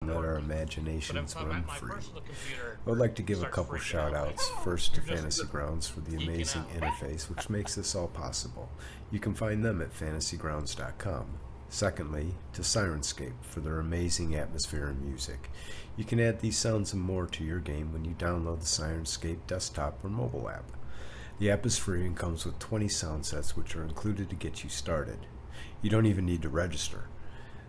let our imaginations run free. I would like to give a couple shout outs. Like, First to you're just Fantasy Grounds for the geeking amazing out. interface which makes this all possible. You can find them at fantasygrounds.com. Secondly, to Sirenscape for their amazing atmosphere and music. You can add these sounds and more to your game when you download the Sirenscape desktop or mobile app. The app is free and comes with 20 sound sets which are included to get you started. You don't even need to register.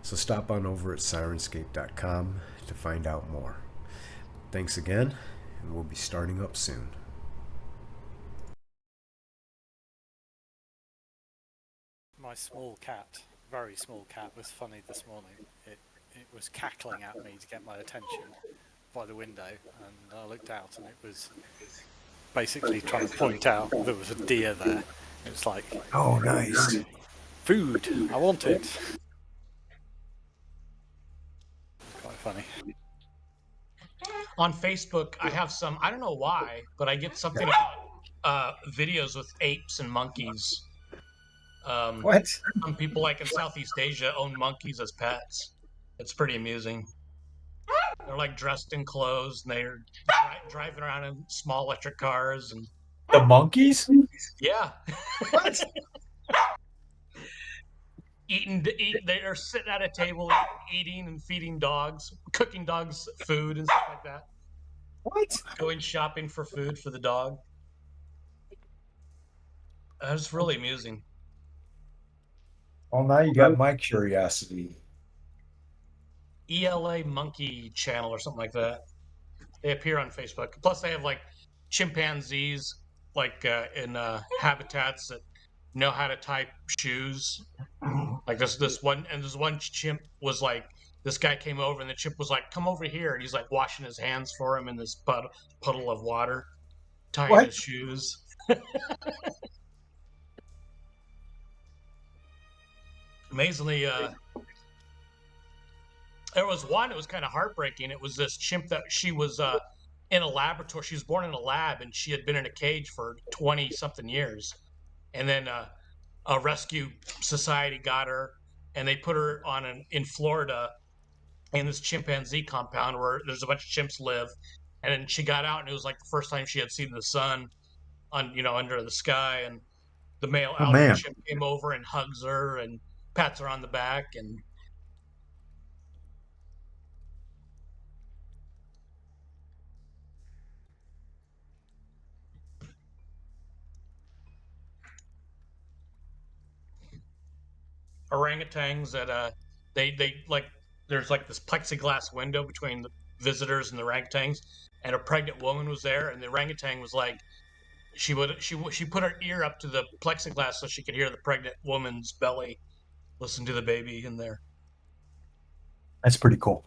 So stop on over at Sirenscape.com to find out more. Thanks again, and we'll be starting up soon. My small cat, very small cat, was funny this morning. It was cackling at me to get my attention by the window, and I looked out, and it was basically trying to point out there was a deer there. It's like, Oh, nice. food, I want it. Quite funny. On Facebook, I have some, I don't know why, but I get something about videos with apes and monkeys. What? Some people, like in Southeast Asia, own monkeys as pets. It's pretty amusing. They're like dressed in clothes, and they're driving around in small electric cars, and The monkeys? yeah, What? they're sitting at a table eating and feeding dogs, cooking dogs food and stuff like that. What? Going shopping for food for the dog. That's really amusing. Well, now you got my curiosity. ELA Monkey Channel or something like that. They appear on Facebook. Plus, they have like chimpanzees, like in habitats that know how to tie shoes. Like this one, and this one chimp was like, this guy came over, and the chimp was like, "Come over here," and he's like washing his hands for him in this puddle of water, tying What? his shoes. Amazingly, there was one. It was kind of heartbreaking. It was this chimp that she was in a laboratory. She was born in a lab, and she had been in a cage for 20 something years. And then a rescue society got her, and they put her in Florida in this chimpanzee compound where there's a bunch of chimps live. And then she got out, and it was like the first time she had seen the sun under the sky. And the male Oh, alpha man. chimp came over and hugs her and pats her on the back, and orangutans that they like, there's like this plexiglass window between the visitors and the orangutans, and a pregnant woman was there, and the orangutan was like, she put her ear up to the plexiglass so she could hear the pregnant woman's belly, listen to the baby in there. That's pretty cool.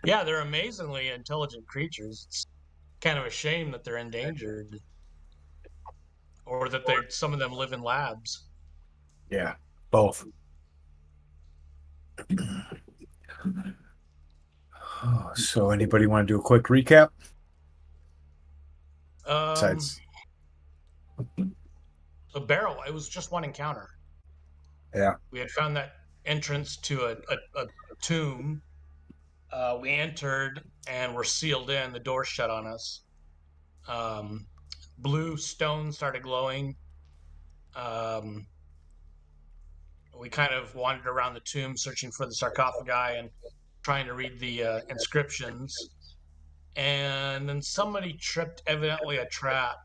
Yeah, they're amazingly intelligent creatures. It's kind of a shame that they're endangered, or that some of them live in labs. Yeah, both. So, anybody want to do a quick recap? Besides, The barrel, it was just one encounter. yeah. We had found that entrance to a tomb. We entered and were sealed in. The door shut on us. Blue stones started glowing. We kind of wandered around the tomb searching for the sarcophagi and trying to read the inscriptions. And then somebody tripped, evidently a trap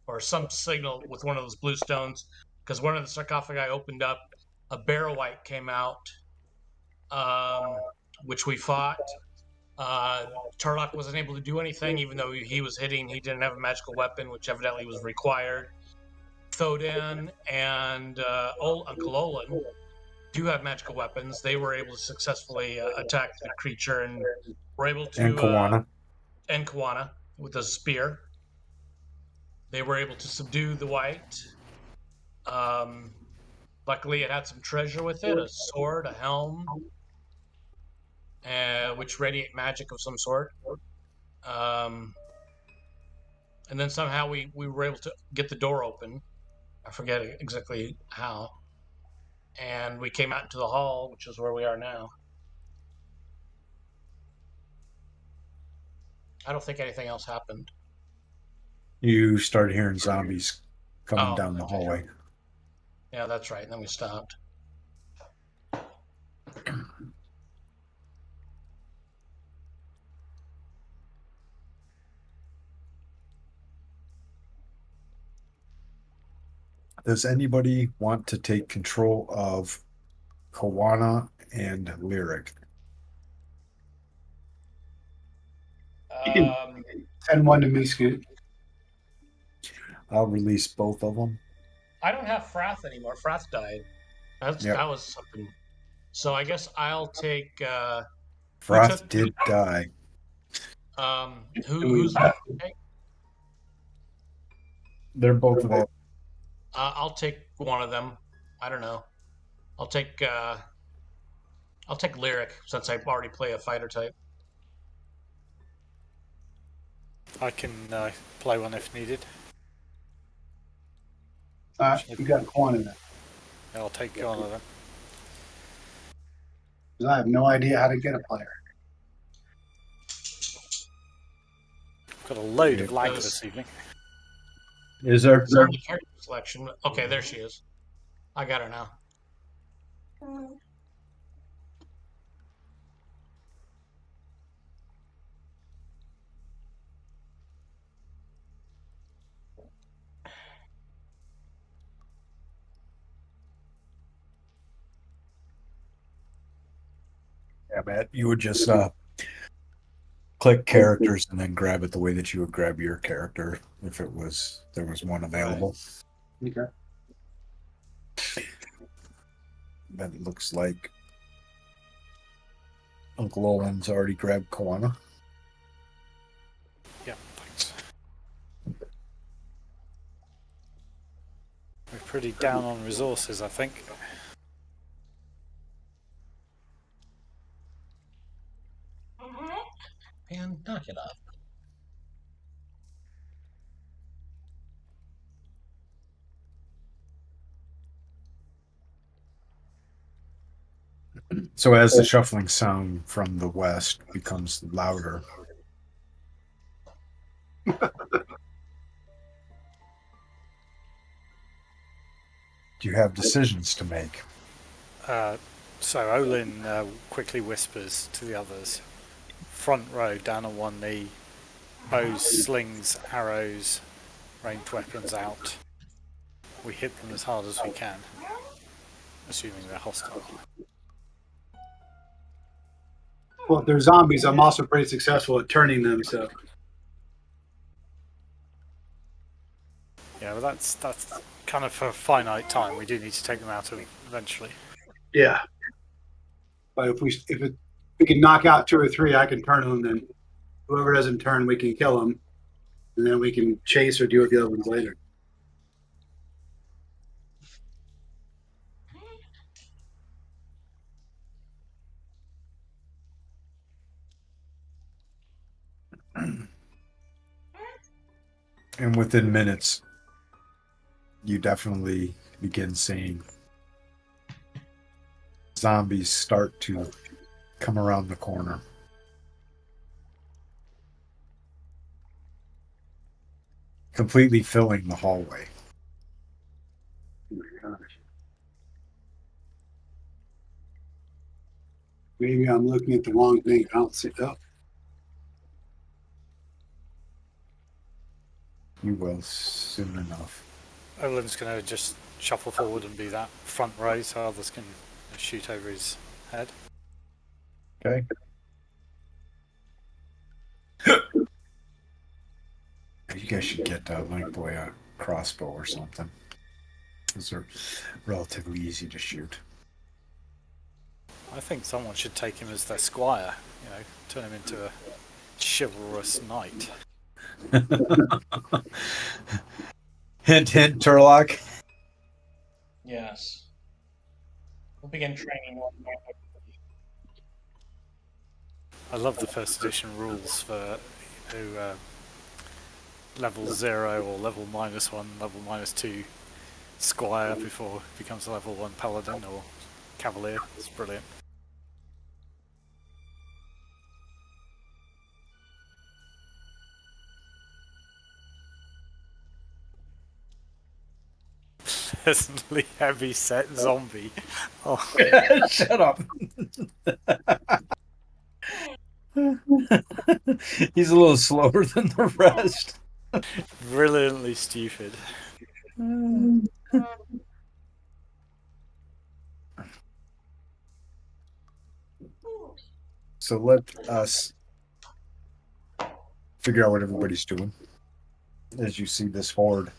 or some signal with one of those blue stones, because one of the sarcophagi opened up. A bear white came out, which we fought. Turlock wasn't able to do anything, even though he was hitting. He didn't have a magical weapon, which evidently was required. Thodin and Uncle Olin do have magical weapons. They were able to successfully attack the creature and were able to. And Kawana. And Kawana with a spear. They were able to subdue the white. Luckily, it had some treasure with it, a sword, a helm, which radiate magic of some sort. And then somehow we were able to get the door open. I forget exactly how. And we came out into the hall, which is where we are now. I don't think anything else happened. You start hearing zombies coming Oh, down the okay. hallway. Yeah, that's right. Then we stopped. Does anybody want to take control of Kawana and Lyric? You can Um, send one to me, Scoot. I'll release both of them. I don't have Frath anymore. Frath died. That was something. So I guess I'll take. Who Froth took? did die. Who's left? Okay. They're both available. I'll take one of them. I don't know. I'll take. I'll take Lyric since I already play a fighter type. I can play one if needed. You got Quan in there. I'll take one of them. 'Cause I have no idea how to get a player. Got a load of lag this evening. Is there? It's on the character selection. Okay, there she is. I got her now. Yeah, Matt. You would just click characters and then grab it the way that you would grab your character if there was one available. Okay. Then it looks like Uncle Owen's already grabbed Kawana. Yeah, thanks. We're pretty down on resources, I think. Man, knock it off. So as the shuffling sound from the west becomes louder, do you have decisions to make? So Olin quickly whispers to the others, front row down on one knee, bows, slings, arrows, ranged weapons out. We hit them as hard as we can, assuming they're hostile. Well, if they're zombies, I'm also pretty successful at turning them, so. Yeah, but that's kind of for a finite time. We do need to take them out eventually. Yeah. But if we can knock out 2 or 3, I can turn them, then whoever doesn't turn, we can kill them. And then we can chase or deal with the other ones later. And within minutes, you definitely begin seeing zombies start to come around the corner. Completely filling the hallway. Oh my gosh. Maybe I'm looking at the wrong thing. I don't see. Oh, You will soon enough. Olin's going to just shuffle forward and be that front row so others can shoot over his head. Okay. You guys should get Link Boy a crossbow or something. Those are relatively easy to shoot. I think someone should take him as their squire, turn him into a chivalrous knight. Hint, hint, Turlock. Yes. We'll begin training. I love the first edition rules for level 0 or level -1, level -2 squire before it becomes a level 1 paladin or cavalier. It's brilliant. unpleasantly heavy set zombie. Oh, Shut up. He's a little slower than the rest. brilliantly stupid. So let us figure out what everybody's doing as you see this horde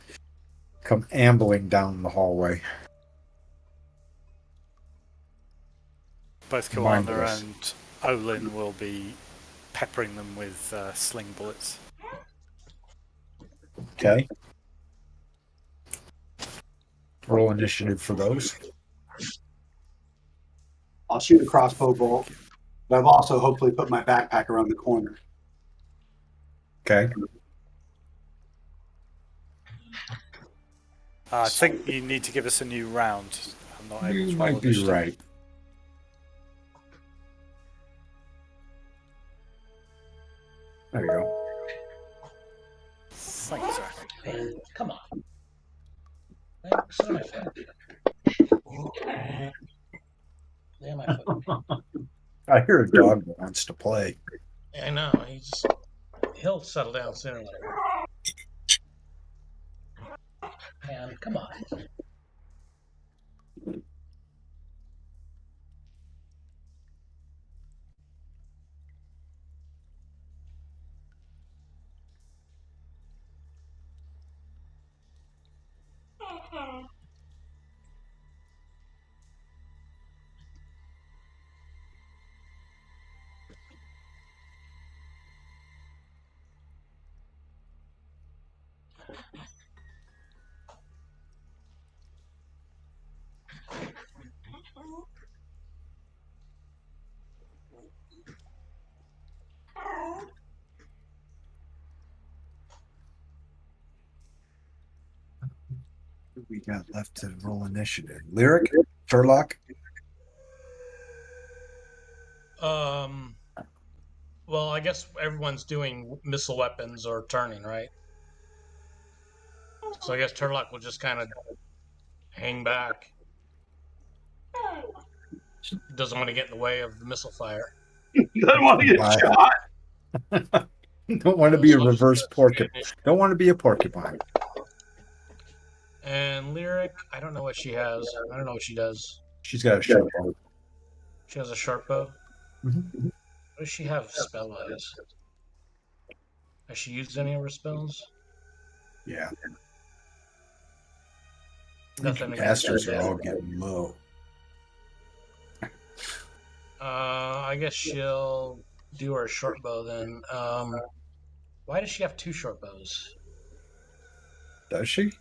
come ambling down the hallway. Both Kawana Mindless. and Olin will be peppering them with sling bullets. Okay. Roll initiative for those. I'll shoot a crossbow bolt, but I've also hopefully put my backpack around the corner. Okay. I think you need to give us a new round. I'm not able You to roll might be initiative. right. There you go. Thank you, sir. Come on. Thanks, my friend. There, my foot. I hear a dog that wants to play. I know. He'll settle down sooner or later. And come on. What we got left to roll initiative? Lyric? Turlock? Well, I guess everyone's doing missile weapons or turning, right? So I guess Turlock will just kind of hang back. Doesn't want to get in the way of the missile fire. You don't want to get Bye. shot. Don't want to be a So reverse that's porcupine. initiative. Don't want to be a porcupine. And Lyric, I don't know what she has. I don't know what she does. She's got a short bow. She has a short bow. Mhm. What does she have spell-wise? Has she used any of her spells? Yeah. Nothing against Casters that. are all getting low. I guess she'll do her short bow then. Why does she have two short bows? Does she?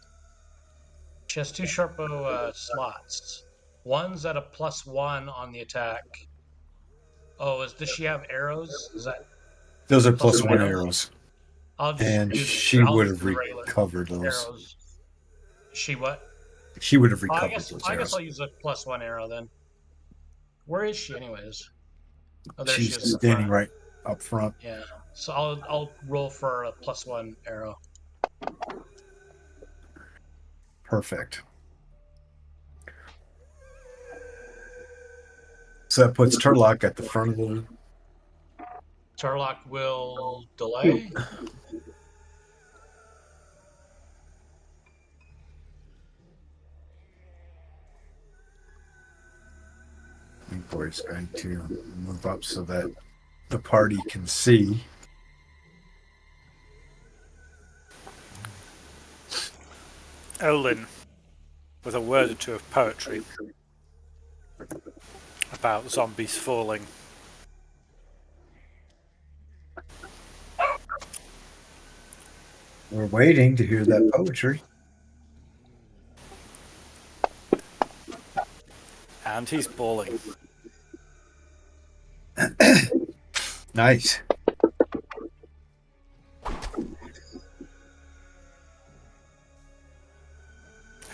She has two short bow slots. One's at a +1 on the attack. Oh, does she have arrows? Is that? Those are Plus +1 one arrows. I'll just And use she I'll would use have the regular recovered those. arrows. She what? She would have Oh, recovered those I arrows. guess I'll use a +1 arrow then. Where is she, anyways? Oh, there she She's is. in the standing front. right up front. Yeah. So I'll roll for a +1 arrow. Perfect. So that puts Turlock at the front of the. Turlock will delay. Boy's going to move up so that the party can see. Olin, with a word or two of poetry about zombies falling. We're waiting to hear that poetry. And he's bawling. Nice. I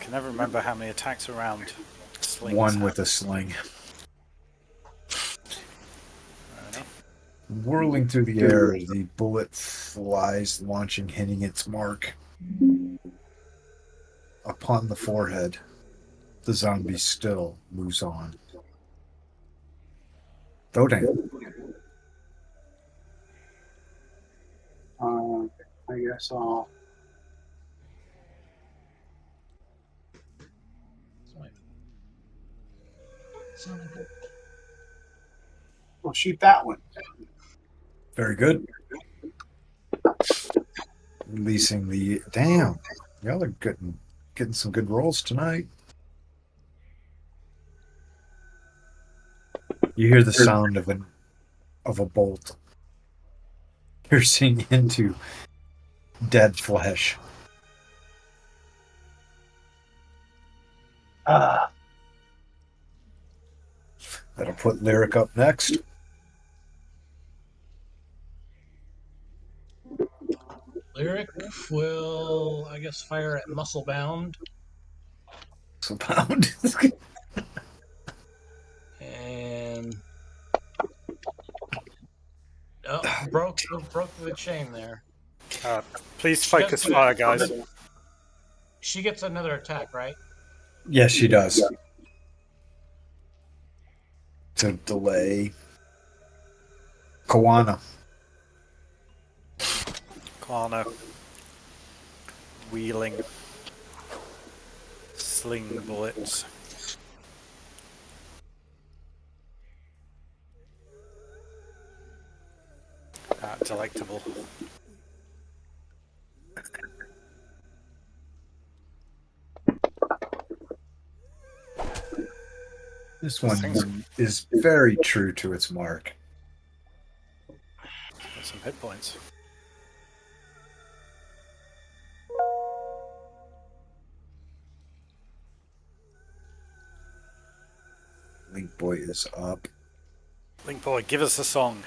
can never remember how many attacks around slings One have. with a sling. Fair enough. Whirling through the air, the bullet flies, launching, hitting its mark upon the forehead The zombie still moves on. Dodan. I guess I'll. We'll shoot that one. Very good. Releasing the. Damn. Y'all are getting some good rolls tonight. You hear the sound of a bolt piercing into dead flesh. Ah, That'll put Lyric up next. Lyric will, I guess, fire at muscle bound. So pound. And broke the chain there. Please She focus does get fire, guys. She gets another attack, right? Yes, she does. To delay. Kawana. Kwana. Wheeling. Sling bullets. Delectable. This one is very true to its mark. Got some hit points. Link Boy is up. Link Boy, give us a song.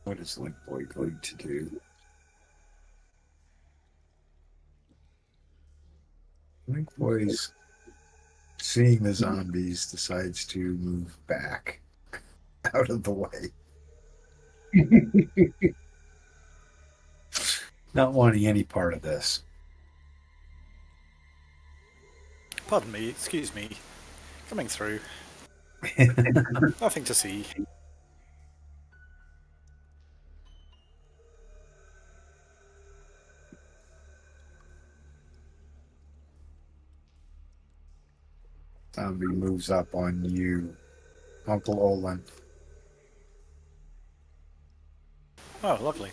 What is Link Boy going to do? Link Boy's seeing the zombies decides to move back out of the way. Not wanting any part of this. Pardon me, excuse me. Coming through. Nothing to see. Zombie moves up on you, Uncle Olin. Oh, lovely.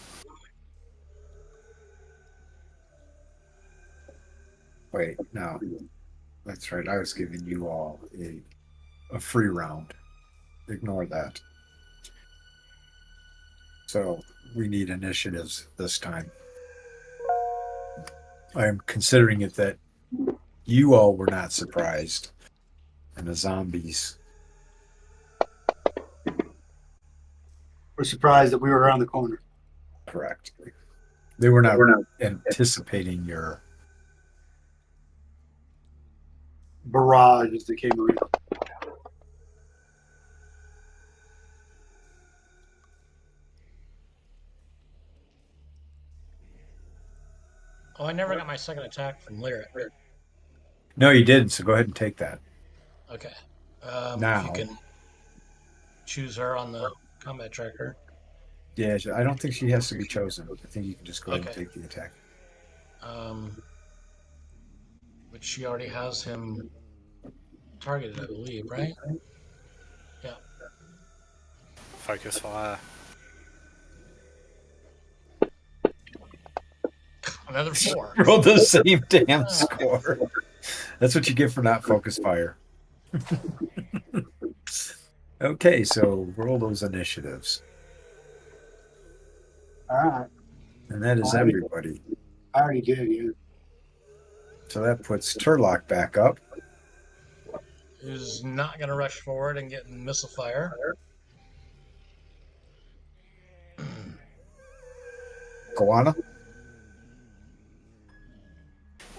Wait, no. That's right. I was giving you all a free round. Ignore that. So we need initiatives this time. I am considering it that you all were not surprised, and the zombies. we're surprised that we were around the corner. Correct. They were not anticipating your. Barrage as they came around. Oh, I never got my second attack from Lyric. No, you didn't. So go ahead and take that. Okay. Now. If you can choose her on the combat tracker. Yeah, I don't think she has to be chosen. I think you can just go ahead and Okay. take the attack. But she already has him targeted, I believe, right? Yeah. Focus fire. Another 4. Roll the same damn score. That's what you get for not focus fire. Okay, so roll those initiatives. All right. And that is everybody. I already did, yeah. So that puts Turlock back up. Who's not going to rush forward and get missile fire. Kawana.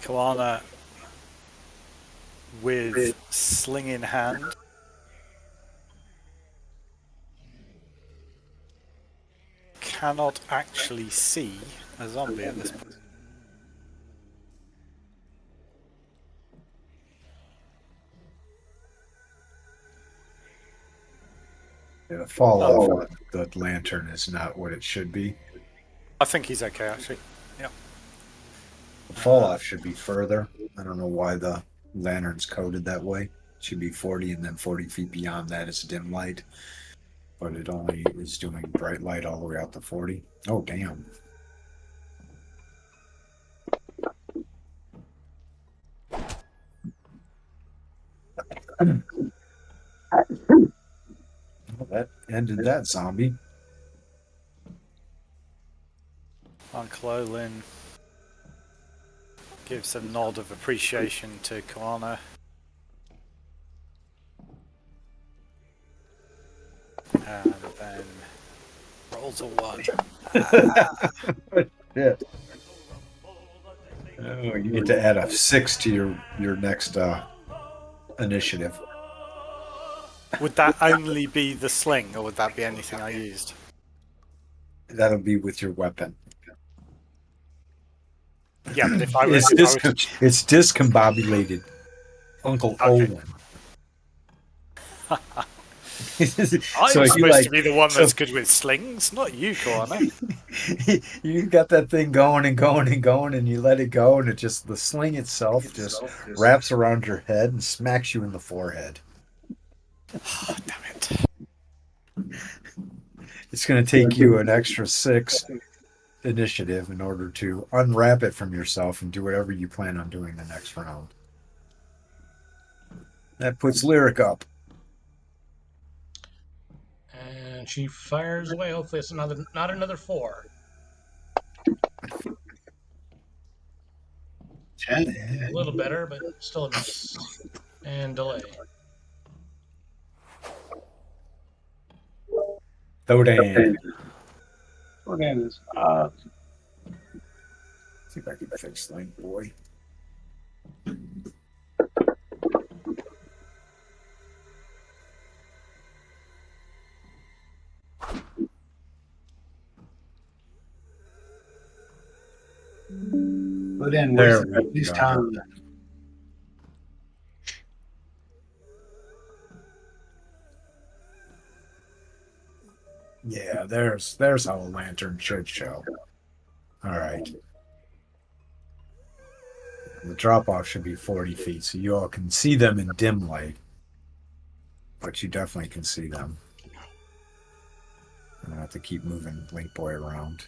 Kawana with sling in hand. cannot actually see a zombie at this point. Yeah, the fall off on the lantern is not what it should be. I think he's okay, actually. Yeah. The fall off should be further. I don't know why the lantern's coded that way. It should be 40, and then 40 feet beyond that is dim light. But it only is doing bright light all the way out to 40. Oh, damn. Well, that ended that zombie. Uncle Olin gives a nod of appreciation to Koana. And then rolls a 1. Yeah. Oh, you get to add a 6 to your next initiative. Would that only be the sling, or would that be anything I used? That'll be with your weapon. Yeah, but if I was... It's discombobulated. Uncle Olin. I'm So supposed you like- to be the one so- that's good with slings, not you, Koana. You got that thing going and going and going, and you let it go, and the sling itself just wraps around your head and smacks you in the forehead. Oh, damn it. It's going to take you an extra 6 initiative in order to unwrap it from yourself and do whatever you plan on doing the next round. That puts Lyric up. And she fires away. Hopefully it's not another 4. 10. A little better, but still a miss. And delay. Thodan. Thodan is See if I can fix Link Boy. Thodan There wastes we his go. time. Yeah, there's how a lantern should show. All right. The drop off should be 40 feet, so you all can see them in dim light. But you definitely can see them. I'm gonna have to keep moving Link Boy around.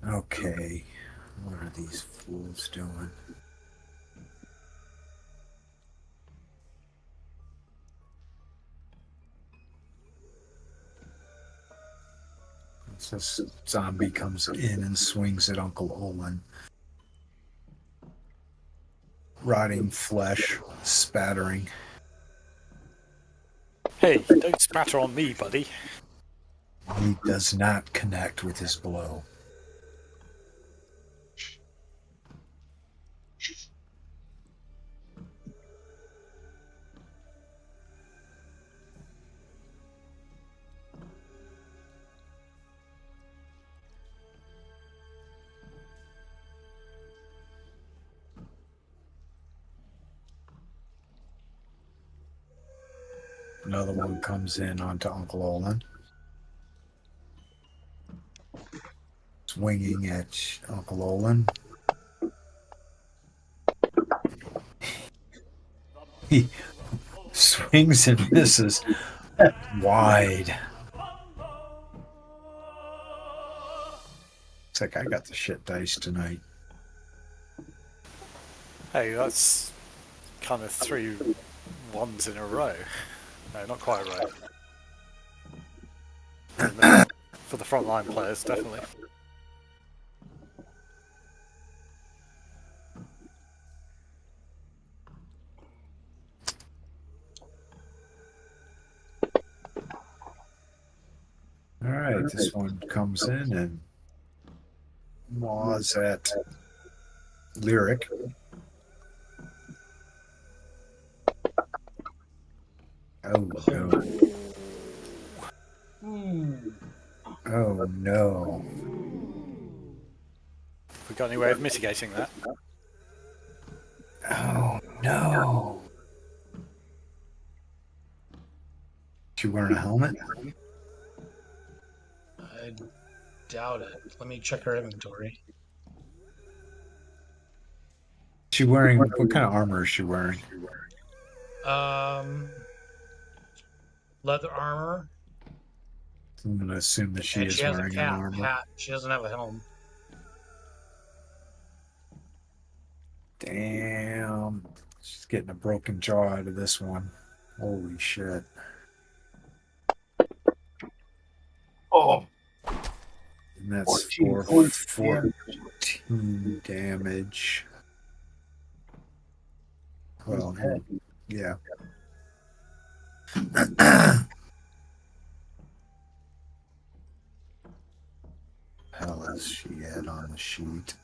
Okay, what are these fools doing? This zombie comes in and swings at Uncle Olin. Rotting flesh, spattering. Hey, don't spatter on me, buddy. He does not connect with his blow. Another one comes in onto Uncle Olin. Swinging at Uncle Olin. He swings and misses wide. Looks like I got the shit dice tonight. Hey, that's kind of 3 ones in a row. No, not quite a row. For the frontline players, definitely. All right, this one comes in and maws at Lyric. Oh no. Oh no. We got any way of mitigating that? Oh no. She wearing a helmet? I doubt it. Let me check her inventory. She wearing what kind of armor is she wearing? Leather armor. I'm gonna assume that she And is she has a wearing an cap, armor. hat. She doesn't have a helm. Damn. She's getting a broken jaw out of this one. Holy shit. Oh, And that's 14 for points. 14 damage. Well, yeah. Hell is she at on the sheet?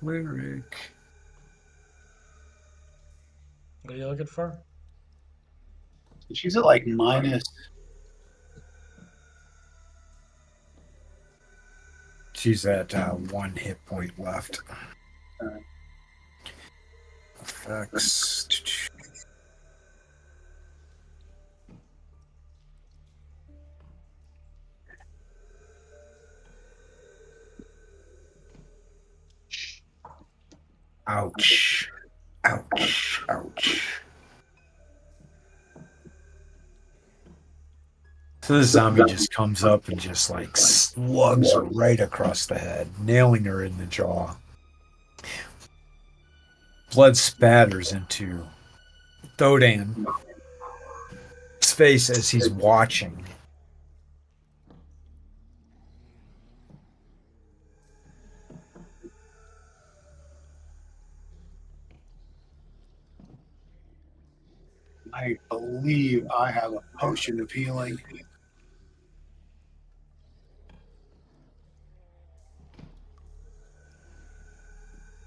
Lyric. What are you looking for? She's at like minus. She's at 1 hit point left. Effects. Ouch. Ouch. Ouch. So this zombie just comes up and just like slugs her right across the head, nailing her in the jaw. Blood spatters into Thodan's face as he's watching. I believe I have a potion of healing.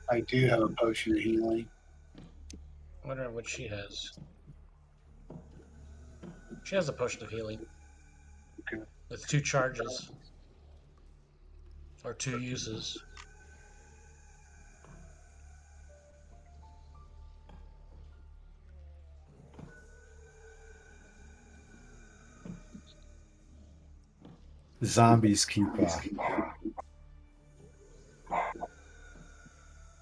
I do have a potion of healing. I wonder what she has. She has a potion of healing. Okay. With 2 charges. Or 2 uses. Zombies keep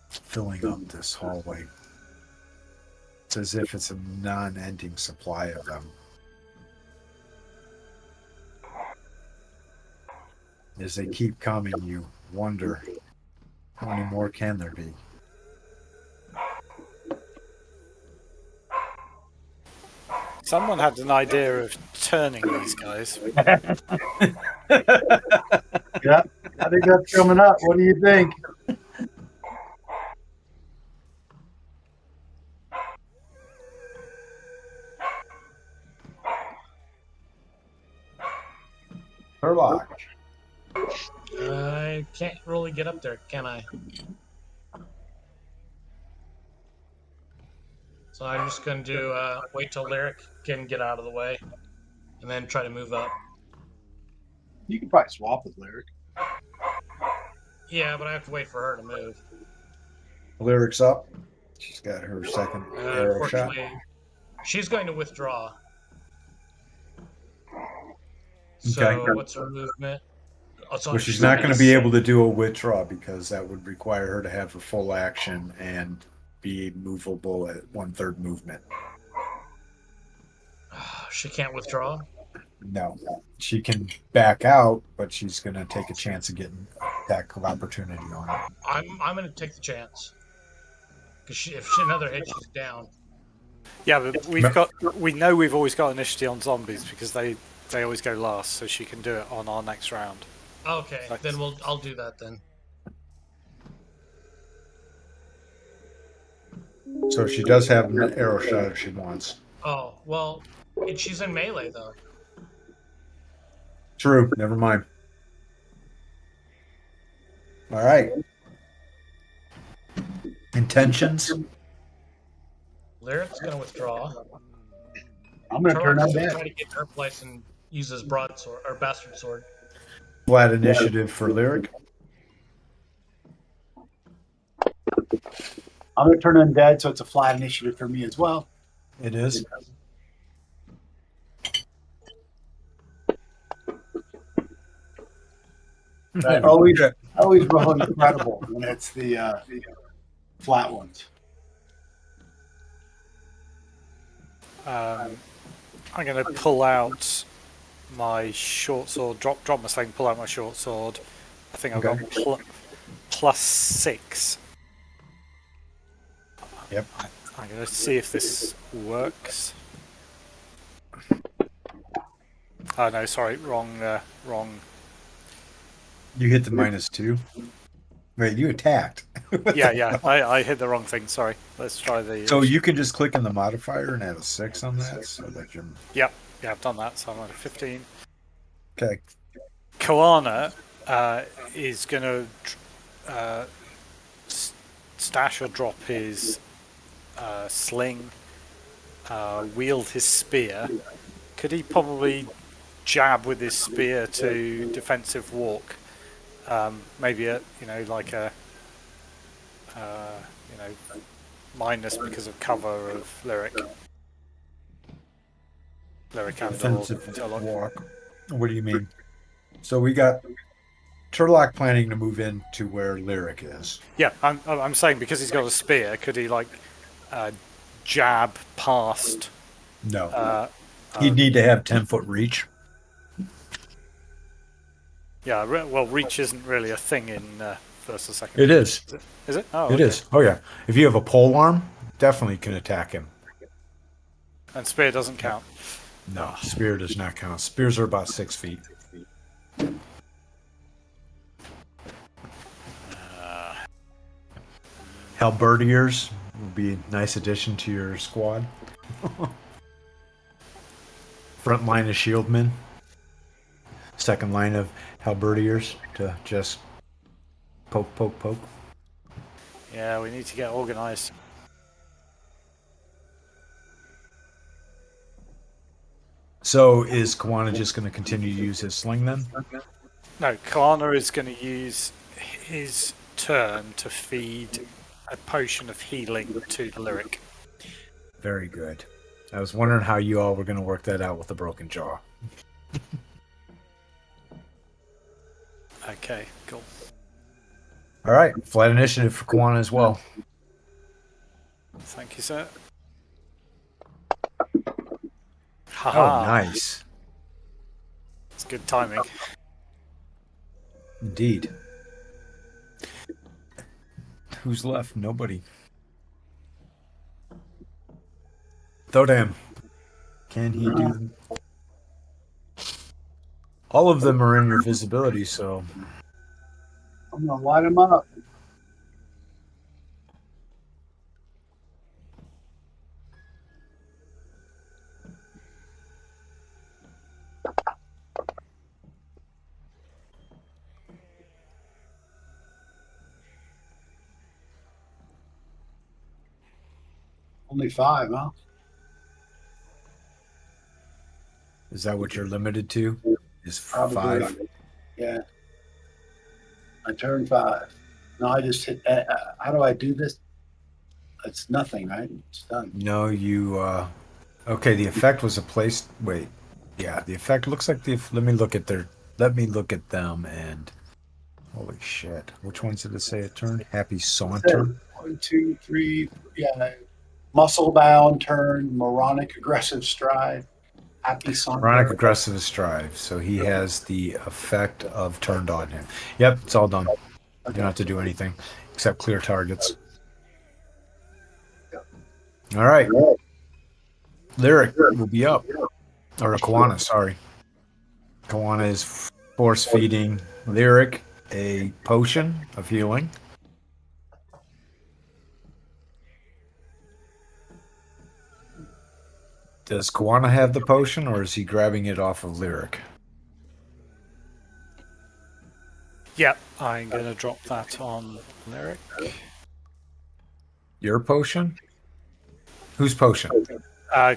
filling up this hallway. It's as if it's a non-ending supply of them. As they keep coming, you wonder how many more can there be? Someone had an idea of turning these guys. Yeah, I think that's coming up. What do you think? Herlock. I can't really get up there, can I? So I'm just going to do wait till Lyric can get out of the way, and then try to move up. You can probably swap with Lyric. Yeah, but I have to wait for her to move. Lyric's up. She's got her second arrow shot. Unfortunately, she's going to withdraw. So Okay. what's her movement? Oh, so Well, she's not going to be able to do a withdraw because that would require her to have her full action and be movable at 1/3 movement. She can't withdraw? No, she can back out, but she's going to take a chance of getting attack of opportunity on it. I'm going to take the chance. Because if she another hit, she's down. Yeah, but we know we've always got initiative on zombies because they always go last, so she can do it on our next round. Okay, then I'll do that then. So she does have an arrow shot if she wants. Oh, well, she's in melee though. True. Never mind. All right. Intentions? Lyric's gonna withdraw. I'm going to turn Turlock's on gonna that. try to get her place and use his broadsword or bastard sword. Flat initiative for Lyric. I'm going to turn undead, so it's a flat initiative for me as well. It is. I always roll incredible when it's the flat ones. I'm going to pull out my short sword, drop my sling, pull out my short sword. I think I've got +6. Yep. I'm going to see if this works. Oh no, sorry, wrong. You hit the -2. Wait, you attacked. Yeah, I hit the wrong thing. Sorry. Let's try the. So you can just click on the modifier and add a 6 on that, so that you're. Yeah, I've done that. So I'm at a 15. Okay. Koana is going to stash or drop his sling, wield his spear. Could he probably jab with his spear to defensive walk? Maybe like a minus because of cover of Lyric. Lyric and Defensive Turlock. walk. What do you mean? So we got Turlock planning to move into where Lyric is. Yeah, I'm saying because he's got a spear, could he jab past? No. He'd need to have 10-foot reach. Yeah, well, reach isn't really a thing in first or second. It is. Is it? Oh, It is. Oh, yeah. If you have a pole arm, definitely can attack him. And spear doesn't count. No, spear does not count. Spears are about 6 feet. Halberdiers would be a nice addition to your squad. Front line of shieldmen. Second line of halberdiers to just poke. Yeah, we need to get organized. So is Kawana just going to continue to use his sling then? No, Koana is going to use his turn to feed a potion of healing to the Lyric. Very good. I was wondering how you all were going to work that out with the broken jaw. Okay, cool. All right, flat initiative for Kawana as well. Thank you, sir. Oh, Haha. nice. It's good timing. Indeed. Who's left? Nobody. Thodam. Can he do... All of them are in your visibility, so... I'm going to light them up. Only 5, huh? Is that what you're limited to? Is Probably. 5? Yeah. I turned 5. No, I just hit. How do I do this? It's nothing, right? It's done. No, you... Okay, the effect was a place... Wait. Yeah, the effect looks like the... Let me look at them and... Holy shit. Which ones did it say it turned? Happy Saunter? 1, 2, 3. Yeah. Muscle bound, turn, moronic, aggressive stride, happy saunter. Chronic aggressive strive. So he has the effect of turned on him. Yep, it's all done. You don't have to do anything except clear targets. All right. Lyric will be up. Or Kawana, sorry. Kawana is force feeding Lyric a potion of healing. Does Kawana have the potion, or is he grabbing it off of Lyric? Yep, I'm going to drop that on Lyric. Your potion? Whose potion?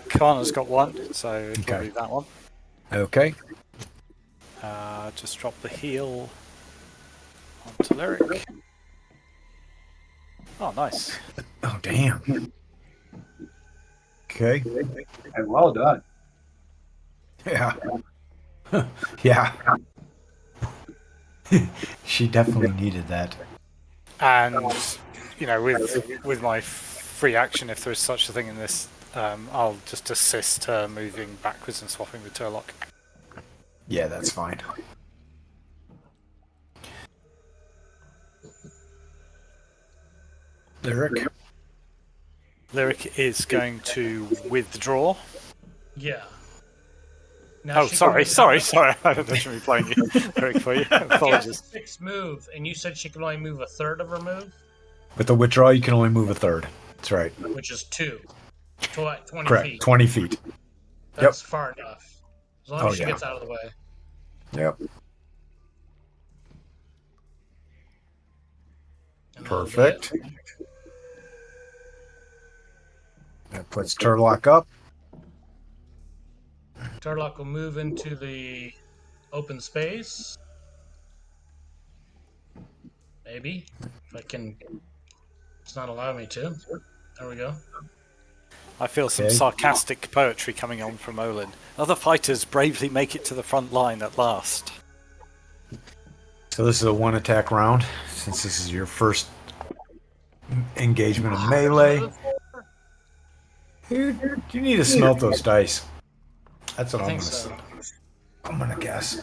Kana's got one, so it'll Okay. be that one. Okay. Just drop the heal onto Lyric. Oh, nice. Oh, damn. Okay. Hey, well done. Yeah. Yeah. She definitely needed that. And, you know, with my free action, if there is such a thing in this, I'll just assist her moving backwards and swapping with Turlock. Yeah, that's fine. Lyric? Lyric is going to withdraw. Yeah. Now Oh, she sorry. can- I don't know should be playing you, Lyric, for you. She has a Apologies. 6 move, and you said she can only move a third of her move, With the withdrawal, you can only move a third. That's right. which is 2. 20 Correct. feet. 20 feet. That's far enough. As long as Oh, she yeah. gets out of the way. Yep. And that'll be Perfect. it. That puts Turlock up. Turlock will move into the open space. Maybe. If I can. It's not allowing me to. There we go. I feel some Okay. sarcastic poetry coming on from Olin. Other fighters bravely make it to the front line at last. So this is a one attack round, since this is your first engagement of melee. You need to smelt those dice. That's what I I'm think gonna so. I'm gonna guess.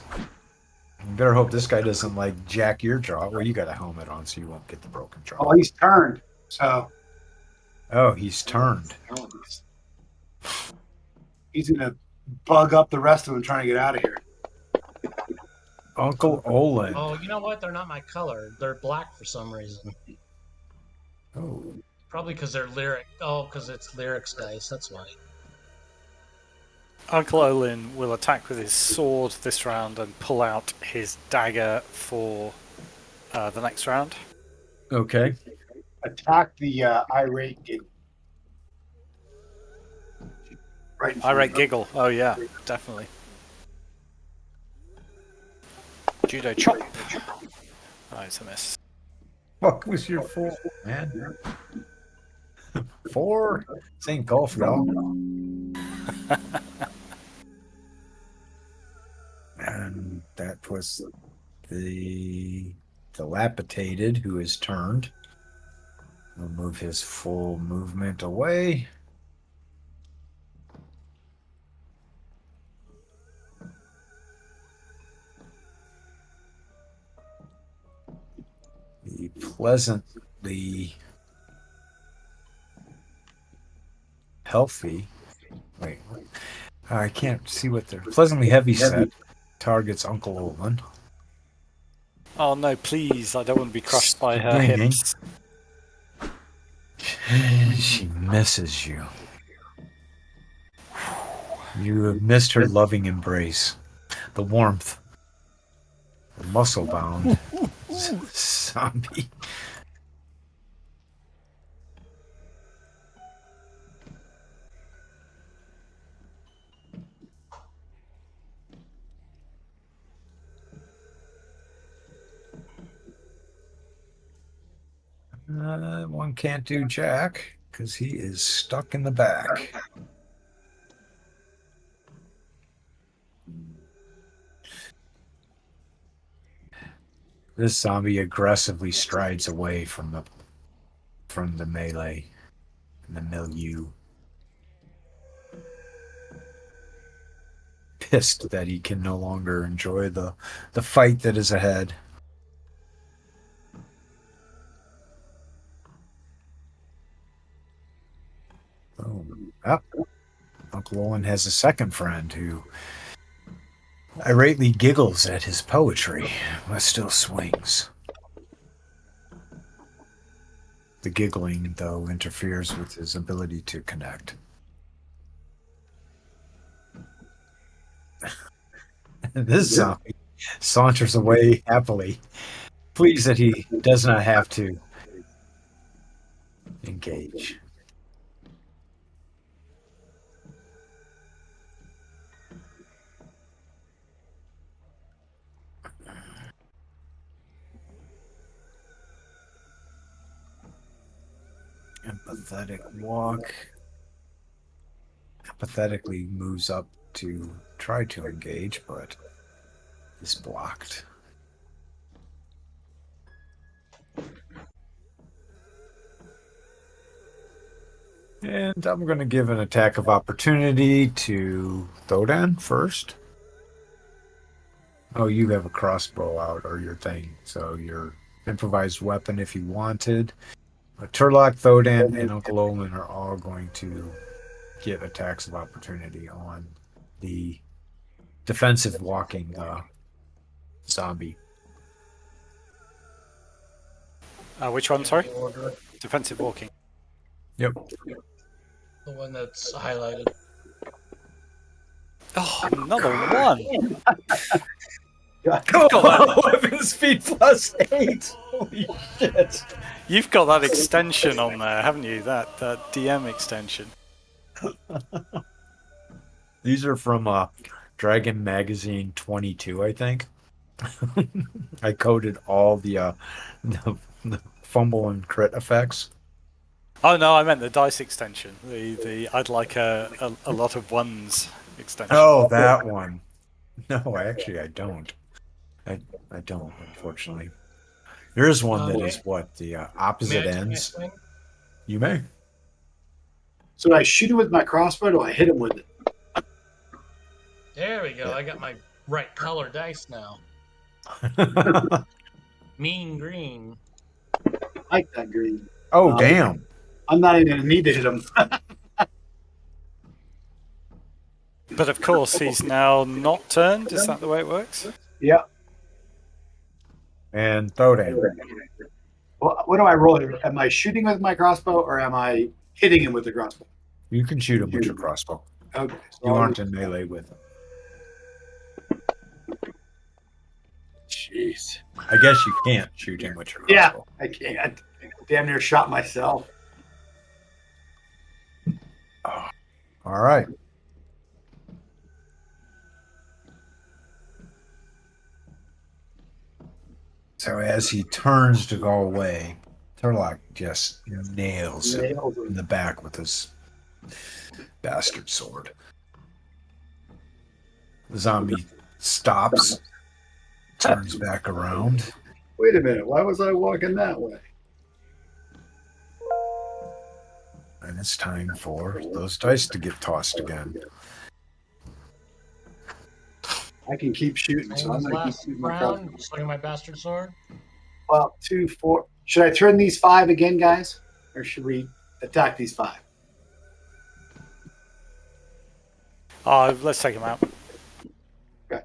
You better hope this guy doesn't like jack your jaw. Well, you got a helmet on, so you won't get the broken jaw. Oh, he's turned. So Oh, he's turned. he's gonna bug up the rest of them trying to get out of here. Uncle Olin. Oh, you know what? They're not my color. They're black for some reason. Oh. Probably because they're lyric. Oh, because it's lyrics dice. That's why. Uncle Olin will attack with his sword this round and pull out his dagger for the next round. Okay. Attack the irate gig. Right. in front Irate of him. giggle. Oh yeah, definitely. Judo chop. Oh, it's a miss. Fuck was your 4, man? 4? This ain't golf, y'all. And that was the dilapidated who is turned. He'll move his full movement away. The pleasantly healthy. Wait, I can't see what they're pleasantly heavy set targets Uncle Olin. Oh no, please! I don't want to be crushed by her Swinging. hips. She misses you. You have missed her loving embrace, the warmth, the muscle bound zombie. One can't do Jack because he is stuck in the back. This zombie aggressively strides away from the melee and the milieu. Pissed that he can no longer enjoy the fight that is ahead. Boom. Up. Uncle Olin has a second friend who irately giggles at his poetry, but still swings. The giggling, though, interferes with his ability to connect. This zombie saunters away happily, pleased that he does not have to engage. Empathetic walk. Empathetically moves up to try to engage, but is blocked. And I'm going to give an attack of opportunity to Thodan first. Oh, you have a crossbow out or your thing, so your improvised weapon if you wanted. Turlock, Thodan, and Uncle Olin are all going to get attacks of opportunity on the defensive walking zombie. Which one, sorry? Order. Defensive walking. Yep. The one that's highlighted. Oh, another one! Oh, weapon speed +8. Holy shit. You've got that extension on there, haven't you? That DM extension. These are from Dragon Magazine 22, I think. I coded all the fumble and crit effects. Oh no, I meant the dice extension. I'd like a lot of ones extension. Oh, that one. No, actually, I don't. I don't, unfortunately. There is one that is what the opposite ends. You may. So I shoot him with my crossbow, or do I hit him with it? There we go. Yeah. I got my right color dice now. Mean green. I like that green. Oh, damn. I'm not even going to need to hit him. But of course, he's now not turned. Is that the way it works? Yeah. And Thodan. Well, what do I roll here? Am I shooting with my crossbow, or am I hitting him with the crossbow? You can shoot him with your crossbow. Okay. So you aren't in melee with him. Jeez. I guess you can't shoot him with your crossbow. Yeah, I can't. I damn near shot myself. Oh. All right. So as he turns to go away, Turlock just nails him in the back with his bastard sword. The zombie stops, turns back around. Wait a minute, why was I walking that way? And it's time for those dice to get tossed again. I can keep shooting, so I'm going to keep my round. Swinging my bastard sword. Well, 2, 4. Should I turn these 5 again, guys, or should we attack these 5? Let's take them out. Okay.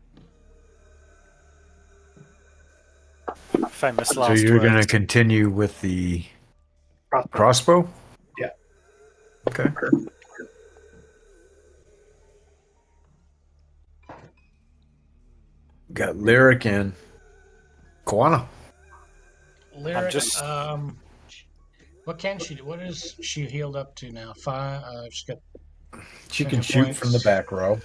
Famous last. So you're going to continue with the crossbow? Yeah. Okay. Got Lyric and Koana. Lyric, what can she do? What is she healed up to now? 5. She can shoot from the back row.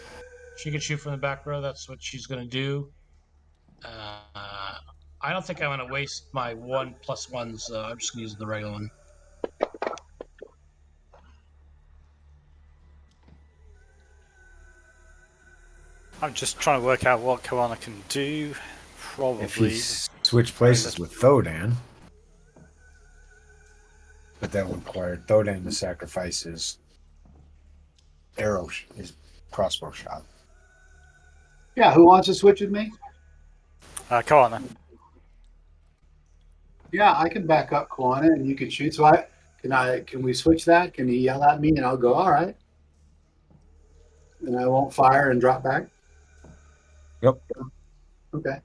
She can shoot from the back row. That's what she's going to do. I don't think I'm going to waste my 1+1s. I'm just going to use the regular one. I'm just trying to work out what Koana can do. Probably. If he switch places with Thodan, but that would require Thodan to sacrifice his arrow, his crossbow shot. Yeah, who wants to switch with me? Koana. Yeah, I can back up Koana and you can shoot. So can we switch that? Can he yell at me and I'll go, all right. and I won't fire and drop back. Yep. Okay.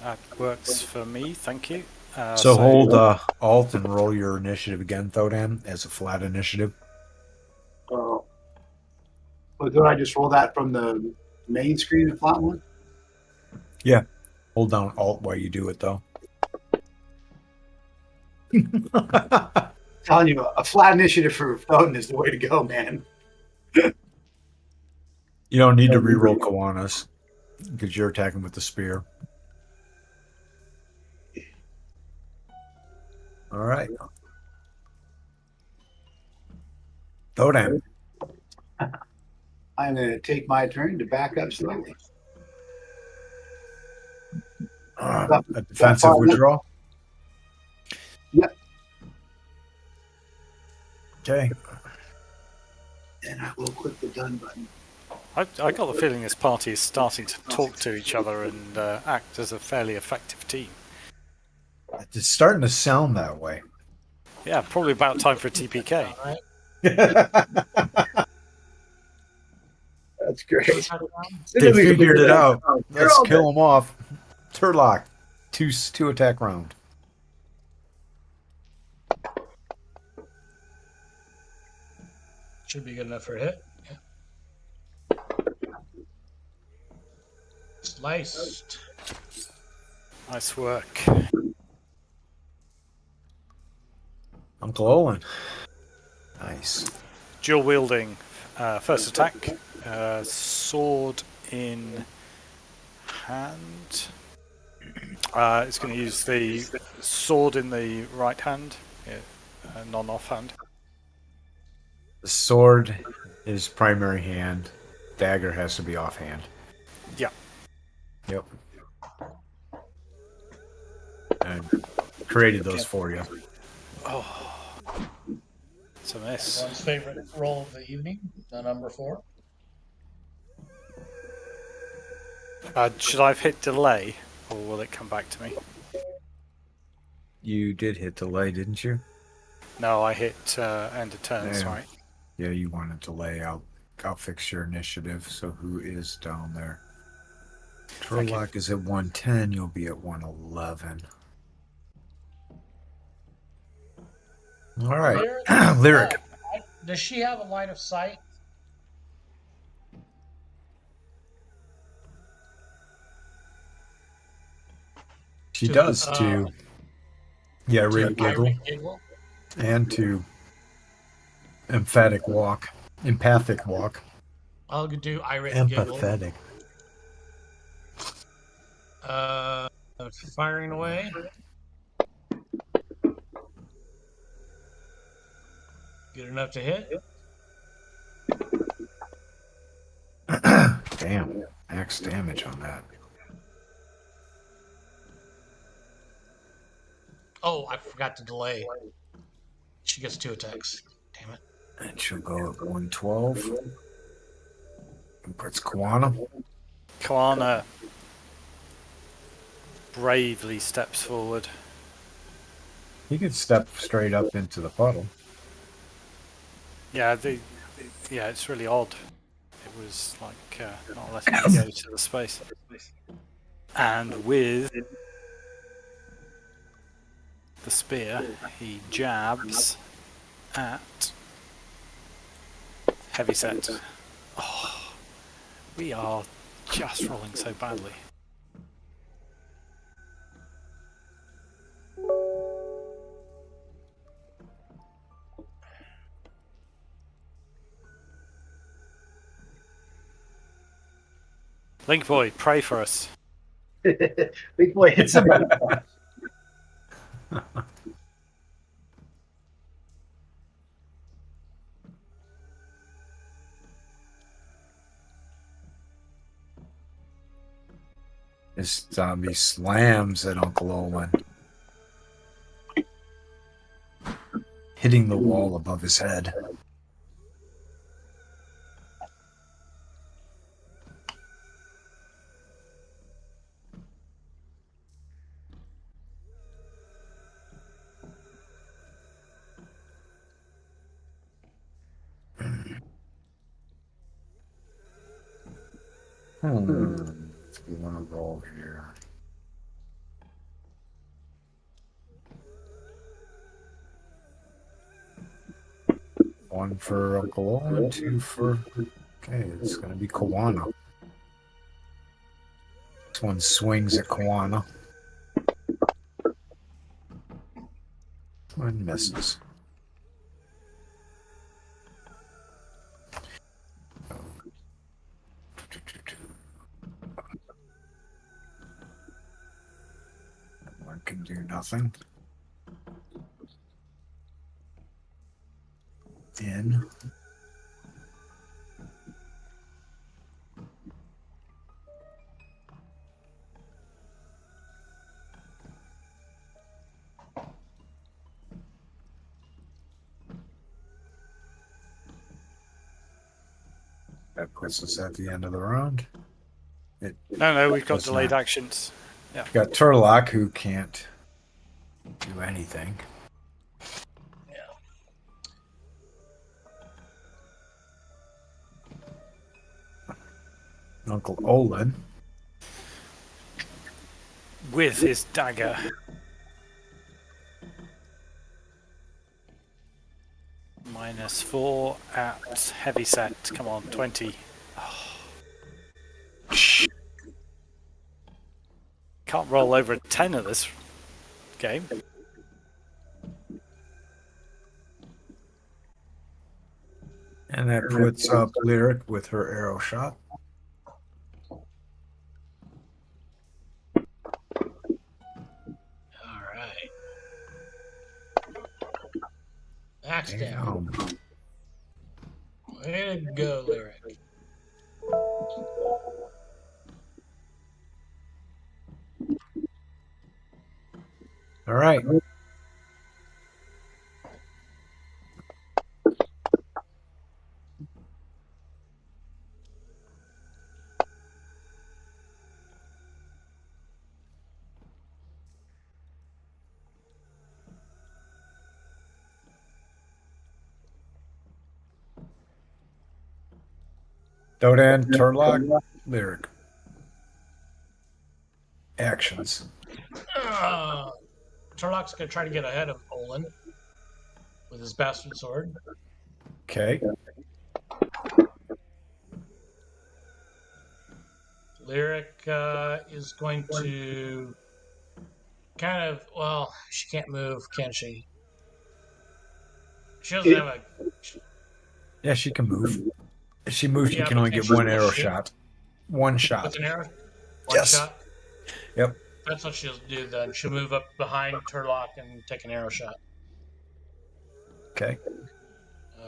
That works for me, thank you. So hold Alt and roll your initiative again, Thodan, as a flat initiative. Oh. But do I just roll that from the main screen, the flat one? Yeah. Hold down Alt while you do it, though. Telling you, a flat initiative for Foden is the way to go, man. You don't need to reroll Kawana's because you're attacking with the spear. All right. Thodan. I'm going to take my turn to back up slowly. A defensive withdrawal? Yep. Okay. And I will click the done button. I got the feeling this party is starting to talk to each other and act as a fairly effective team. It's starting to sound that way. Yeah, probably about time for a TPK. That's great. They figured it out. Let's kill them off. Turlock. Two attack round. Should be good enough for a hit. Yeah. Sliced. Nice work. Uncle Olin. Nice. Dual wielding. First attack. Sword in hand. It's going to use the sword in the right hand, non-offhand. The sword is primary hand. Dagger has to be offhand. Yeah. Yep. And created those for you. Oh. It's a miss. One's favorite roll of the evening, the number 4. Should I have hit delay, or will it come back to me? You did hit delay, didn't you? No, I hit end of turns, Yeah. right? Yeah, you wanted delay. I'll fix your initiative. So who is down there? Turlock is at 110. You'll be at 111. All right. Lyric. Does she have a line of sight? She does to irate giggle Irate giggle? and to emphatic walk. Empathic walk. I'll do irate Empathetic. giggle. Firing away. Good enough to hit. Damn. Max damage on that. Oh, I forgot to delay. She gets 2 attacks. Damn it. And she'll go at 112. And puts Kawana. Kawana bravely steps forward. He could step straight up into the puddle. Yeah, it's really odd. It was like not letting me go to the space. And with the spear, he jabs at Heavyset. Oh, we are just rolling so badly. Link Boy, pray for us. Big boy hit somebody. This zombie slams at Uncle Olin, hitting the wall above his head. We want to roll here. One for Uncle Owen, two for. Okay, it's going to be Kawana. This one swings at Kawana. One misses. One can do nothing. In. That puts us at the end of the round. No, we've got Does delayed not. actions. Yeah. Got Turlock, who can't do anything. Uncle Olin. With his dagger. -4 at heavy set. Come on, 20. Can't roll over a 10 at this game. And that puts up Lyric with her arrow shot. All right. Axe down. Way to go, Lyric. All right. Dodan, Turlock, Lyric. Actions. Turlock's going to try to get ahead of Olin with his bastard sword. Okay. Lyric is going to kind of, well, she can't move, can she? She doesn't have a... Yeah, she can move. If she moves, she Yeah, can but only can get she one still arrow shoot? shot. One shot. With an arrow? One Yes. shot? Yep. That's what she'll do then. She'll move up behind Turlock and take an arrow shot. Okay.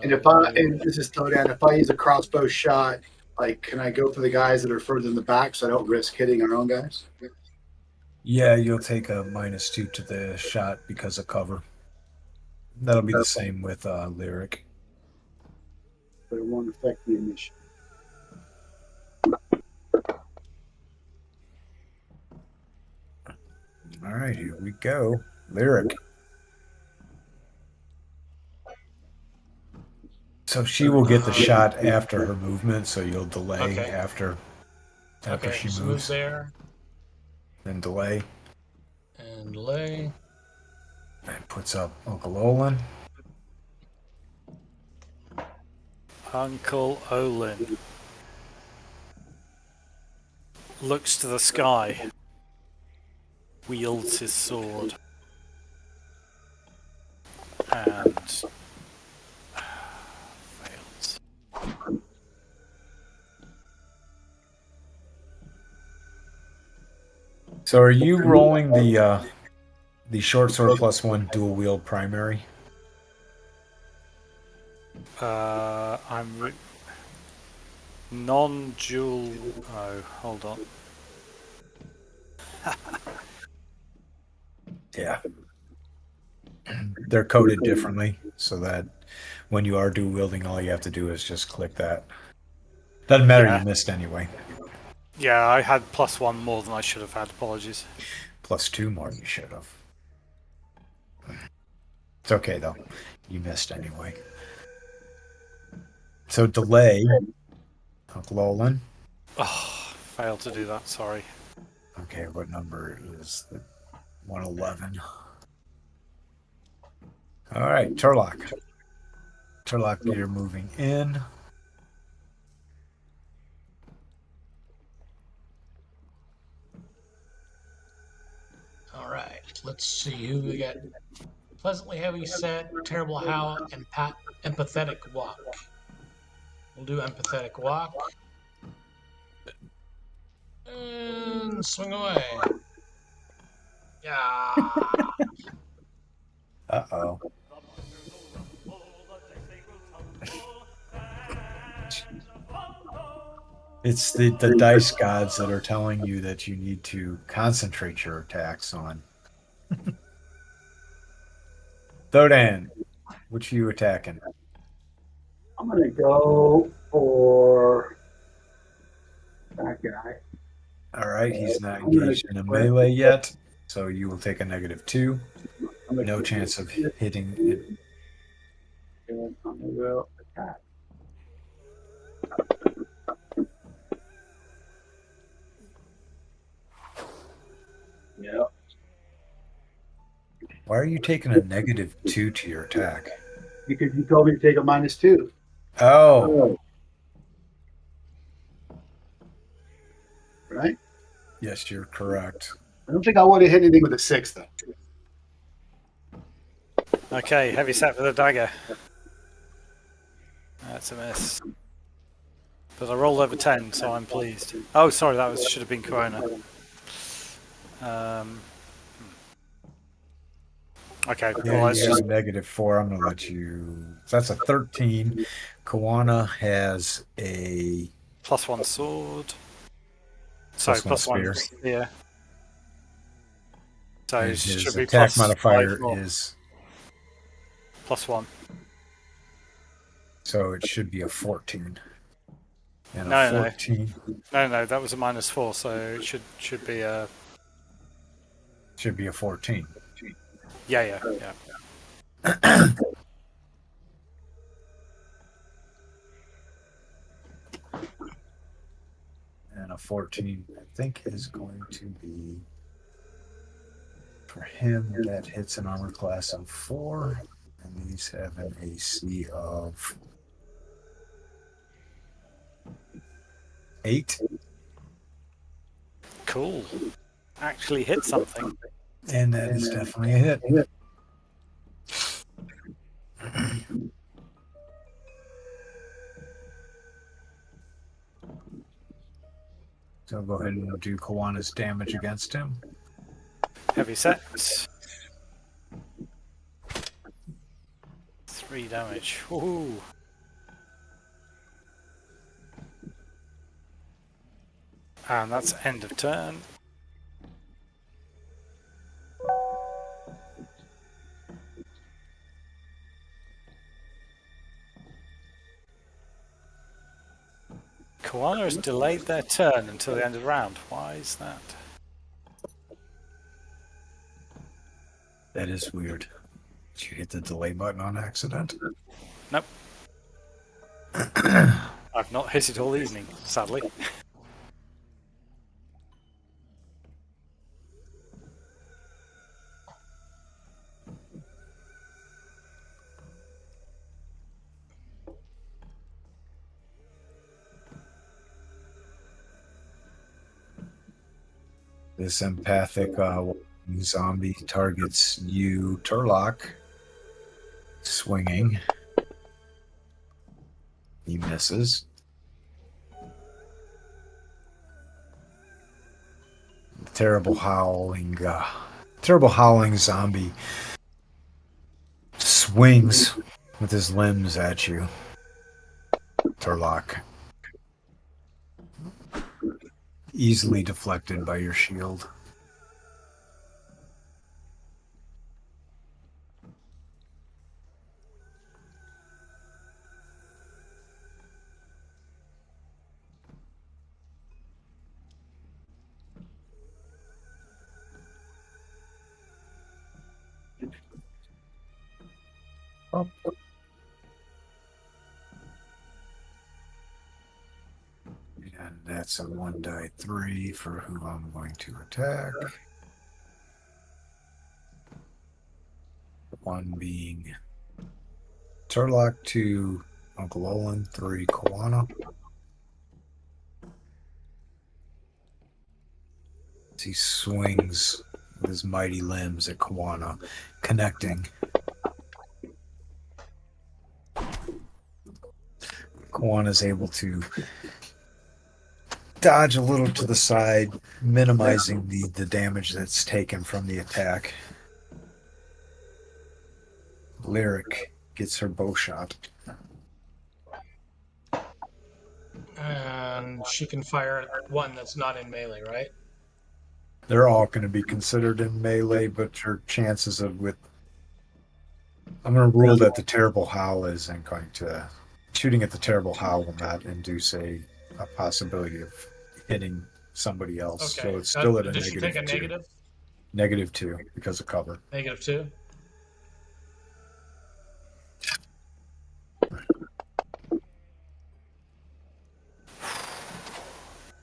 And and this is slow down, if I use a crossbow shot, like, can I go for the guys that are further in the back so I don't risk hitting our own guys? Yeah, you'll take a -2 to the shot because of cover. That'll be the same with Lyric. But it won't affect the initiative. All right, here we go. Lyric. So she will get the shot after her movement, so you'll delay Okay. after Okay, she so moves. there Then delay. and delay. That puts up Uncle Olin. Uncle Olin looks to the sky, wields his sword, and fails. So are you rolling the short sword +1 dual wield primary? I'm non-dual. Oh, hold on. Yeah. They're coded differently, so that when you are dual wielding, all you have to do is just click that. Doesn't matter, Yeah. you missed anyway. Yeah, I had +1 more than I should have had. Apologies. +2 more than you should have. It's okay though. You missed anyway. So delay. Uncle Olin. Oh, Failed to do that, sorry. Okay, what number is the 111? All right, Turlock. Turlock, you're moving in. All right, let's see who we got. Pleasantly heavy set, terrible howl, and empathetic walk. We'll do empathetic walk. And swing away. Yeah. Uh-oh. It's the dice gods that are telling you that you need to concentrate your attacks on. Thodan, which are you attacking? I'm gonna go for that guy. All right, he's not engaged in a melee yet, so you will take a -2. No chance of hitting it. And I'm gonna go attack. Yeah. Why are you taking a -2 to your attack? Because you told me to take a -2. Oh, Right? yes, you're correct. I don't think I want to hit anything with a 6 though. Okay, heavy set for the dagger. That's a miss. But I rolled over 10, so I'm pleased. Oh, sorry, that should have been Corona. Okay, Yeah, well, let's you have just... a -4. I'm going to let you. That's a 13. Kawana has a +1 sword. Sorry, +1 +1 spear. spear. So And it his should be attack +5 modifier more. is, +1. so it should be a 14. And No, a no. 14 No, that was a -4, so it should be a... should be a 14. Yeah. And a 14, I think, is going to be, for him, that hits an armor class of 4. And these have an AC of 8. Cool. Actually hit something. And that is definitely a hit. So go ahead and do Kawana's damage against him. Heavy set. 3 damage. Woohoo! And that's end of turn. Koala has delayed their turn until the end of the round. Why is that? That is weird. Did you hit the delay button on accident? Nope. I've not hit it all evening, sadly. This empathic zombie targets you, Turlock. Swinging. He misses. Terrible howling zombie swings with his limbs at you, Turlock. Easily deflected by your shield. Oh. And That's a 1-die-3 for who I'm going to attack. One being Turlock, 2 Uncle Olin, 3 Kawana. He swings with his mighty limbs at Kawana, connecting. Kawana is able to dodge a little to the side, minimizing the damage that's taken from the attack. Lyric gets her bow shot. And she can fire at one that's not in melee, right? They're all going to be considered in melee, but your chances of I'm going to rule that the Terrible Howl isn't going to... Shooting at the Terrible Howl will not induce a possibility of hitting somebody else. Okay. So it's still at a Does she take a -2. negative? -2 because of cover. -2?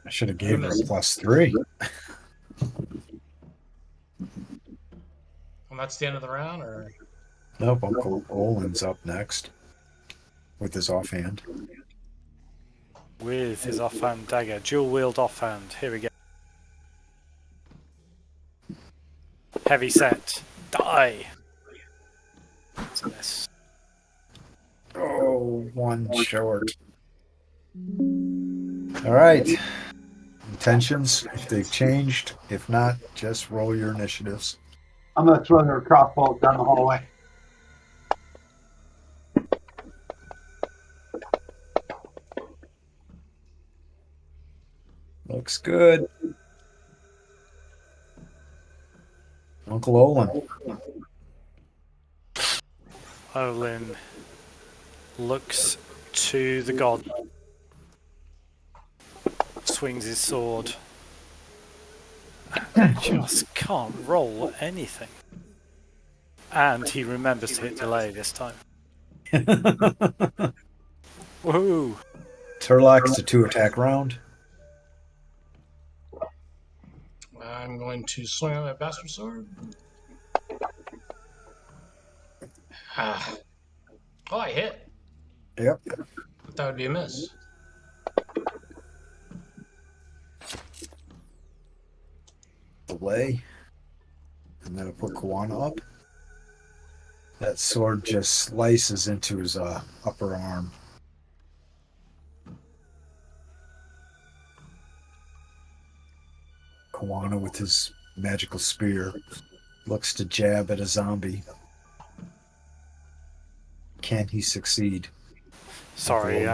I should have gave her a +3. And that's the end of the round, or? Nope, Uncle Olin's up next with his offhand. With his offhand dagger. Dual wield offhand. Here we go. Heavy set. Die! It's a miss. Oh, one short. All right. Intentions, if they've changed. If not, just roll your initiatives. I'm going to throw her crossbow down the hallway. Looks good. Uncle Olin. Olin looks to the god. Swings his sword. And just can't roll anything. And he remembers to hit delay this time. Woohoo! Turlock's a 2-attack round. I'm going to swing on that bastard sword. Ah. Oh, I hit. Yep. But that would be a miss. Delay. And then I'll put Kawana up. That sword just slices into his upper arm. Kawana with his magical spear looks to jab at a zombie. Can he succeed? Sorry,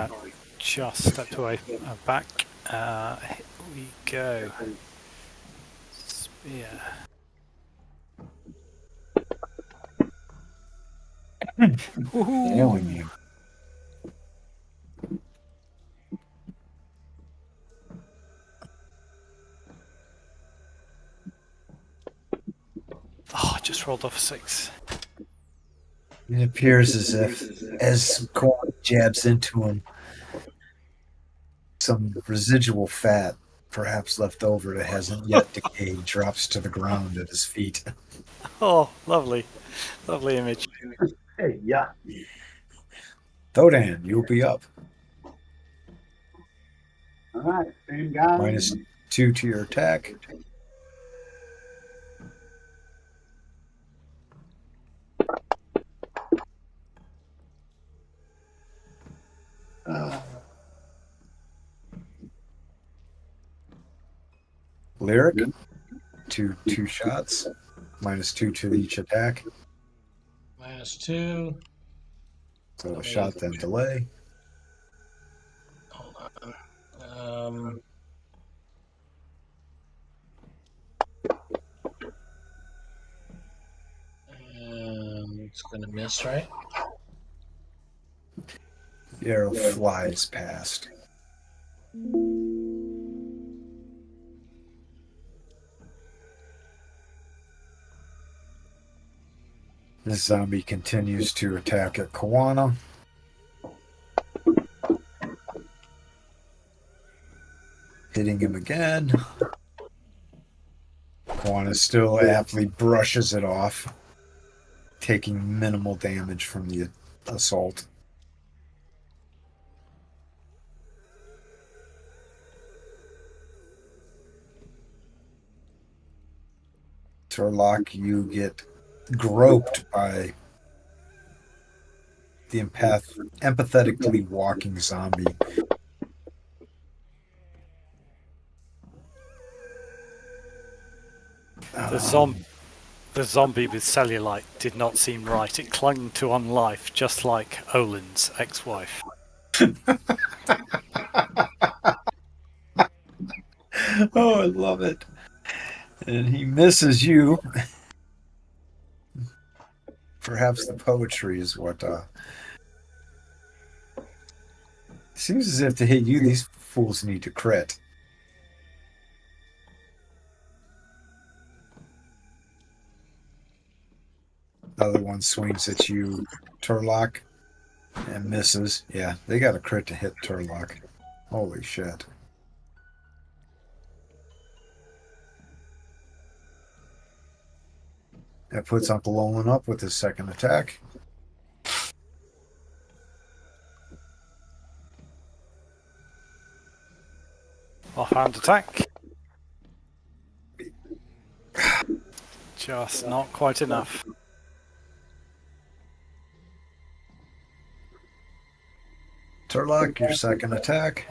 just stepped away. Back. Here we go. Spear. Nailing you. Oh, I just rolled off a 6. It appears as if, as Kawana jabs into him, some residual fat, perhaps left over that hasn't yet decayed, drops to the ground at his feet. Oh, lovely. Lovely image. Hey, yeah. Thodan, you'll be up. All right, same guy. -2 to your attack. Lyric, two shots, -2 to each attack. -2. So a shot, then delay. Hold on. It's going to miss, right? The arrow flies past. This zombie continues to attack at Kawana. Hitting him again. Kwana still aptly brushes it off, taking minimal damage from the assault. Turlock, you get groped by the empathetically walking zombie. The zombie with cellulite did not seem right. It clung to on life, just like Olin's ex-wife. Oh, I love it. And he misses you. Perhaps the poetry is what seems as if to hit you, these fools need to crit. Other one swings at you, Turlock, and misses. Yeah, they got a crit to hit Turlock. Holy shit. That puts Uncle Olin up with his second attack. Offhand attack. Just not quite enough. Turlock, your second attack.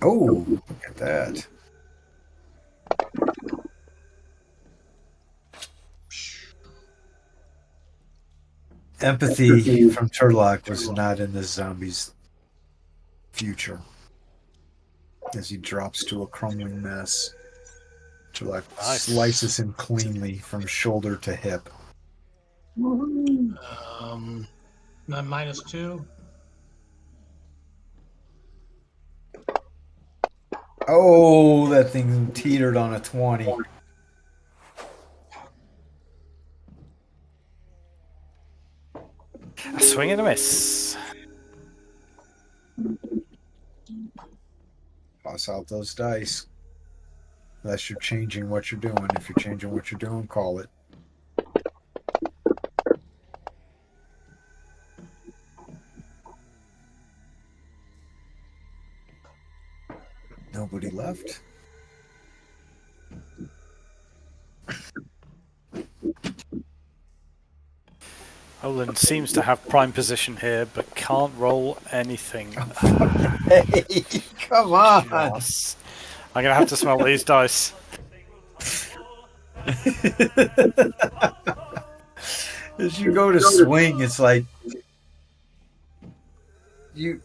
Oh, look at that. Empathy from Turlock was not in the zombie's future. As he drops to a crumbling mess, Turlock slices him cleanly from shoulder to hip. -2. Oh, that thing teetered on a 20. A swing and a miss. Toss out those dice. Unless you're changing what you're doing. If you're changing what you're doing, call it. Nobody left. Olin seems to have prime position here, but can't roll anything. Hey, come on! Yes. I'm gonna have to smell these dice. As you go to swing, it's like you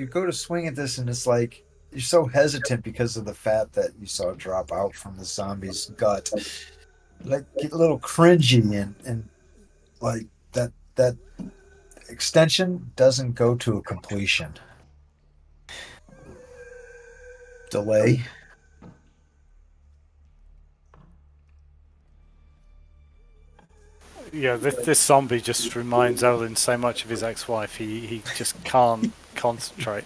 go to swing at this, and it's like you're so hesitant because of the fat that you saw drop out from the zombie's gut. Like get a little cringy and like that extension doesn't go to a completion. Delay. Yeah, this zombie just reminds Olin so much of his ex-wife. He just can't concentrate.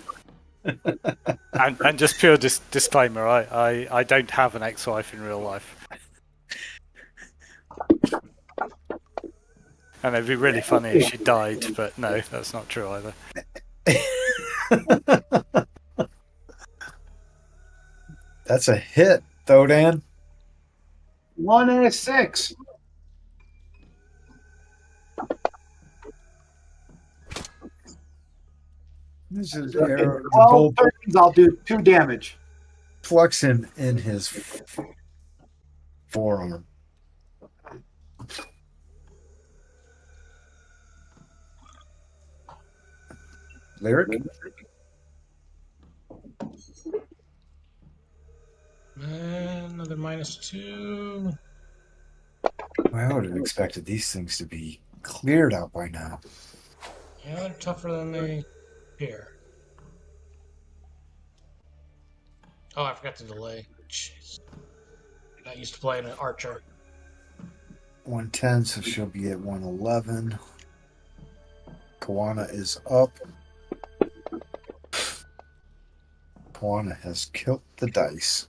And just pure disclaimer, I don't have an ex-wife in real life. And it'd be really funny if she died, but no, that's not true either. That's a hit, though, Dan. 1 and a 6. This is Okay, arrow. The 12 bolt turns, I'll do 2 damage. plucks him in his forearm. Lyric? Another -2. Well, I would have expected these things to be cleared out by now. Yeah, they're tougher than they appear. Oh, I forgot to delay. Jeez. I used to play an archer. 110, so she'll be at 111. Kawana is up. Kawana has killed the dice.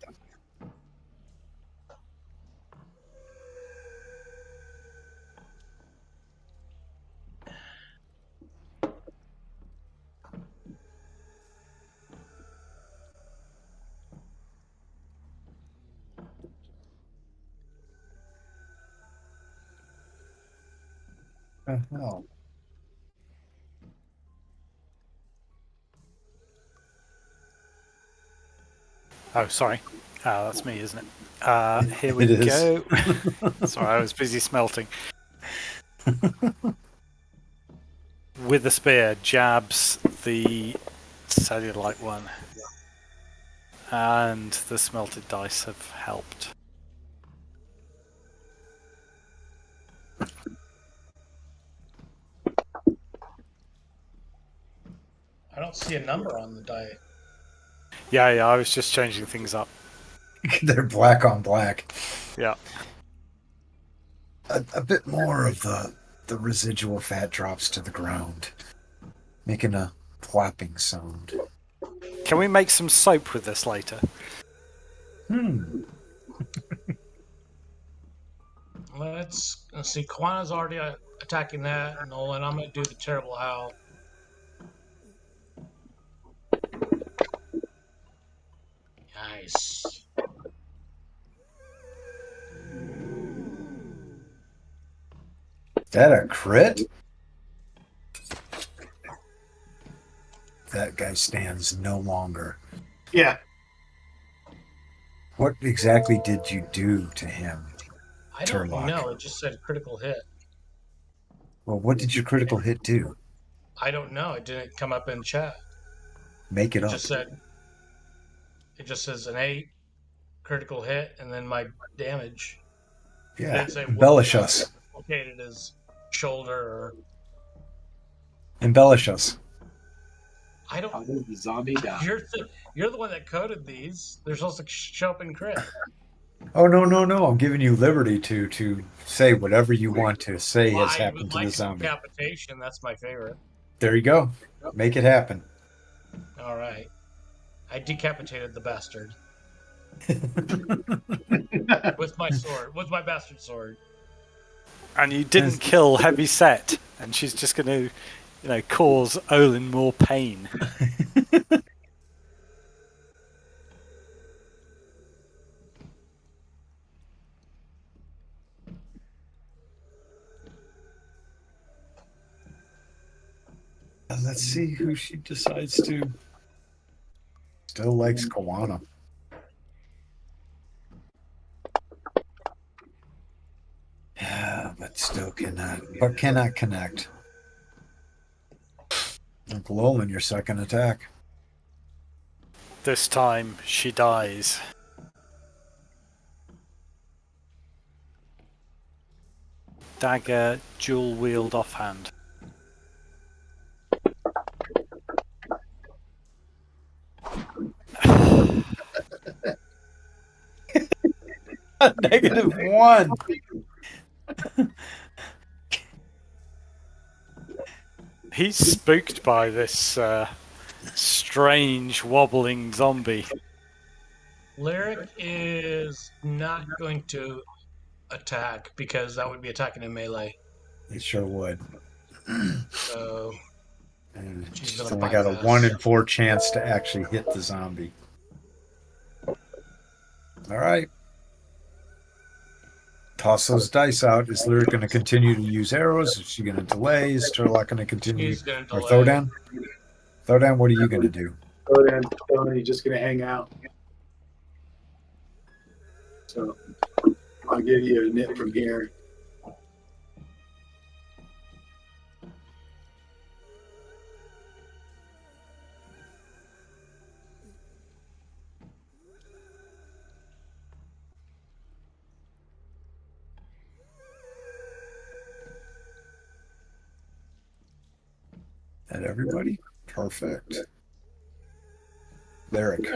What the hell? Oh, sorry. That's me, isn't it? Here we It is. go. Sorry, I was busy smelting. With the spear, jabs the cellulite one. And the smelted dice have helped. I don't see a number on the die. Yeah, I was just changing things up. They're black on black. Yeah. A bit more of the residual fat drops to the ground, making a flapping sound. Can we make some soap with this later? Let's see. Kwana's already attacking that. Nolan, I'm going to do the terrible howl. Nice. Is that a crit? That guy stands no longer. Yeah. What exactly did you do to him? I don't Turlock. know. It just said critical hit. Well, what did your critical hit do? I don't know. It didn't come up in chat. Make it It up. just said. It just says an 8 critical hit, and then my damage. It Yeah. didn't say Embellish us. located his shoulder or. Embellish us. I don't. How did the zombie die? You're the one that coded these. They're supposed to show up in crit. Oh, no. I'm giving you liberty to say whatever you want to say Well, has I happened would to like the zombie. decapitation. That's my favorite. There you go. Make it happen. All right. I decapitated the bastard with my sword. With my bastard sword. And you didn't kill Heavy Set, and she's just going to, cause Olin more pain. Let's see who she decides to. Still likes Kawana. Yeah, but still cannot. But cannot connect. Uncle Olin, your second attack. This time, she dies. Dagger, dual wield offhand. -1. He's spooked by this strange wobbling zombie. Lyric is not going to attack because that would be attacking in melee. It sure would. So And She's she's gonna only got a bypass. 1 in 4 chance to actually hit the zombie. All right. Toss those dice out. Is Lyric going to continue to use arrows? Is she going to delay? Is Turlock going to continue? she's going to Or delay. Thodan? Thodan, what are you going to do? He's just gonna hang out. So I'll give you a nip from here. That everybody? Perfect. Lyric.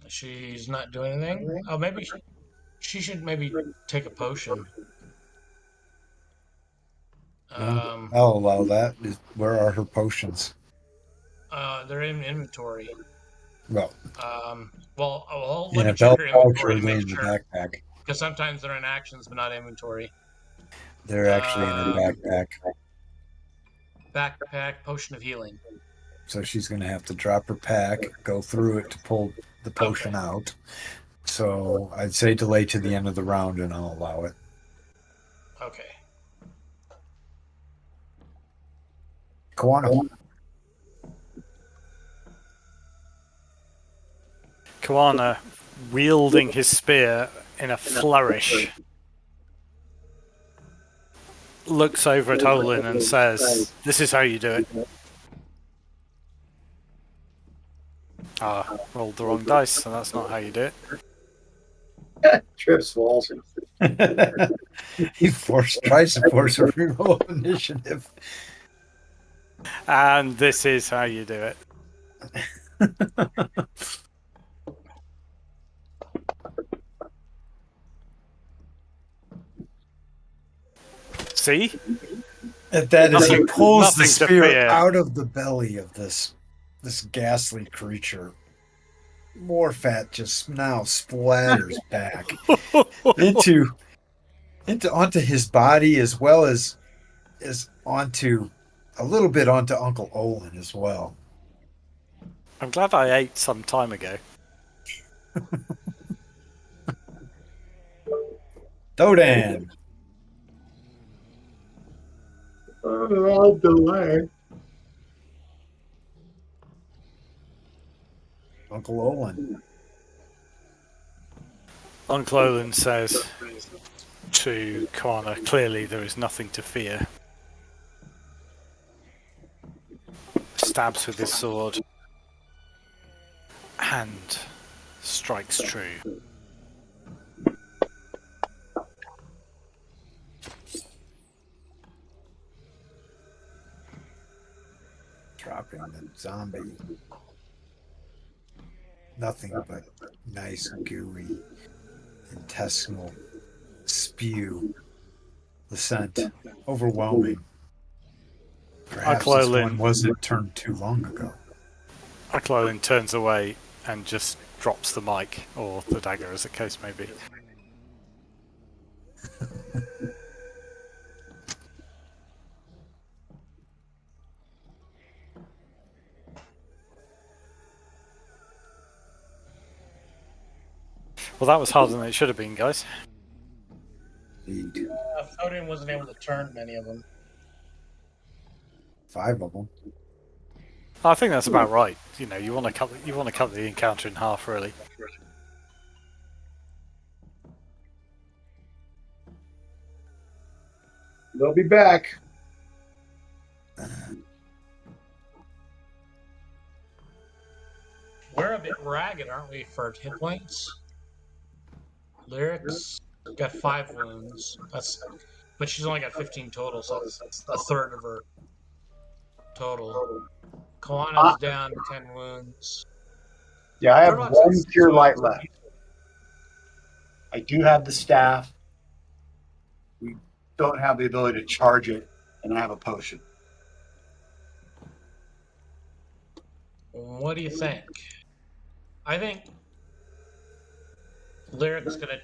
She's not doing anything. Oh, maybe she should maybe take a potion. I'll allow that. Where are her potions? They're in inventory. Well, Let in me a check belt her pouch or inventory are to they make in the sure, backpack? because sometimes they're in actions but not inventory. They're actually in her Um, backpack. Backpack, potion of healing. So she's going to have to drop her pack, go through it to pull the potion out. So I'd say delay to the end of the round, and I'll allow it. Okay. Kawana. Kawana, wielding his spear in a flourish, looks over at Olin and says, "This is how you do it." Rolled the wrong dice, so that's not how you do it. Trips falls. He tries to force a reroll initiative. And this is how you do it. See? That is, he pulls the Nothing to spear fear. out of the belly of this ghastly creature. More fat just now splatters back onto his body, as well as onto a little bit onto Uncle Olin as well. I'm glad I ate some time ago. Dodan. I'll delay. Uncle Olin. Uncle Olin says to Kawana, "Clearly there is nothing to fear." Stabs with his sword and strikes true. Dropping the zombie. Nothing but nice, gooey, intestinal spew. The scent, overwhelming. Perhaps Uncle this Olin, one wasn't turned too long ago. Uncle Olin turns away and just drops the mic, or the dagger as the case may be. Well, that was harder than it should have been, guys. Indeed. Odin wasn't able to turn many of them. 5 of them. I think that's about right. You know, you want to cut the encounter in half, really. They'll be back. We're a bit ragged, aren't we, for hit points? Lyric's got 5 wounds. But she's only got 15 total, so that's a third of her total. Kawana's down 10 wounds. Yeah, I have Turlock's one got cure 6 light wounds. left. I do have the staff. We don't have the ability to charge it, and I have a potion. What do you think? I think Lyric's gonna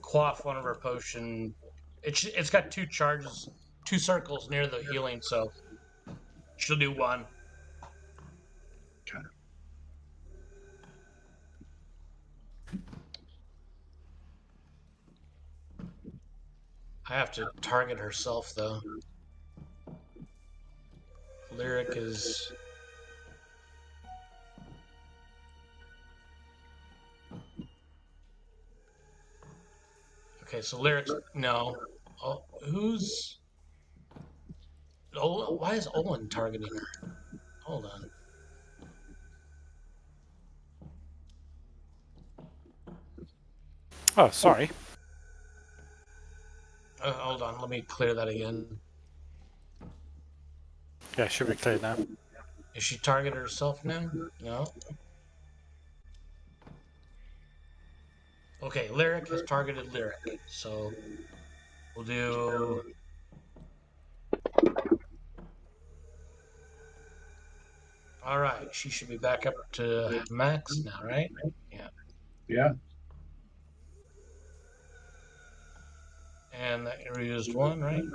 quaff one of her potion. It's got 2 charges, 2 circles near the healing, so she'll do 1. Okay. I have to target herself though. Lyric is. Okay, so Lyric's no. Oh, who's? Oh, why is Olin targeting her? Hold on. Oh, sorry. Hold on, let me clear that again. Yeah, should be clear now. Is she targeted herself now? No. Okay, Lyric has targeted Lyric, so we'll do All right, she should be back up to max now, right? Yeah. Yeah. And that reused one, right? Okay.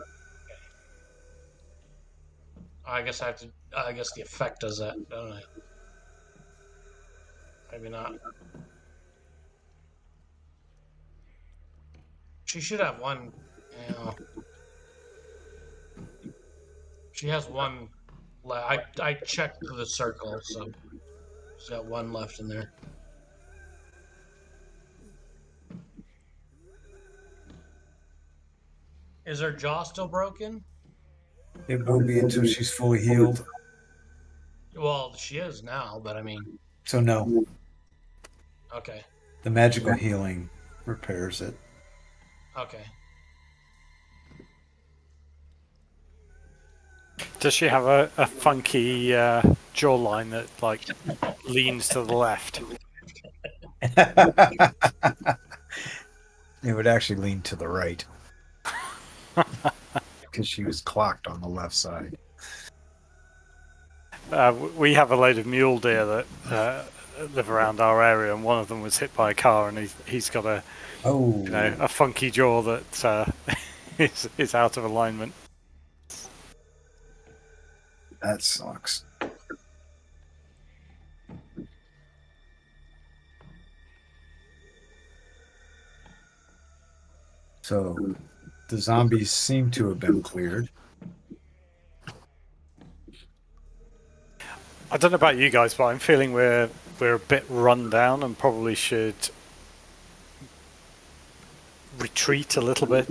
I guess I have to. I guess the effect does that, don't I? Maybe not. She should have one. Yeah. She has one. I checked the circle, so she's got one left in there. Is her jaw still broken? It will be until she's fully healed. Well, she is now, but I mean, So no, okay, the magical healing repairs it. okay. Does she have a funky jawline that like leans to the left? It would actually lean to the right because she was clocked on the left side. We have a load of mule deer that live around our area, and one of them was hit by a car, and he's got a a funky jaw that is out of alignment. That sucks. So the zombies seem to have been cleared. I don't know about you guys, but I'm feeling we're a bit run down and probably should retreat a little bit,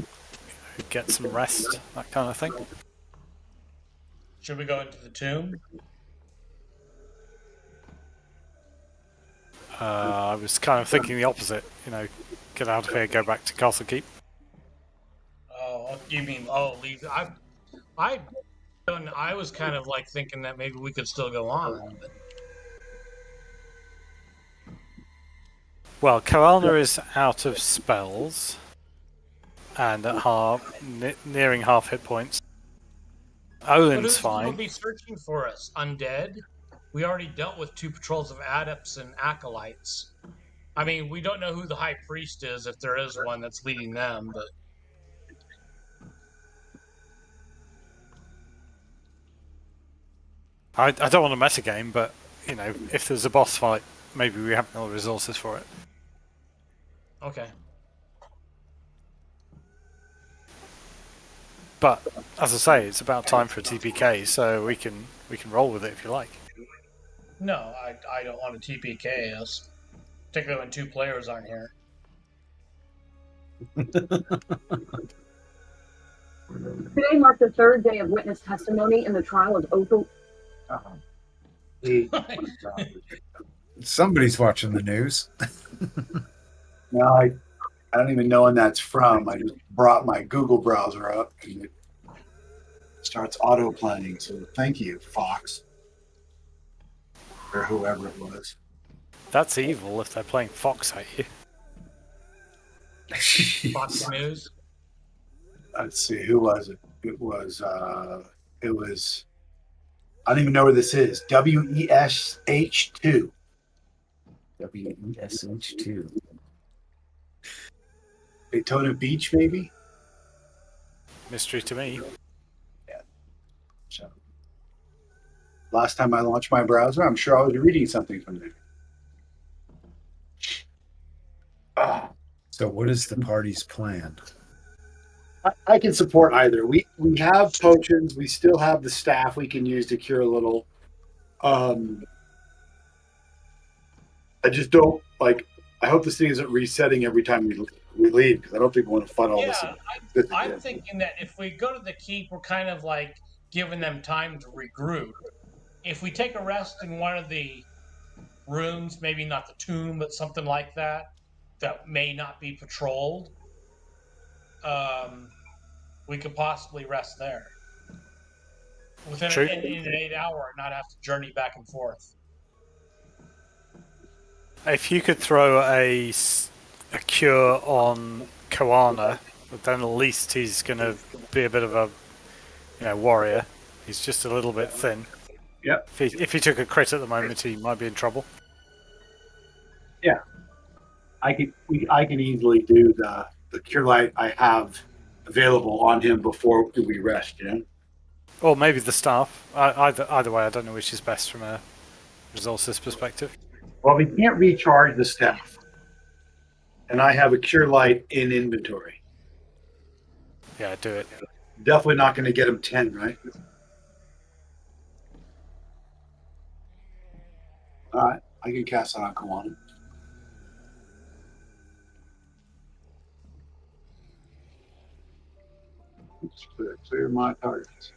get some rest, that kind of thing. Should we go into the tomb? I was kind of thinking the opposite. Get out of here, go back to Castle Keep. Oh, you mean leave? I was kind of like thinking that maybe we could still go on. But... Well, Koana is out of spells and at nearing half hit points. Olin's fine. Who will be searching for us? Undead? We already dealt with 2 patrols of adepts and acolytes. I mean, we don't know who the high priest is, if there is one that's leading them, but... I don't want to mess a game, but, if there's a boss fight, maybe we have no resources for it. Okay. But, as I say, it's about time for a TPK, so we can roll with it if you like. No, I don't want to TPK us. Particularly when 2 players aren't here. Today marked the 3rd day of witness testimony in the trial of Opal. Somebody's watching the news. No, I don't even know when that's from. I just brought my Google browser up and it starts auto playing. So thank you, Fox. Or whoever it was. That's evil if they're playing Fox at you. Fox News? Let's see, who was it? It was I don't even know where this is. WESH2. WESH2. Daytona Beach, maybe? Mystery to me. Yeah. So, last time I launched my browser, I'm sure I was reading something from there. So what is the party's plan? I can support either. We have potions. We still have the staff we can use to cure a little. I just don't like. I hope this thing isn't resetting every time we leave because I don't think we want to fight all this. I'm thinking that if we go to the keep, we're kind of like giving them time to regroup. If we take a rest in one of the rooms, maybe not the tomb, but something like that may not be patrolled. We could possibly rest there within in an 8 hour, not have to journey back and forth. If you could throw a cure on Koana, then at least he's going to be a bit of a warrior. He's just a little bit thin. Yep. If he took a crit at the moment, he might be in trouble. I can easily do the cure light I have available on him before we rest. Or maybe the staff. Either way, I don't know which is best from a resources perspective. Well, we can't recharge the staff, and I have a cure light in inventory. Yeah, do it. Definitely not going to get him 10, right? All right, I can cast that on Kawana. Just clear my targets.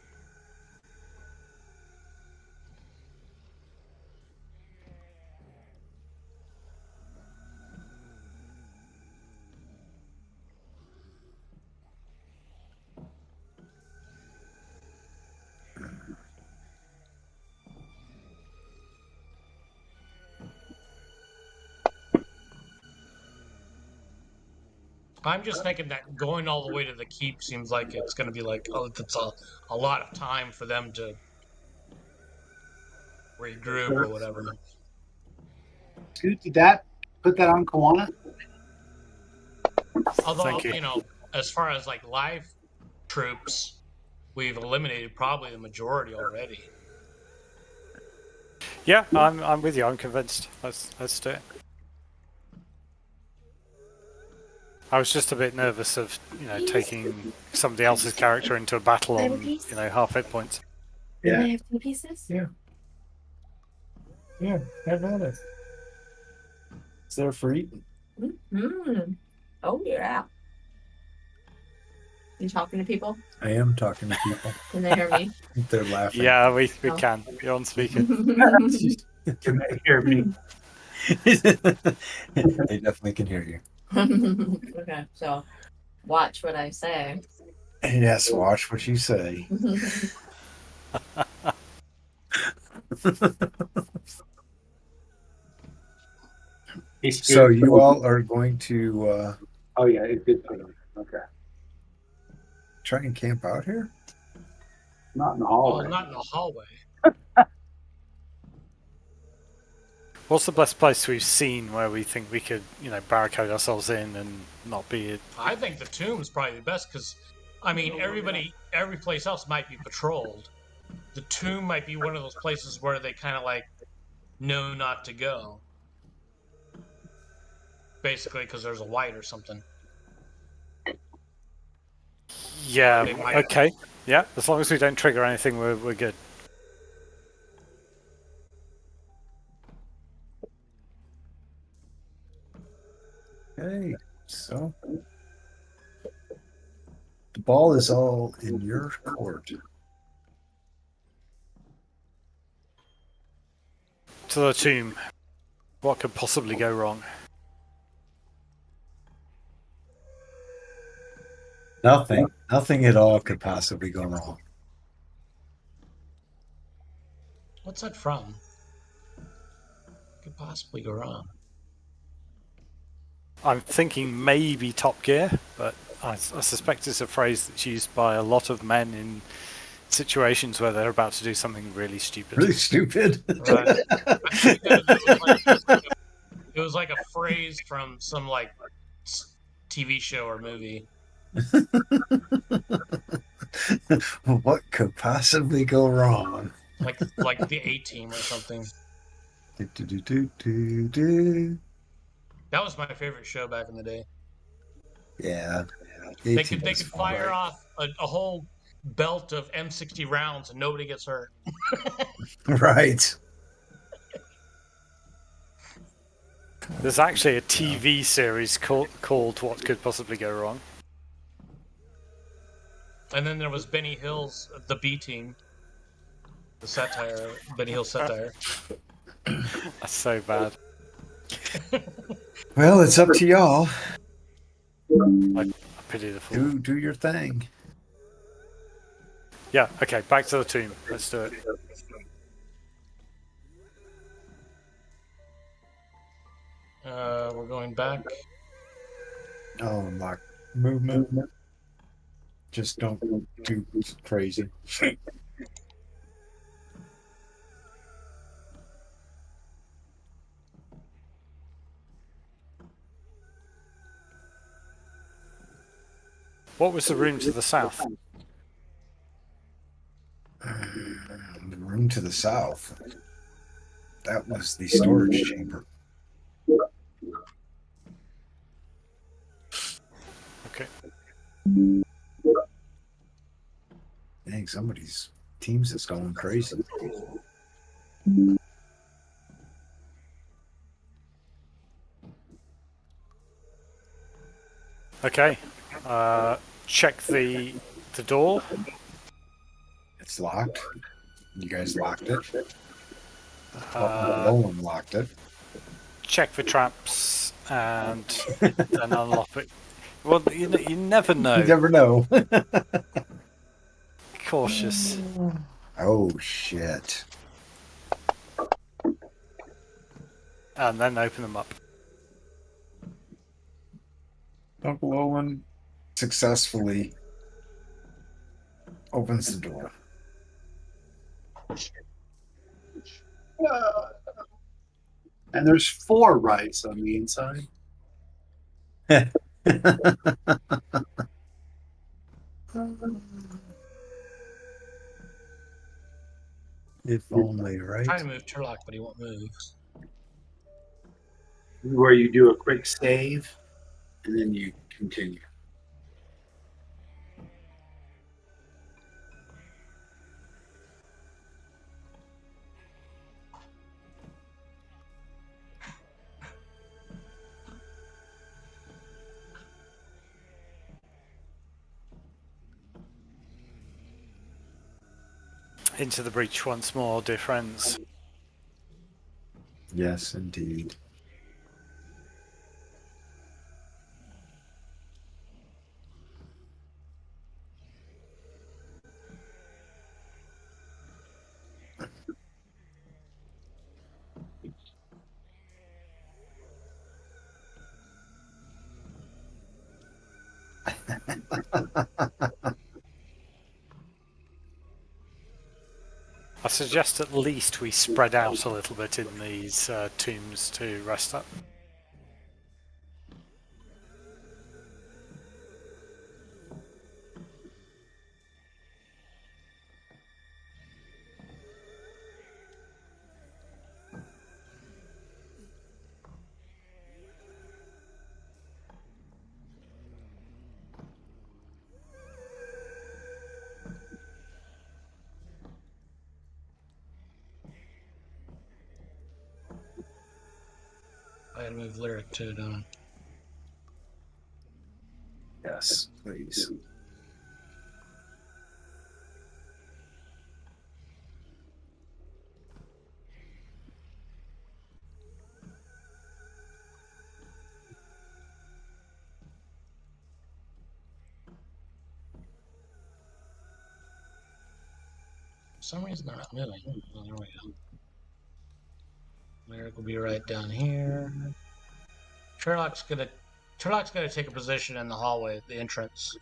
I'm just thinking that going all the way to the keep seems like it's going to be like, oh, it's a lot of time for them to regroup or whatever. Dude, did that put that on Kawana? Although, Thank you. you know, as far as like live troops, we've eliminated probably the majority already. Yeah, I'm with you. I'm convinced. Let's do it. I was just a bit nervous of taking somebody else's character into a battle on half hit points. Yeah. Can I have 2 pieces? Yeah. Yeah, have at it. It's there for eating. Mm-hmm. Oh yeah. You talking to people? I am talking to people. Can they hear me? They're laughing. Yeah, we Oh. can. You're on speaker. Can they hear me? They definitely can hear you. Okay, so watch what I say. Yes, watch what you say. So you all are going to Oh yeah, it did put on. Okay. try and camp out here? Not in the Oh, hallway. not in the hallway. What's the best place we've seen where we think we could, barricade ourselves in and not be? I think the tomb is probably the best because, I mean, every place else might be patrolled. The tomb might be one of those places where they kind of like know not to go. Basically, because there's a light or something. Yeah. They might- Okay. Yeah. As long as we don't trigger anything, we're good. Okay, so the ball is all in your court. To the tomb. What could possibly go wrong? Nothing. Nothing at all could possibly go wrong. What's that from? Could possibly go wrong. I'm thinking maybe Top Gear, but I suspect it's a phrase that's used by a lot of men in situations where they're about to do something really stupid. Really stupid. Right. I think that it was like a phrase from some like TV show or movie. What could possibly go wrong? Like the A-Team or something. Do. That was my favorite show back in the day. Yeah. They could fire off a whole belt of M60 rounds and nobody gets hurt. Right. There's actually a TV series called What Could Possibly Go Wrong. And then there was Benny Hill's The B-Team. The satire, Benny Hill satire. That's so bad. Well, it's up to y'all. I pity the fool. Do your thing. Yeah, okay, back to the tomb. Let's do it. We're going back. Oh, unlock movement. Just don't do crazy. What was the room to the south? The room to the south. That was the storage chamber. Okay. Dang, somebody's teams is going crazy. Okay. Check the door. It's locked. You guys locked it. Uh, Roland locked it. check for traps and then unlock it. Well, you never know. You never know. Cautious. Oh shit. And then open them up. Uncle Owen successfully opens the door. And there's 4 rights on the inside. If only, I'm right? trying to move Turlock, but he won't move. Where you do a quick save and then you continue. Into the breach once more, dear friends. Yes, indeed. I suggest at least we spread out a little bit in these tombs to rest up. I gotta move Lyric too, don't I? Yes, please. For some reason they're not moving. Oh, there we go. Lyric will be right down here. Turlock's gonna take a position in the hallway at the entrance.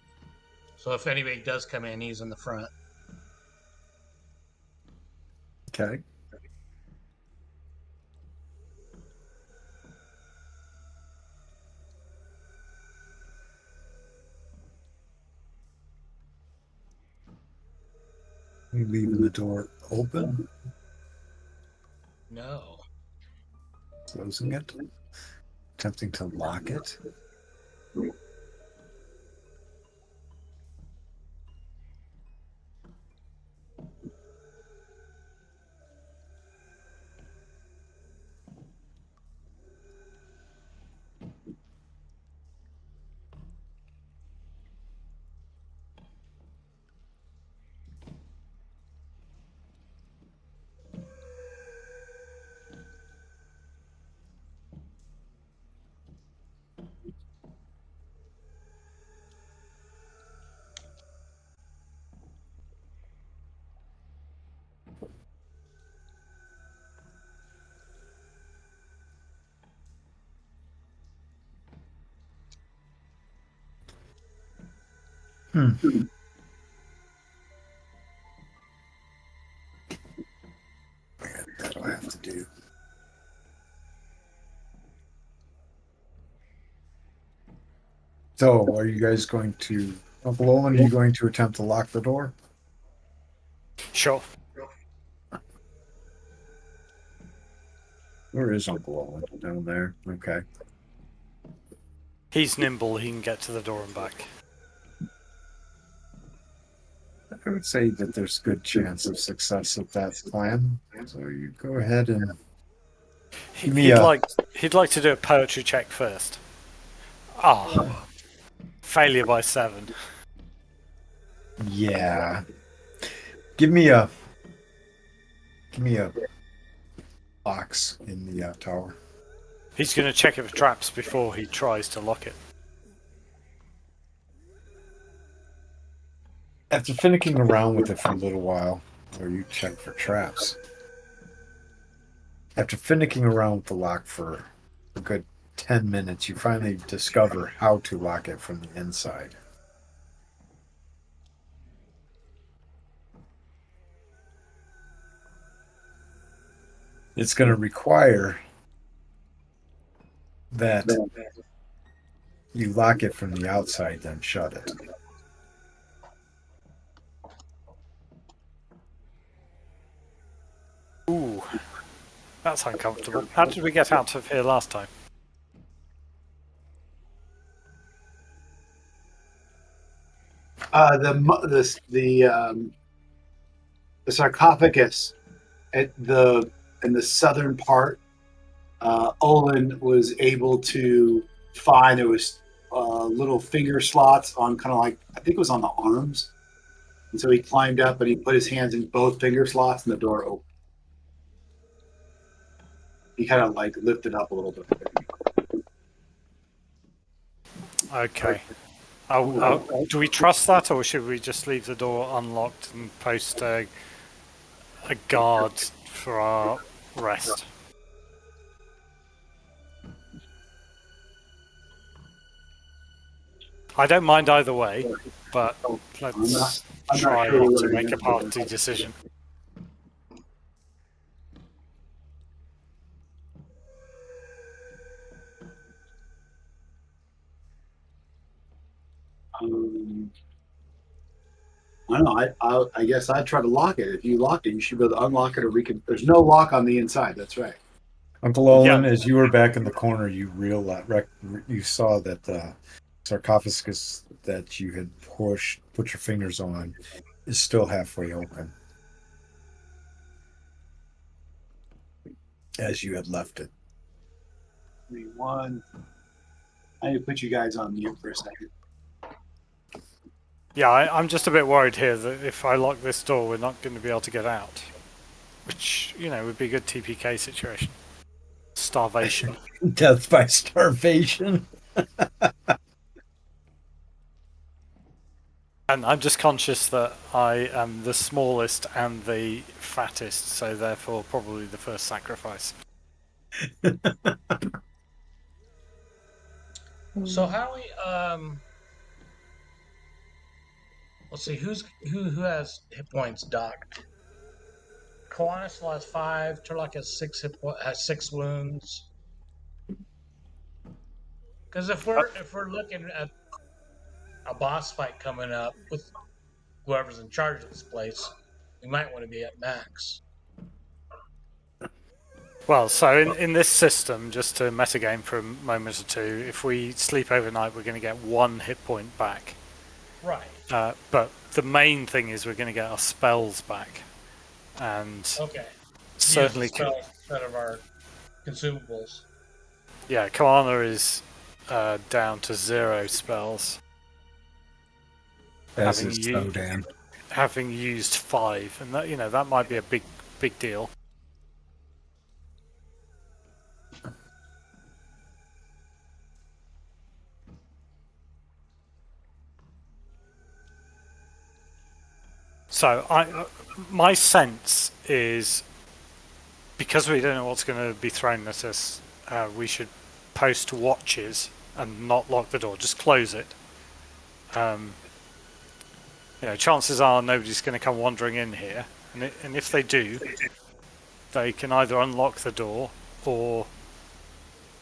So if anybody does come in, he's in the front. Okay. You leaving the door open? No. Closing it? Attempting to lock it? That'll have to do. So, are you guys going to Uncle Olin, are you going to attempt to lock the door? Sure. Where is Uncle Olin? Down there. Okay. He's nimble. He can get to the door and back. I would say that there's good chance of success with that plan. So you go ahead and give me He'd like to do a poetry check first. Ah, failure by 7. yeah. Give me a box in the tower. He's going to check it for traps before he tries to lock it. After finicking around with it for a little while, or you check for traps. After finicking around with the lock for a good 10 minutes, you finally discover how to lock it from the inside. It's going to require that you lock it from the outside, then shut it. Ooh, that's uncomfortable. How did we get out of here last time? The sarcophagus in the southern part, Olin was able to find there was little finger slots on kind of like, I think it was on the arms, and so he climbed up and he put his hands in both finger slots and the door opened. He kind of like lifted up a little bit. Okay. Do we trust that, or should we just leave the door unlocked and post a guard for our rest? I don't mind either way, but let's try to make a party decision. I don't know. I guess I'd try to lock it. If you locked it, you should be able to unlock it, or there's no lock on the inside. That's right. Uncle Olin, as you were back in the corner, you you saw that the sarcophagus that you had put your fingers on, is still halfway open, as you had left it. I need to put you guys on mute for a second. Yeah, I'm just a bit worried here that if I lock this door, we're not going to be able to get out. Which, would be a good TPK situation. Starvation. Death by starvation. And I'm just conscious that I am the smallest and the fattest, so therefore probably the first sacrifice. So how we let's see who has hit points. Doc. Kiwanis still has 5. Turlock has 6 has 6 wounds. Because if we're looking at a boss fight coming up with whoever's in charge of this place, we might want to be at max. Well, so in this system, just to metagame for a moment or two, if we sleep overnight, we're going to get 1 hit point back. Right. But the main thing is we're going to get our spells back. And certainly spells instead of our consumables. Yeah, Koana is down to 0 spells. Having used 5, and that might be a big deal. So my sense is, because we don't know what's going to be thrown at us, we should post watches and not lock the door, just close it. Chances are nobody's going to come wandering in here, and if they do, they can either unlock the door or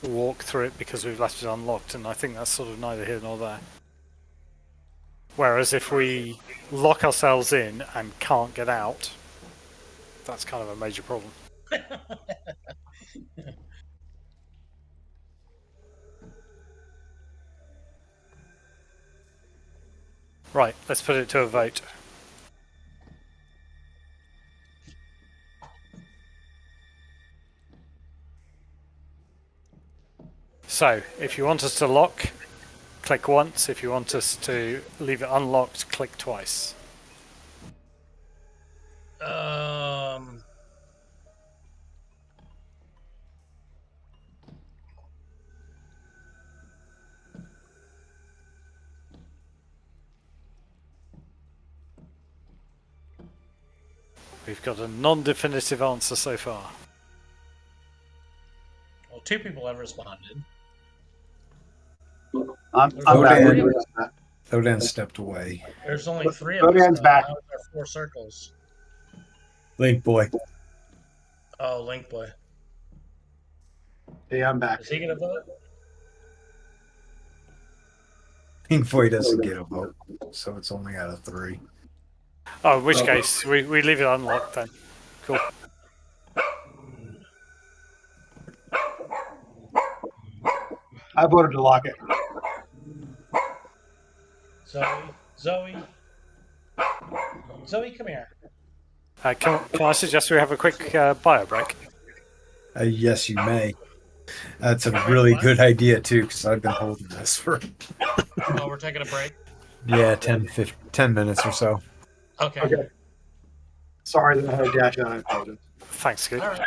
walk through it because we've left it unlocked, and I think that's sort of neither here nor there. Whereas if we lock ourselves in and can't get out, that's kind of a major problem. Right, let's put it to a vote. So, if you want us to lock, click once. If you want us to leave it unlocked, click twice. We've got a non-definitive answer so far. Well, 2 people have responded. I'm There's back. only- Thodan stepped away. There's only 3 of us. Thodan's back. How is there 4 circles? Link boy. Oh, Link Boy. Hey, I'm back. Is he gonna vote? Link boy doesn't get a vote, so it's only out of 3. Oh, in which case, we leave it unlocked then. Cool. I voted to lock it. Zoe, come here. Can I suggest we have a quick bio break? Yes, you may. That's a really good idea, too, because I've been holding this for, Oh, we're taking a break. 10 minutes or so. Okay. Okay. Sorry that I had to dash out. I apologize. Thanks, good. All right.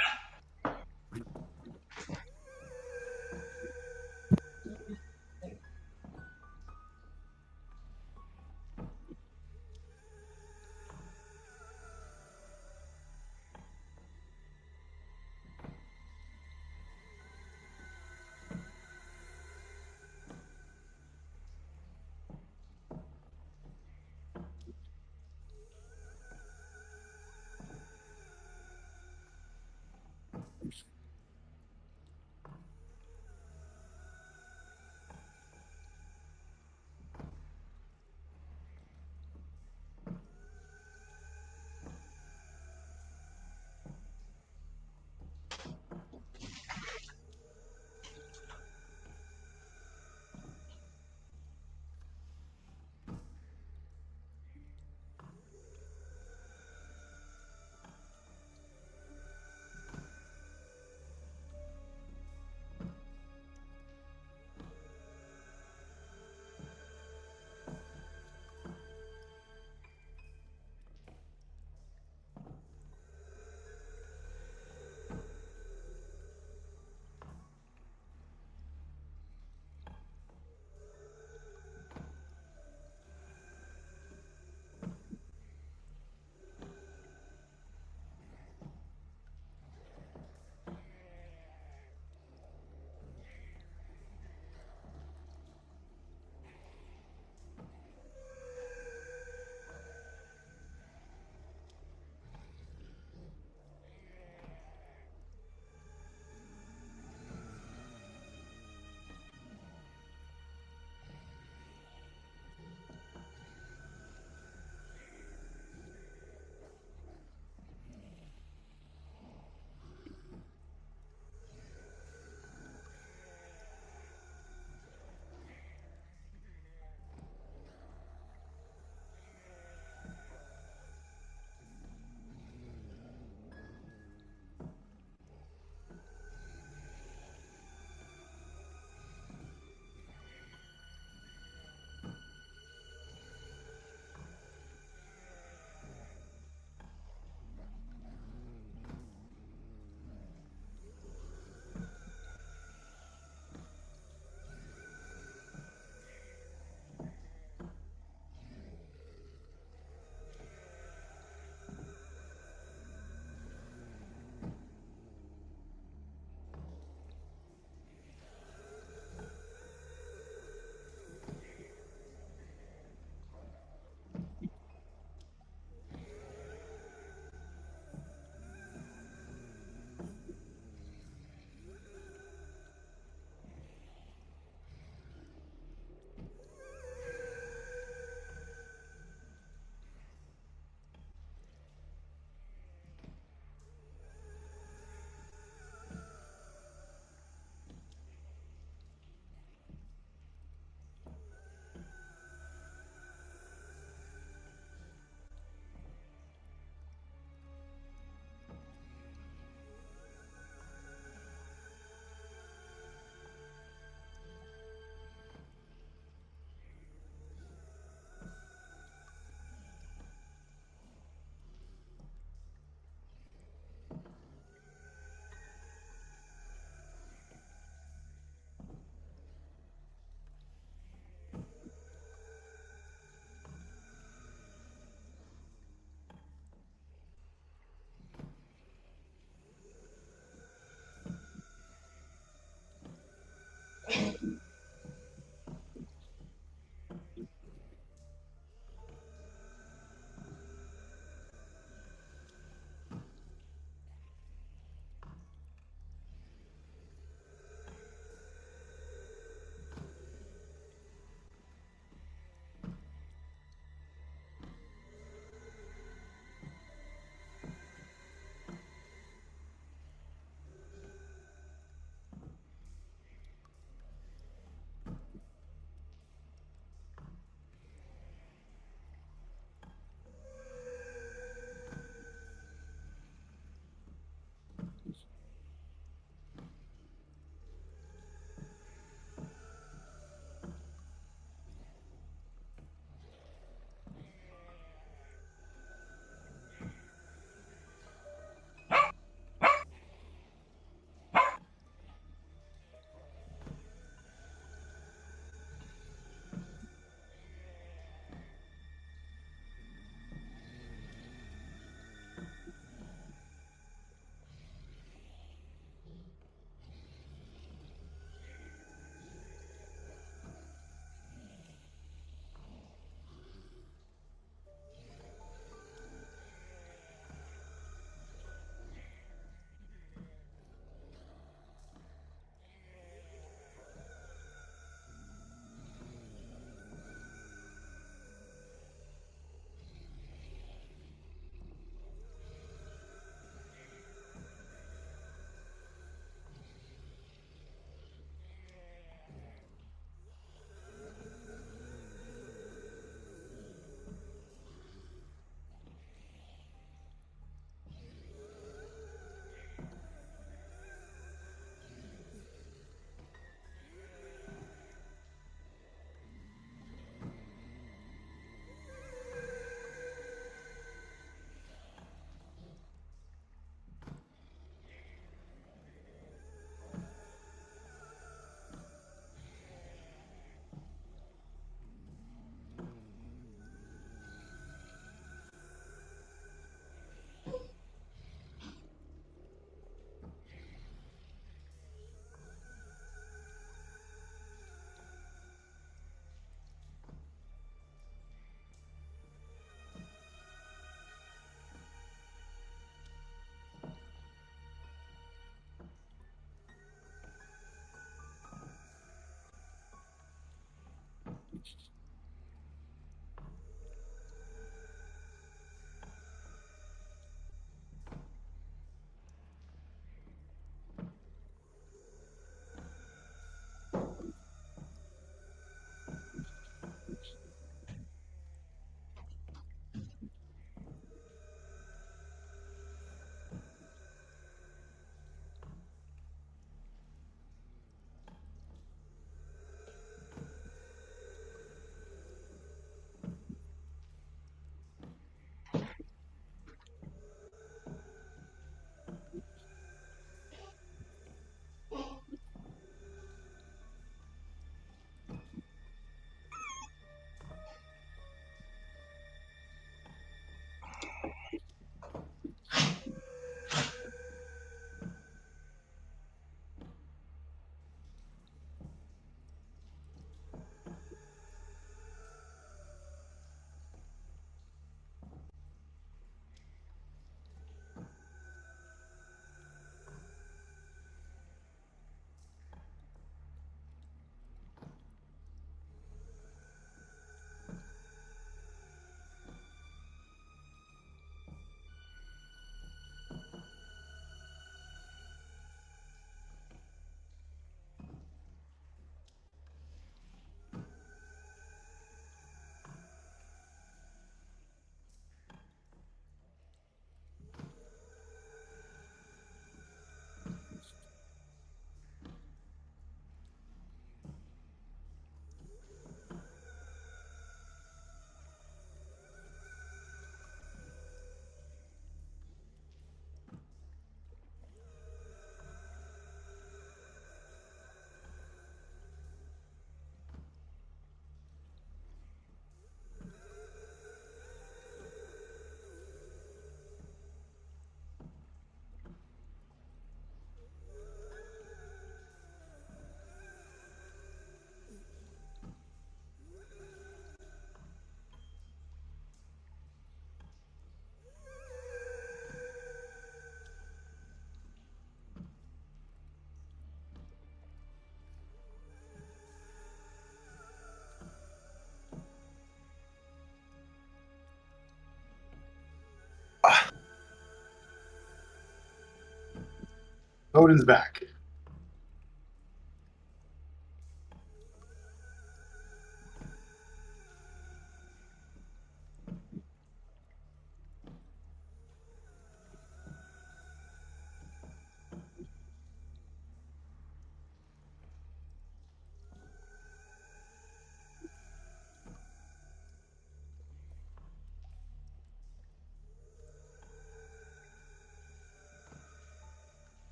Odin's back.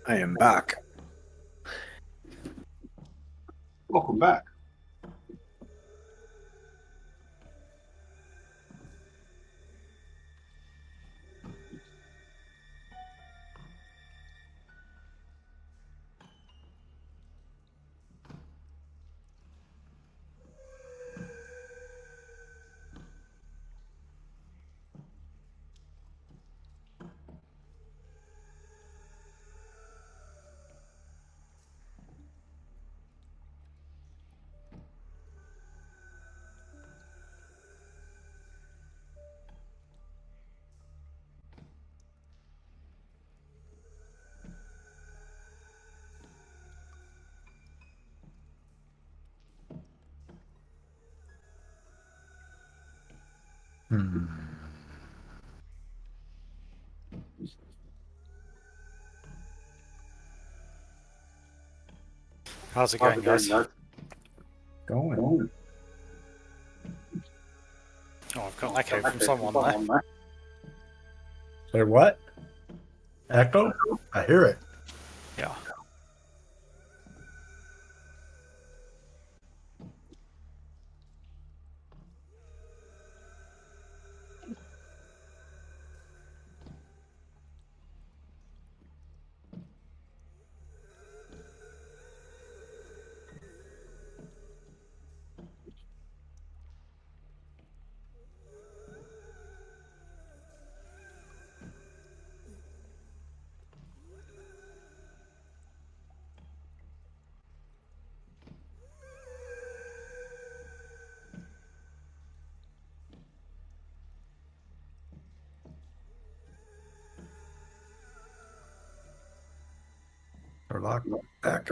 I am back. Welcome back. How's it going, guys? Going. Oh, I've got echo from someone there. Say what? Echo? I hear it. Yeah. Sherlock, back.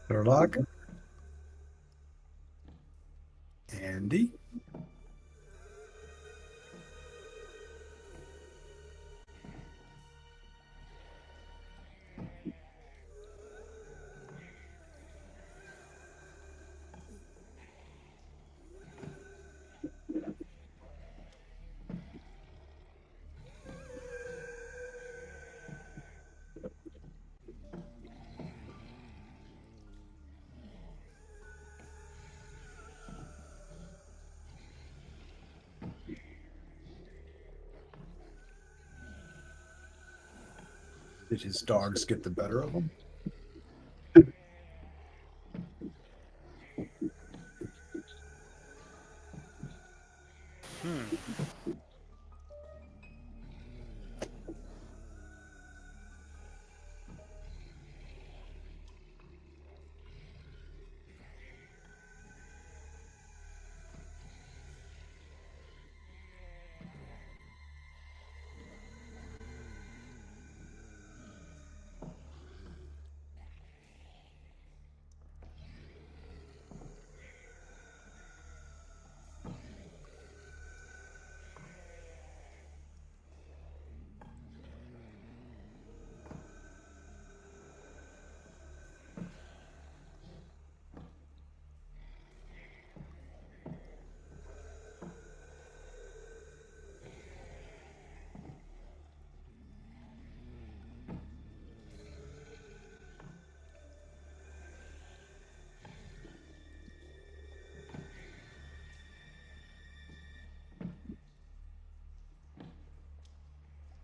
Sherlock. Andy. Did his dogs get the better of him?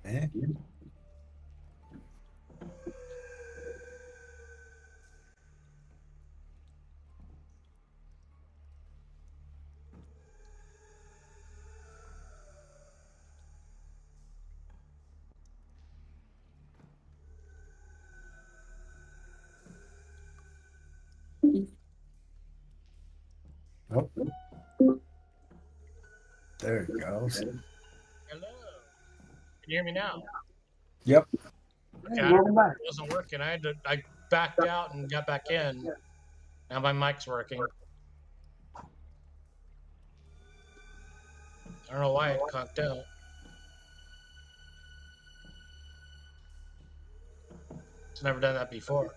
Eh? Oh. There it goes. Hello. Can you hear me now? Yep. Okay, I don't know, it wasn't working. I backed out and got back in. Now my mic's working. I don't know why it conked out. It's never done that before.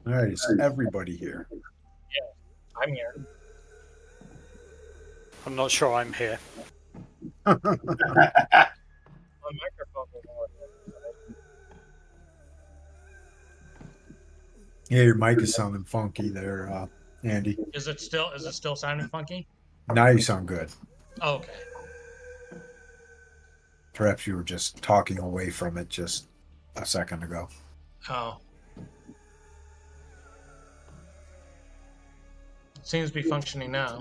All right, is everybody here? I'm here. I'm not sure I'm here. My microphone wasn't working. Yeah, your mic is sounding funky there, Andy. Is it still sounding funky? Now you sound good. Oh, okay. Perhaps you were just talking away from it just a second ago. Oh. Seems to be functioning now.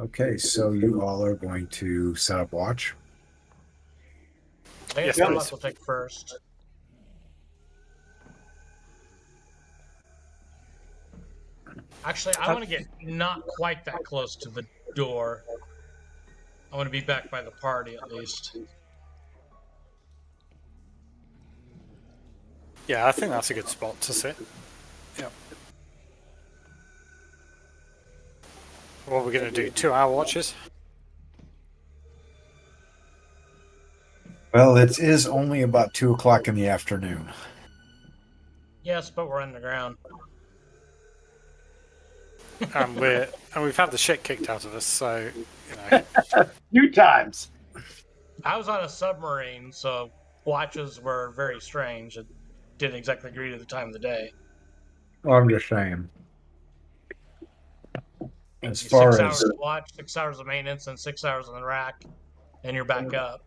Okay, so you all are going to set up watch. I guess Yes, Sherlock please. will take first. Actually, I want to get not quite that close to the door. I want to be back by the party at least. Yeah, I think that's a good spot to sit. Yep. What are we going to do? 2-hour watches? Well, it is only about 2:00 in the afternoon. Yes, but we're underground. And we've had the shit kicked out of us, so you know. Few times. I was on a submarine, so watches were very strange. It didn't exactly agree to the time of the day. Well, I'm just saying. As 6 far hours as to watch, 6 hours of maintenance, and 6 hours on the rack, and you're back up.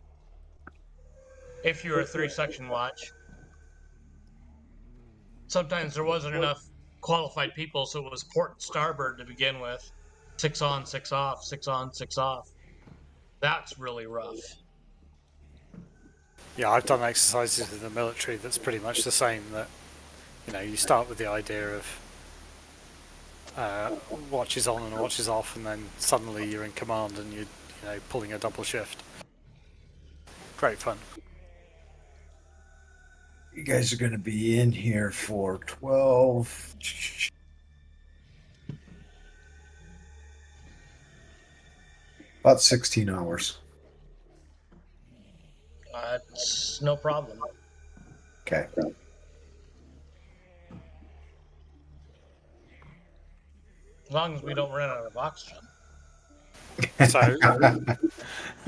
if you're a 3-section watch. Sometimes there wasn't enough qualified people, so it was port and starboard to begin with. 6 on, 6 off, 6 on, 6 off. That's really rough. Yeah, I've done exercises in the military that's pretty much the same. That, you know, you start with the idea of watches on and watches off, and then suddenly you're in command and you're, you know, pulling a double shift. Great fun. You guys are going to be in here for 12. About 16 hours. It's no problem. Okay. As long as we don't run out of oxygen. So,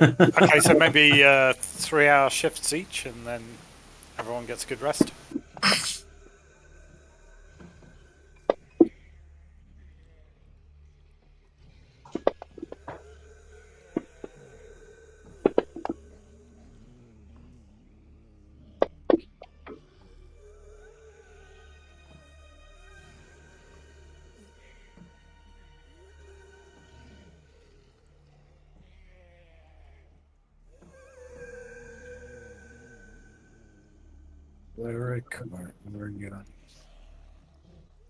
okay, so maybe 3-hour shifts each, and then everyone gets a good rest. Lyric, where are you?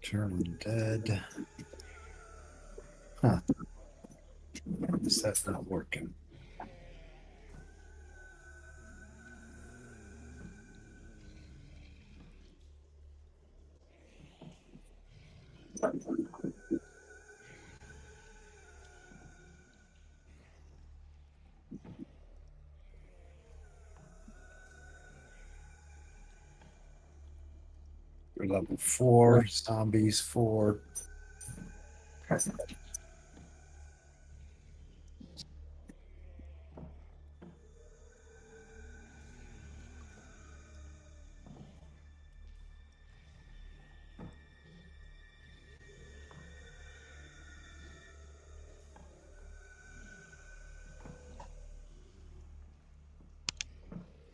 German dead. Huh. Is that not working? We're level 4, zombies 4.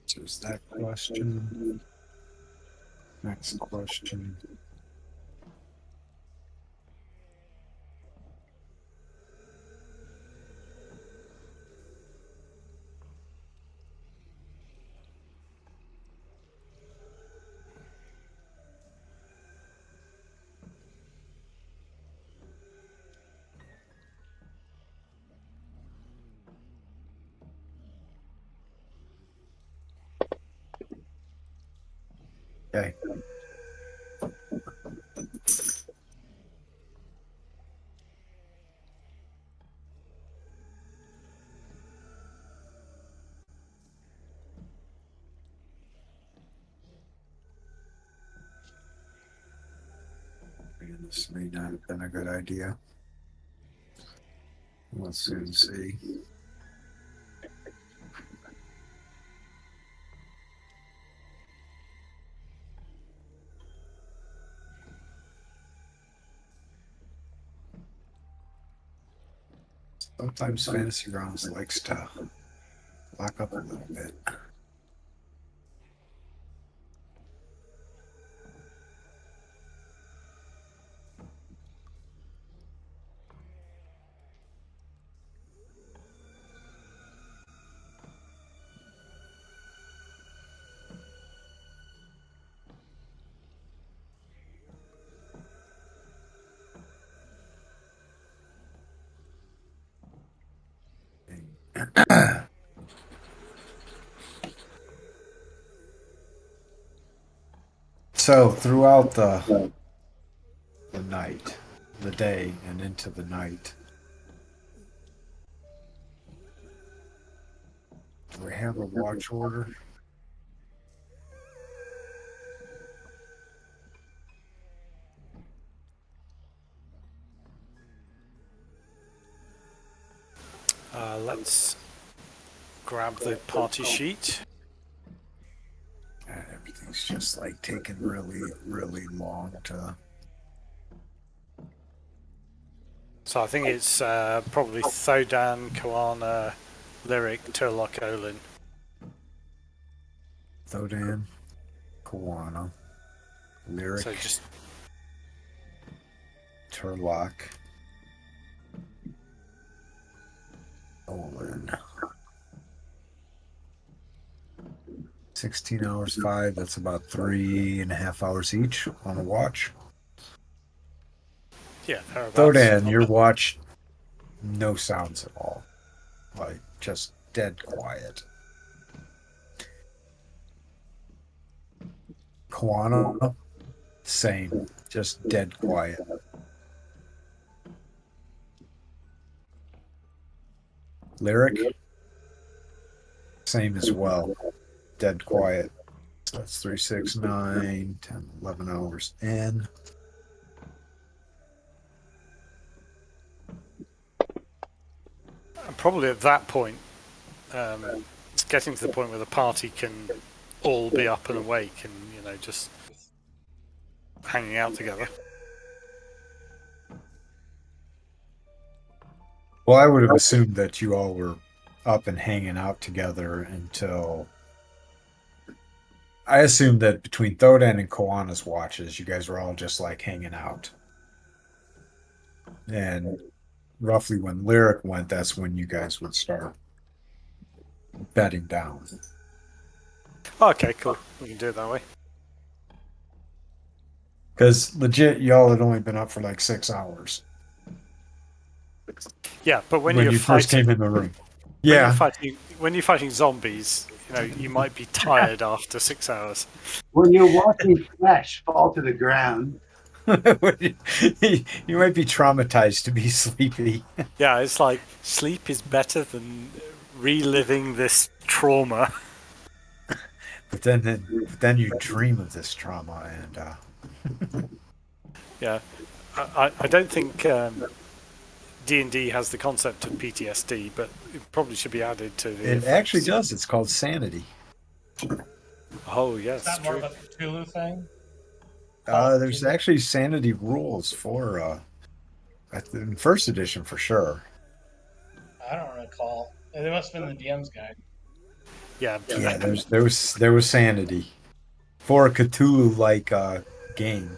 So is that question? Next question. Okay. And this may not have been a good idea. We'll soon see. Sometimes Fantasy Grounds likes to lock up a little bit. So throughout the night, the day, and into the night, do we have a watch order? Let's grab the party sheet. Everything's just like taking really, really long to. So I think it's probably Thodan, Koana, Lyric, Turlock, Olin. Thodan, Kawana, Lyric, So just Turlock, Olin. 16 hours, 5. That's about 3.5 hours each on a watch. yeah, thereabouts. Thodan, your watch, no sounds at all. Like, just dead quiet. Kawana, same. Just dead quiet. Lyric, same as well. Dead quiet. So that's 3, 6, 9, 10, 11 hours in. And probably at that point, it's getting to the point where the party can all be up and awake and, you know, just hanging out together. Well, I would have assumed that you all were up and hanging out together until... I assumed that between Thodan and Kawana's watches, you guys were all just like hanging out. And roughly when Lyric went, that's when you guys would start bedding down. Okay, cool. We can do it that way. Because legit, y'all had only been up for like 6 hours Yeah, but when you you're first fighting, came in the room. when Yeah. you're fighting zombies, you know, you might be tired after 6 hours. When you're watching flesh fall to the ground, You might be traumatized to be sleepy. Yeah, it's like sleep is better than reliving this trauma. But then you dream of this trauma, and Yeah, I don't think D&D has the concept of PTSD, but it probably should be added to the it effects. actually does. It's called sanity. Oh yes, Is that more true. of a Cthulhu thing? There's actually sanity rules for in first edition for sure. I don't recall. It must have been the DM's guide. Yeah, Yeah, there was sanity for a Cthulhu like game.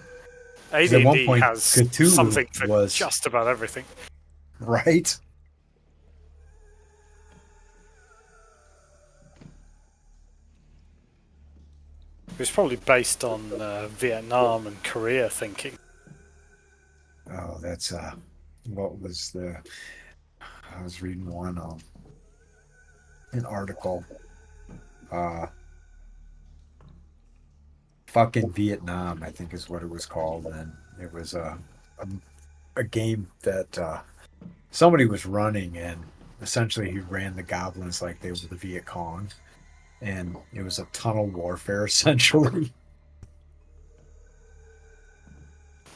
At one AD&D point, has Cthulhu something for was just about everything. right. It was probably based on Vietnam and Korea thinking. Oh, that's what was the? I was reading one an article. Fucking Vietnam, I think is what it was called, and it was a game that somebody was running, and essentially he ran the goblins like they were the Viet Cong, and it was a tunnel warfare essentially.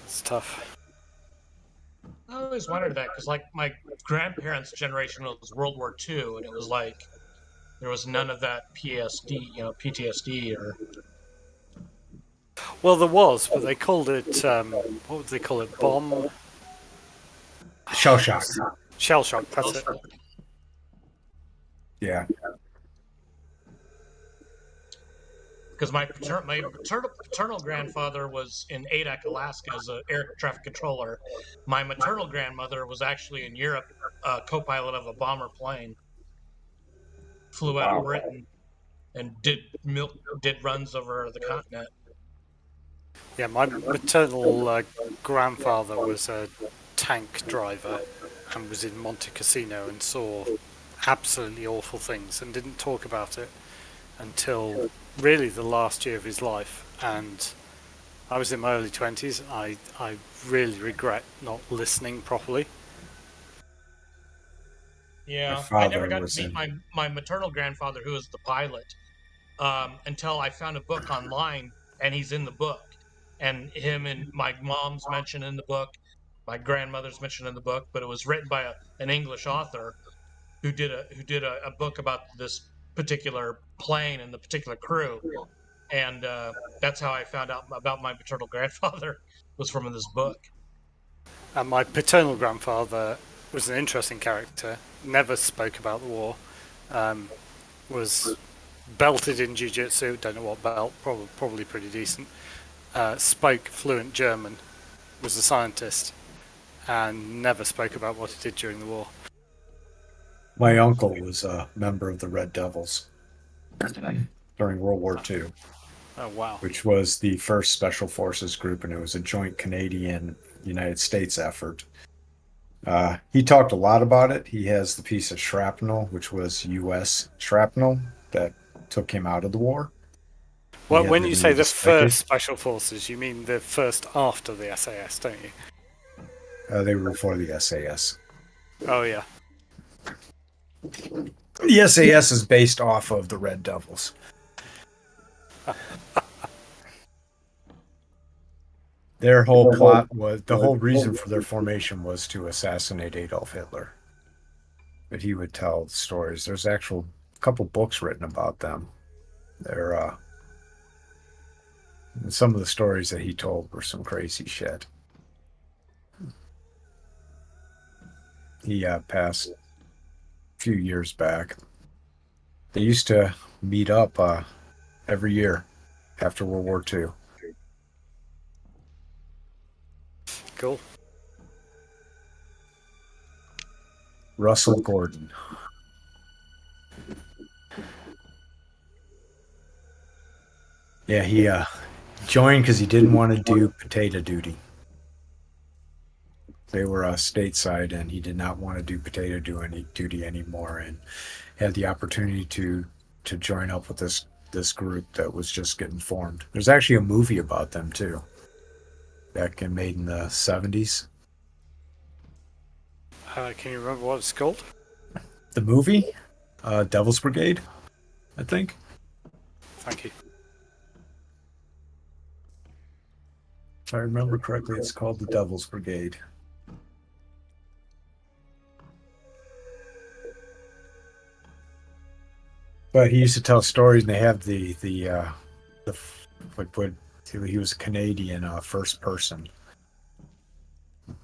It's tough. I always wondered that because, like, my grandparents' generation was World War II, and it was like there was none of that PTSD or. Well, there was, but they called it what would they call it? Bomb Shell shock. shell shock. That's it. Yeah. Because my paternal grandfather was in Adak, Alaska, as an air traffic controller. My maternal grandmother was actually in Europe, co-pilot of a bomber plane. Flew out of Britain and did runs over the continent. Yeah, my maternal grandfather was a tank driver and was in Monte Cassino and saw absolutely awful things and didn't talk about it until really the last year of his life. And I was in my early 20s. I really regret not listening properly. Yeah, My I never father got was to meet my maternal grandfather, who was the pilot, until I found a book online, and he's in the book. And him and my mom's mentioned in the book, my grandmother's mentioned in the book, but it was written by an English author who did a book about this particular plane and the particular crew, and that's how I found out about my paternal grandfather was from this book. And my paternal grandfather was an interesting character, never spoke about the war, was belted in jiu-jitsu, don't know what belt, probably pretty decent, spoke fluent German, was a scientist, and never spoke about what he did during the war. My uncle was a member of the Red Devils during World War II, Oh, wow. which was the first special forces group, and it was a joint Canadian-United States effort. He talked a lot about it. He has the piece of shrapnel, which was U.S. shrapnel, that took him out of the war. Well, when you say the first special forces, you mean the first after the SAS, don't you? They were before the SAS. Oh, yeah. The SAS is based off of the Red Devils. Their whole plot was, the whole reason for their formation was to assassinate Adolf Hitler. But he would tell stories. There's actual couple books written about them. They're some of the stories that he told were some crazy shit. He passed a few years back. They used to meet up every year after World War II. Cool. Russell Gordon. Yeah, he joined because he didn't want to do potato duty. They were stateside, and he did not want to do potato duty anymore, and had the opportunity to join up with this group that was just getting formed. There's actually a movie about them too, made in the 70s. Can you remember what it's called? The movie, Devil's Brigade, I think. Thank you. If I remember correctly, it's called The Devil's Brigade. But he used to tell stories, and they have the he was a Canadian first person,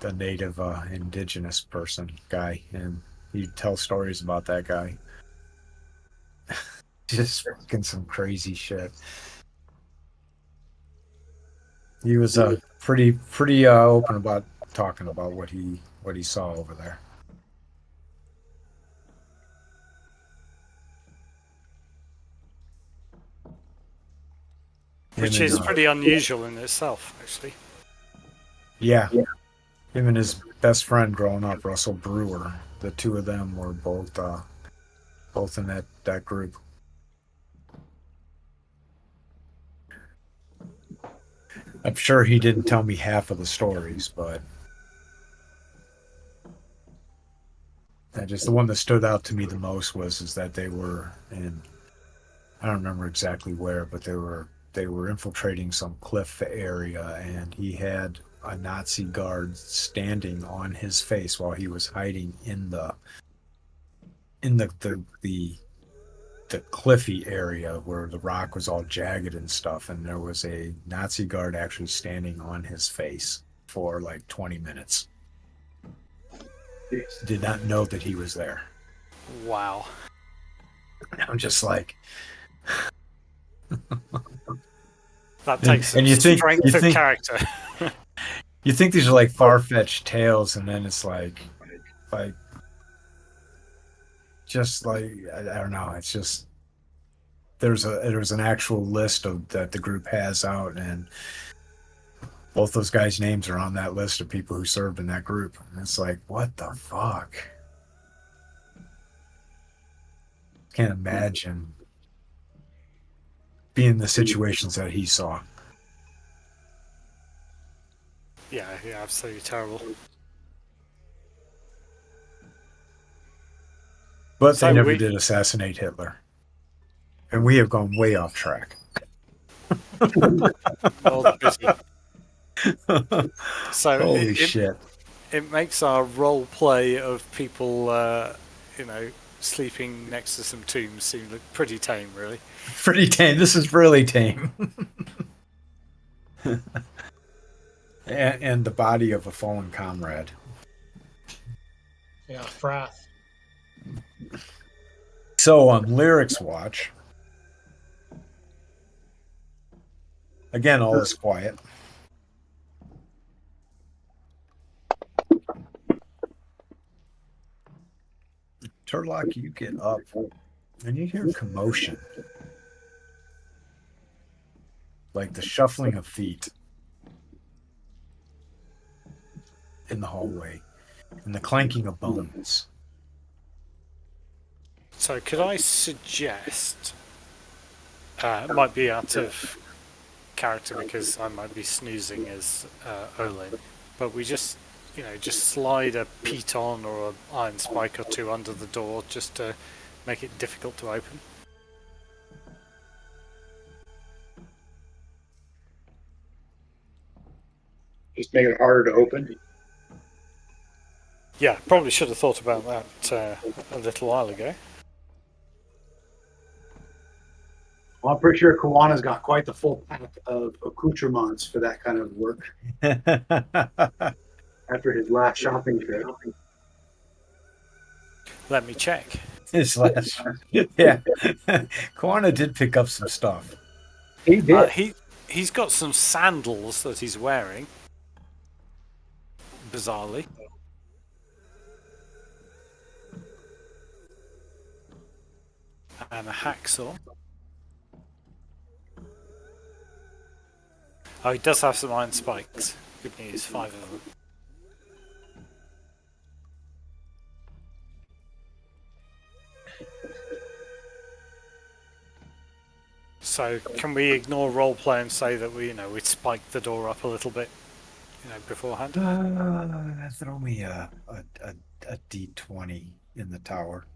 the native indigenous person guy, and he'd tell stories about that guy. Just fucking some crazy shit. He was pretty open about talking about what he saw over there. Which is pretty unusual in itself, actually. Yeah. Him and his best friend growing up, Russell Brewer, the two of them were both in that group. I'm sure he didn't tell me half of the stories, but the one that stood out to me the most is that they were in, I don't remember exactly where, but they were infiltrating some cliff area, and he had a Nazi guard standing on his face while he was hiding in the cliffy area where the rock was all jagged and stuff, and there was a Nazi guard actually standing on his face for like 20 minutes. Did not know that he was there. Wow. I'm just like... That takes some strength of character. You think these are like far-fetched tales, and then it's like just like I don't know. It's just there's an actual list that the group has out, and both those guys' names are on that list of people who served in that group. And it's like, what the fuck? Can't imagine being in the situations that he saw. Yeah, absolutely terrible. But they never did assassinate Hitler. And we have gone way off track. So holy shit. It makes our role play of people, sleeping next to some tombs seem pretty tame, really. Pretty tame. This is really tame. and the body of a fallen comrade. Yeah, Frath. So on Lyrics Watch, Again, all is quiet. Turlock, you get up and you hear commotion. Like the shuffling of feet in the hallway and the clanking of bones. So could I suggest, it might be out of character because I might be snoozing as Olin, but we just slide a piton or an iron spike or two under the door just to make it difficult to open. Just make it harder to open. Yeah, probably should have thought about that a little while ago. Well, I'm pretty sure Kawana's got quite the full pack of accoutrements for that kind of work after his last shopping trip. Let me check. His last, yeah. Kawana did pick up some stuff. He did. He's got some sandals that he's wearing, bizarrely. And a hacksaw. Oh, he does have some iron spikes. Good news, 5 of them. So, can we ignore roleplay and say that we spiked the door up a little bit, beforehand? Throw me a D20 in the tower.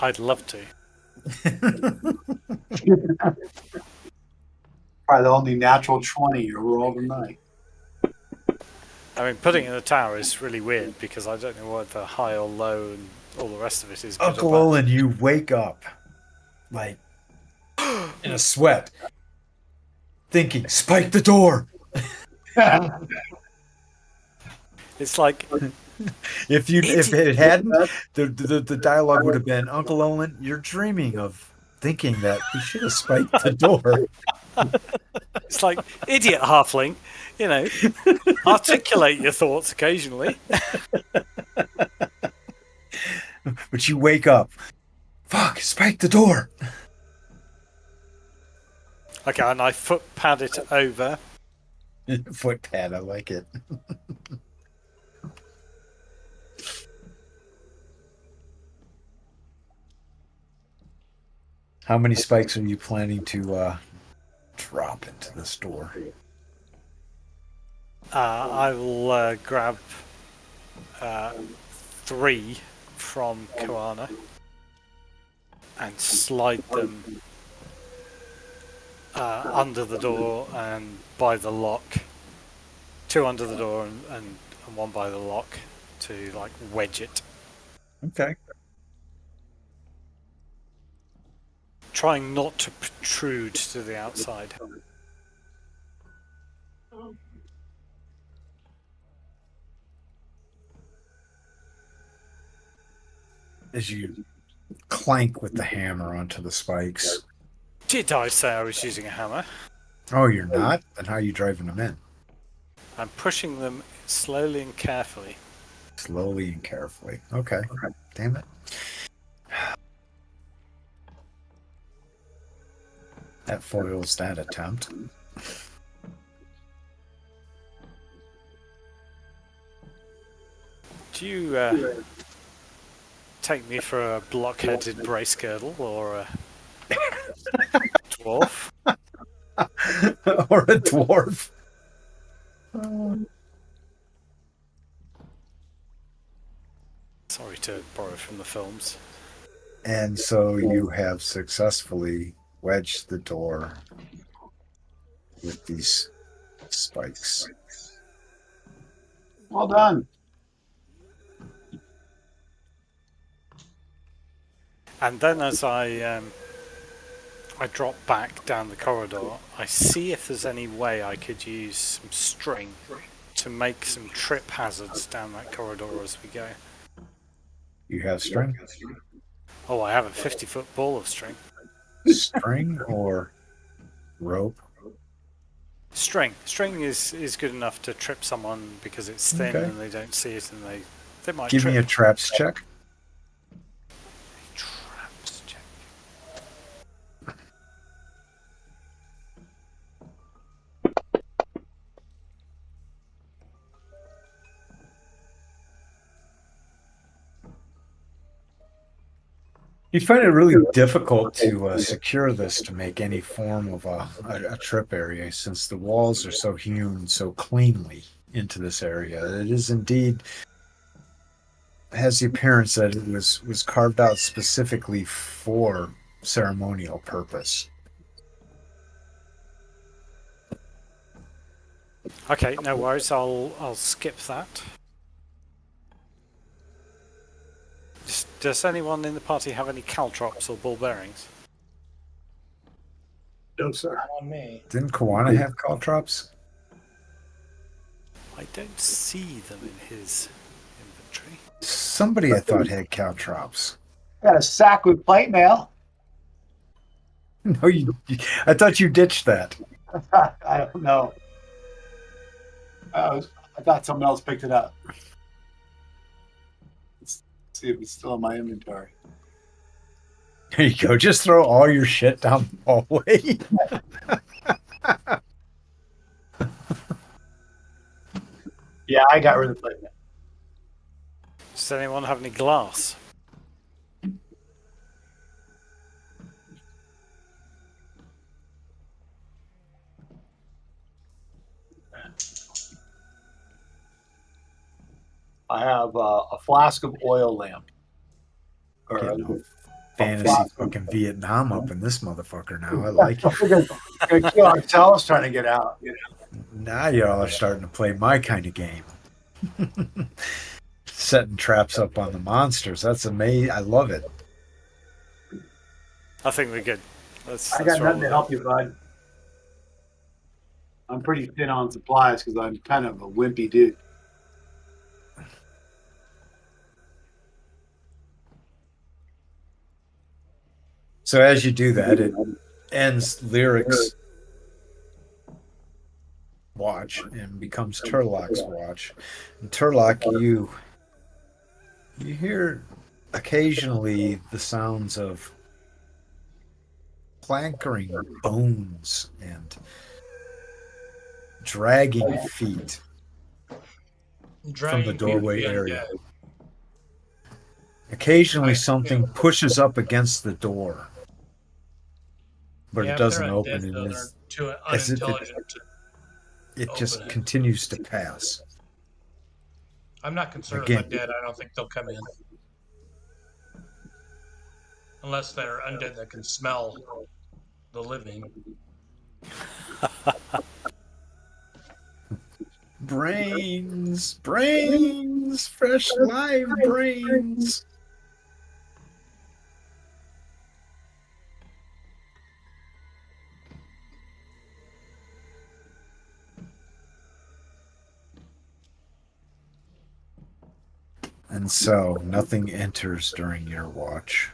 I'd love to. Probably the only natural 20 you roll tonight. I mean, putting it in the tower is really weird because I don't know what the high or low and all the rest of it is. Uncle Olin, you wake up like in a sweat, thinking, "Spike the door." It's like if it hadn't, the dialogue would have been, "Uncle Olin, you're dreaming of thinking that we should have spiked the door." It's like, idiot halfling, articulate your thoughts occasionally. But you wake up, fuck, spike the door. Okay, and I foot pad it over. Foot pad, I like it. How many spikes are you planning to drop into the store? I will grab 3 from Koana and slide them under the door and by the lock. 2 under the door and 1 by the lock to wedge it. Okay. Trying not to protrude to the outside. As you clank with the hammer onto the spikes. Did I say I was using a hammer? Oh, you're not? Then how are you driving them in? I'm pushing them slowly and carefully. Slowly and carefully. Okay. Damn it. That foils that attempt. Do you take me for a block-headed brace girdle or a dwarf? Or a dwarf? Sorry to borrow from the films. And so you have successfully wedged the door with these spikes. Well done. And then as I drop back down the corridor, I see if there's any way I could use some string to make some trip hazards down that corridor as we go. You have string? Oh, I have a 50-foot ball of string. String or rope? String is good enough to trip someone because it's thin Okay. and they don't see it and they might Give trip. me a traps check. Traps check. You find it really difficult to secure this to make any form of a trip area since the walls are so hewn so cleanly into this area. It is indeed has the appearance that it was carved out specifically for ceremonial purpose. Okay, no worries. I'll skip that. Does anyone in the party have any caltrops or ball bearings? No, sir. On me. Didn't Kawana have caltrops? I don't see them in his inventory. Somebody I thought had caltrops. Got a sack with plate mail. No, I thought you ditched that. I don't know. I thought someone else picked it up. Let's see if it's still in my inventory. There you go. Just throw all your shit down the hallway. Yeah, I got rid of the plate mail. Does anyone have any glass? I have a flask of oil lamp. Or Getting all a fantasy flask of- fucking Vietnam up in this motherfucker now. I like it. We're gonna kill ourselves trying to get out. You know? Now y'all are starting to play my kind of game. Setting traps up on the monsters. That's amazing. I love it. I think we're good. Let's I got roll nothing to with help you, bud. I'm pretty thin on supplies because I'm kind of a wimpy dude. So as you do that, it ends Lyric's watch and becomes Turlock's watch. And Turlock, you hear occasionally the sounds of clankering bones and dragging feet from the doorway area. Occasionally something pushes up against the door, but Yeah, it if doesn't they're open. undead, though, It they're is too as if unintelligent. it just Open it. continues to pass. I'm not concerned Again. with undead. I don't think they'll come in. Unless they're undead that can smell the living. Brains, fresh live brains. And so nothing enters during your watch.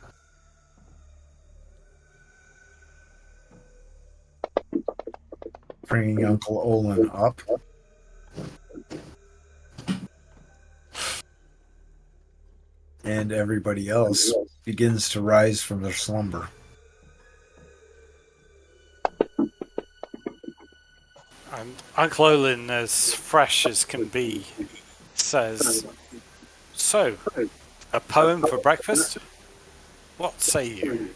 Bringing Uncle Olin up. And everybody else begins to rise from their slumber. And Uncle Olin, as fresh as can be, says, "So, a poem for breakfast? What say you?"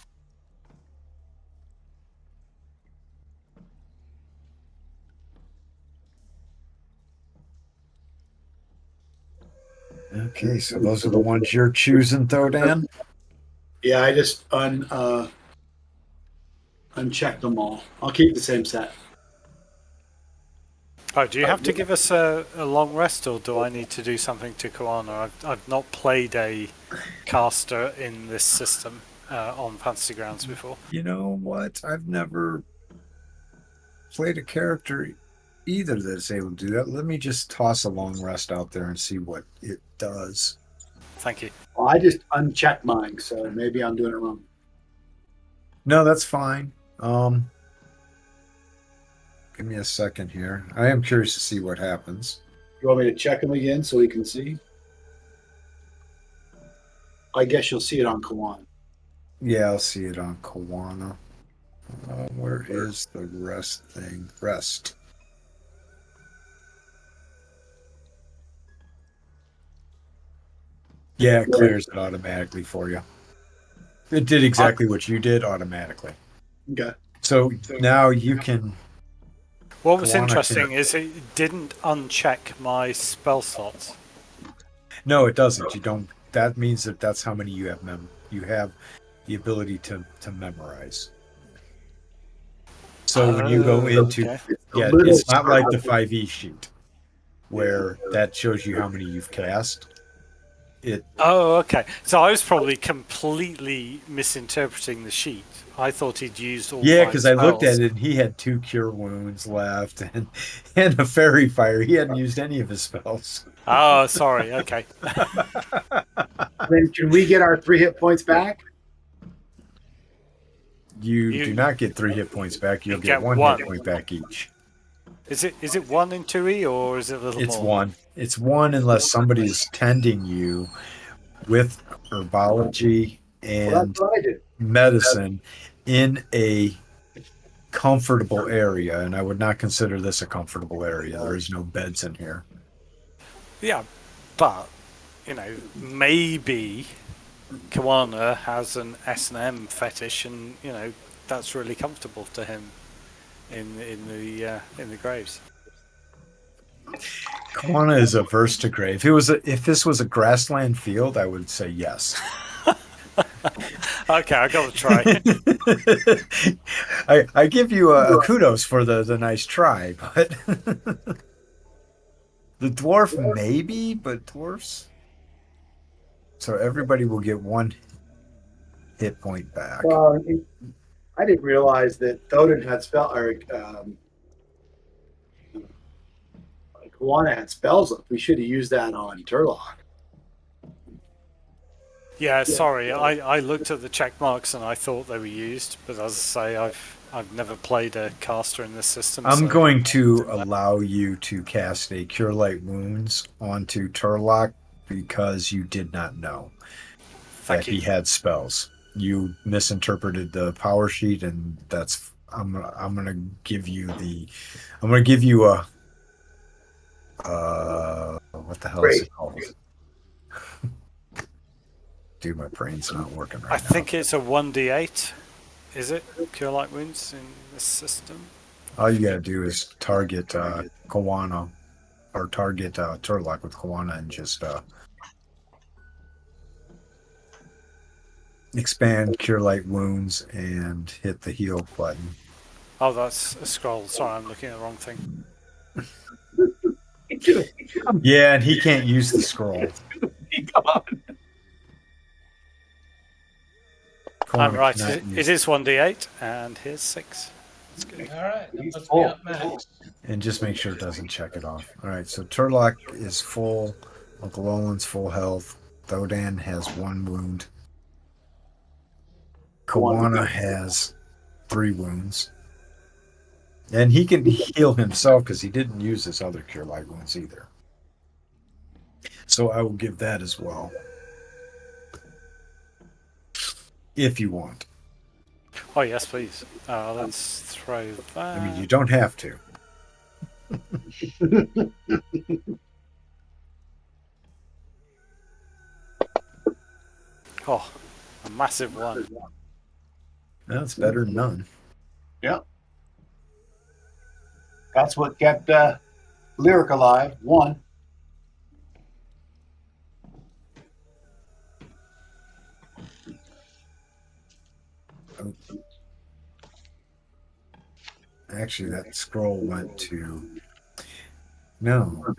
Okay, so those are the ones you're choosing, though, Dan? Yeah, I just unchecked them all. I'll keep the same set. Oh, do you have to give us a long rest, or do I need to do something to Koana? I've not played a caster in this system on Fantasy Grounds before. You know what? I've never played a character either that's able to do that. Let me just toss a long rest out there and see what it does. Thank you. Well, I just unchecked mine, so maybe I'm doing it wrong. No, that's fine. Give me a second here. I am curious to see what happens. You want me to check them again so we can see? I guess you'll see it on Kawan. Yeah, I'll see it on Kawana. Where is the rest thing? Rest. Yeah, it clears it automatically for you. It did exactly what you did automatically. Okay. So now you can. What was Kawana interesting can- is it didn't uncheck my spell slots. No, it doesn't. You don't. That means that that's how many you have. You have the ability to memorize. So when you go into, Okay. yeah, it's not like the 5e sheet where that shows you how many you've cast. Oh, okay. So I was probably completely misinterpreting the sheet. I thought he'd used all. Yeah, 5 because I looked at spells. it and he had 2 cure wounds left and a fairy fire. He hadn't used any of his spells. Oh, sorry. Okay. Then can we get our 3 hit points back? You do not get 3 hit points back. You'll you get get 1 one. hit point back each. Is it 1 in 2e or is it a little It's more? 1. It's 1 unless somebody is tending you with herbology Well, and that's what I did. medicine in a comfortable area, and I would not consider this a comfortable area. There is no beds in here. Yeah, but maybe Kawana has an S&M fetish, and that's really comfortable to him in the graves. Kawana is averse to grave. If this was a grassland field, I would say yes. Okay, I got to try. I give you a kudos for the nice try, but the dwarf maybe, but dwarfs. So everybody will get 1 hit point back. Well, I didn't realize that Thoden had Kawana had spells up. We should have used that on Turlock. Yeah, sorry. I looked at the check marks and I thought they were used, but as I say, I've never played a caster in this system. I'm so going to allow you to cast a Cure Light Wounds onto Turlock because you did not know that he had spells. You misinterpreted the power sheet, and that's I'm gonna give you a what the hell is it called? Dude, my brain's not working right now. I think it's a 1d8. Is it Cure Light Wounds in this system? All you gotta do is target Kawana or target Turlock with Kawana and just expand Cure Light Wounds and hit the heal button. Oh, that's a scroll. Sorry, I'm looking at the wrong thing. Yeah, and he can't use the scroll. Come on. I'm right. It is 1d8, and here's 6. That's good. All right, that must be up next. And just make sure it doesn't check it off. All right, so Turlock is full. Uncle Olin's full health. Thodan has 1 wound. Kawana has 3 wounds. And he can heal himself because he didn't use his other Cure Light Wounds either. So I will give that as well. If you want. Oh, yes, please. Let's throw that. I mean, you don't have to. Oh, a massive 1. That's better than none. Yeah. That's what kept Lyric alive. 1. Actually, that scroll went to... No.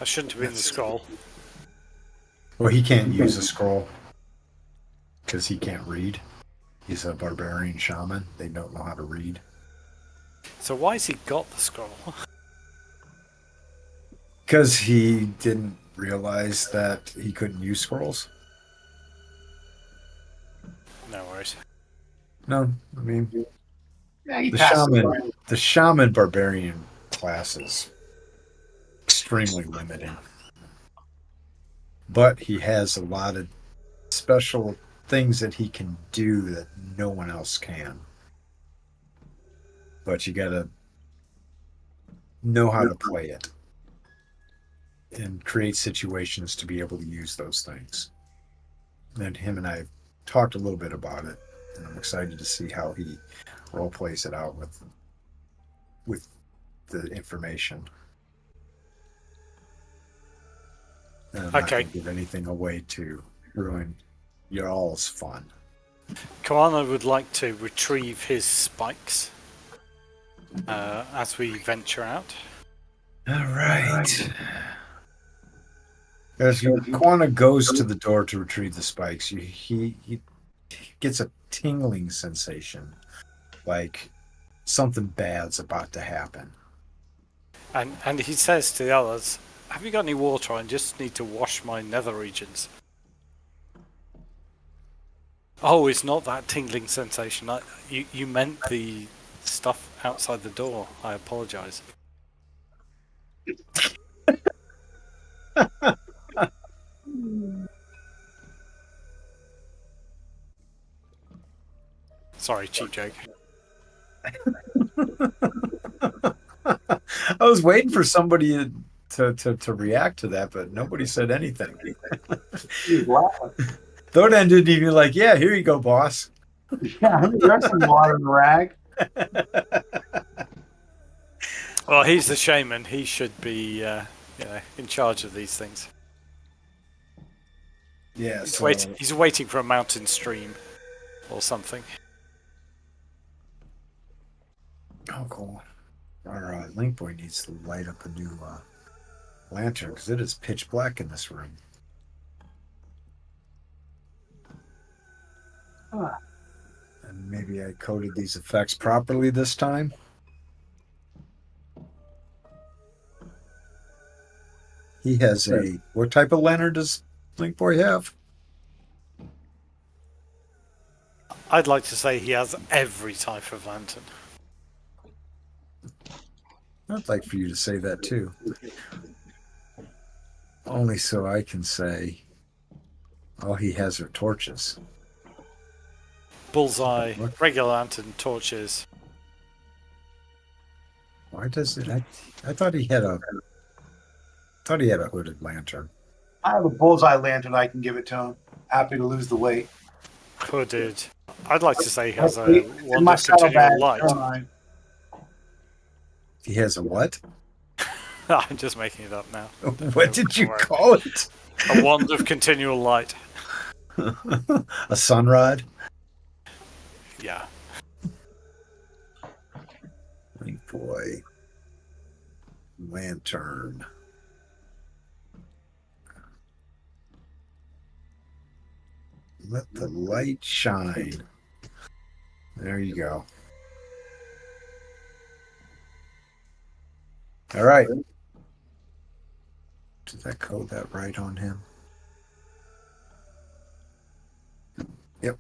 I shouldn't have been the scroll. Well, he can't use a scroll because he can't read. He's a barbarian shaman. They don't know how to read. So why has he got the scroll? Because he didn't realize that he couldn't use scrolls. No worries. No, I mean, Yeah, he The passed it shaman, the shaman barbarian class is extremely limited, but he has a lot of special things that he can do that no one else can. But you gotta know how to play it and create situations to be able to use those things. And him and I talked a little bit about it, and I'm excited to see how he role plays it out with the information. And I'm not Okay. going to give anything away to ruin your all's fun. Koana would like to retrieve his spikes as we venture out. All right. As Kwana goes to the door to retrieve the spikes, he gets a tingling sensation, like something bad's about to happen. And he says to the others, "Have you got any water? I just need to wash my nether regions." Oh, it's not that tingling sensation. You meant the stuff outside the door. I apologise. Sorry, cheap joke. I was waiting for somebody to react to that, but nobody said anything. He was laughing. Thodan didn't even like, yeah, here you go, boss. Yeah, there's some water in the rag. Well, he's the shaman. He should be, in charge of these things. Yeah, He's waiting for a mountain stream or something. Oh, cool. Our Link Boy needs to light up a new lantern because it is pitch black in this room. Huh. And maybe I coded these effects properly this time. He has a... What type of lantern does Link Boy have? I'd like to say he has every type of lantern. I'd like for you to say that too. Only so I can say all he has are torches. Bullseye, What? regular lantern, torches. Why does it? I thought he had a. Thought he had a hooded lantern. I have a bullseye lantern. I can give it to him. Happy to lose the weight. Hooded. I'd like to say he has a It's in wand my of continual saddlebag. light. Never mind. He has a what? I'm just making it up now. What did you call it? A wand of continual light. A sunrod? Yeah. Link Boy. Lantern. Let the light shine. There you go. All right. Did that code that right on him? Yep.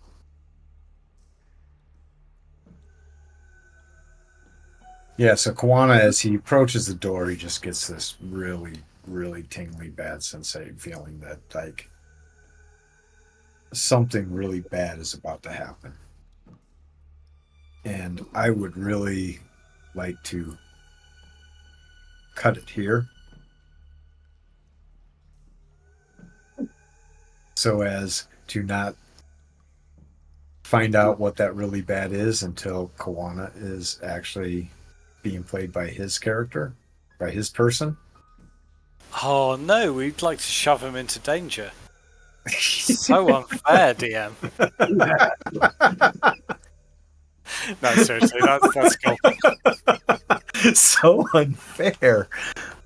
Yeah, so Kawana, as he approaches the door, he just gets this really, really tingly bad sensation feeling that, like, something really bad is about to happen. And I would really like to cut it here so as to not find out what that really bad is until Kawana is actually being played by his character, by his person. Oh no, we'd like to shove him into danger. So unfair, DM. No, seriously, that's cool. So unfair.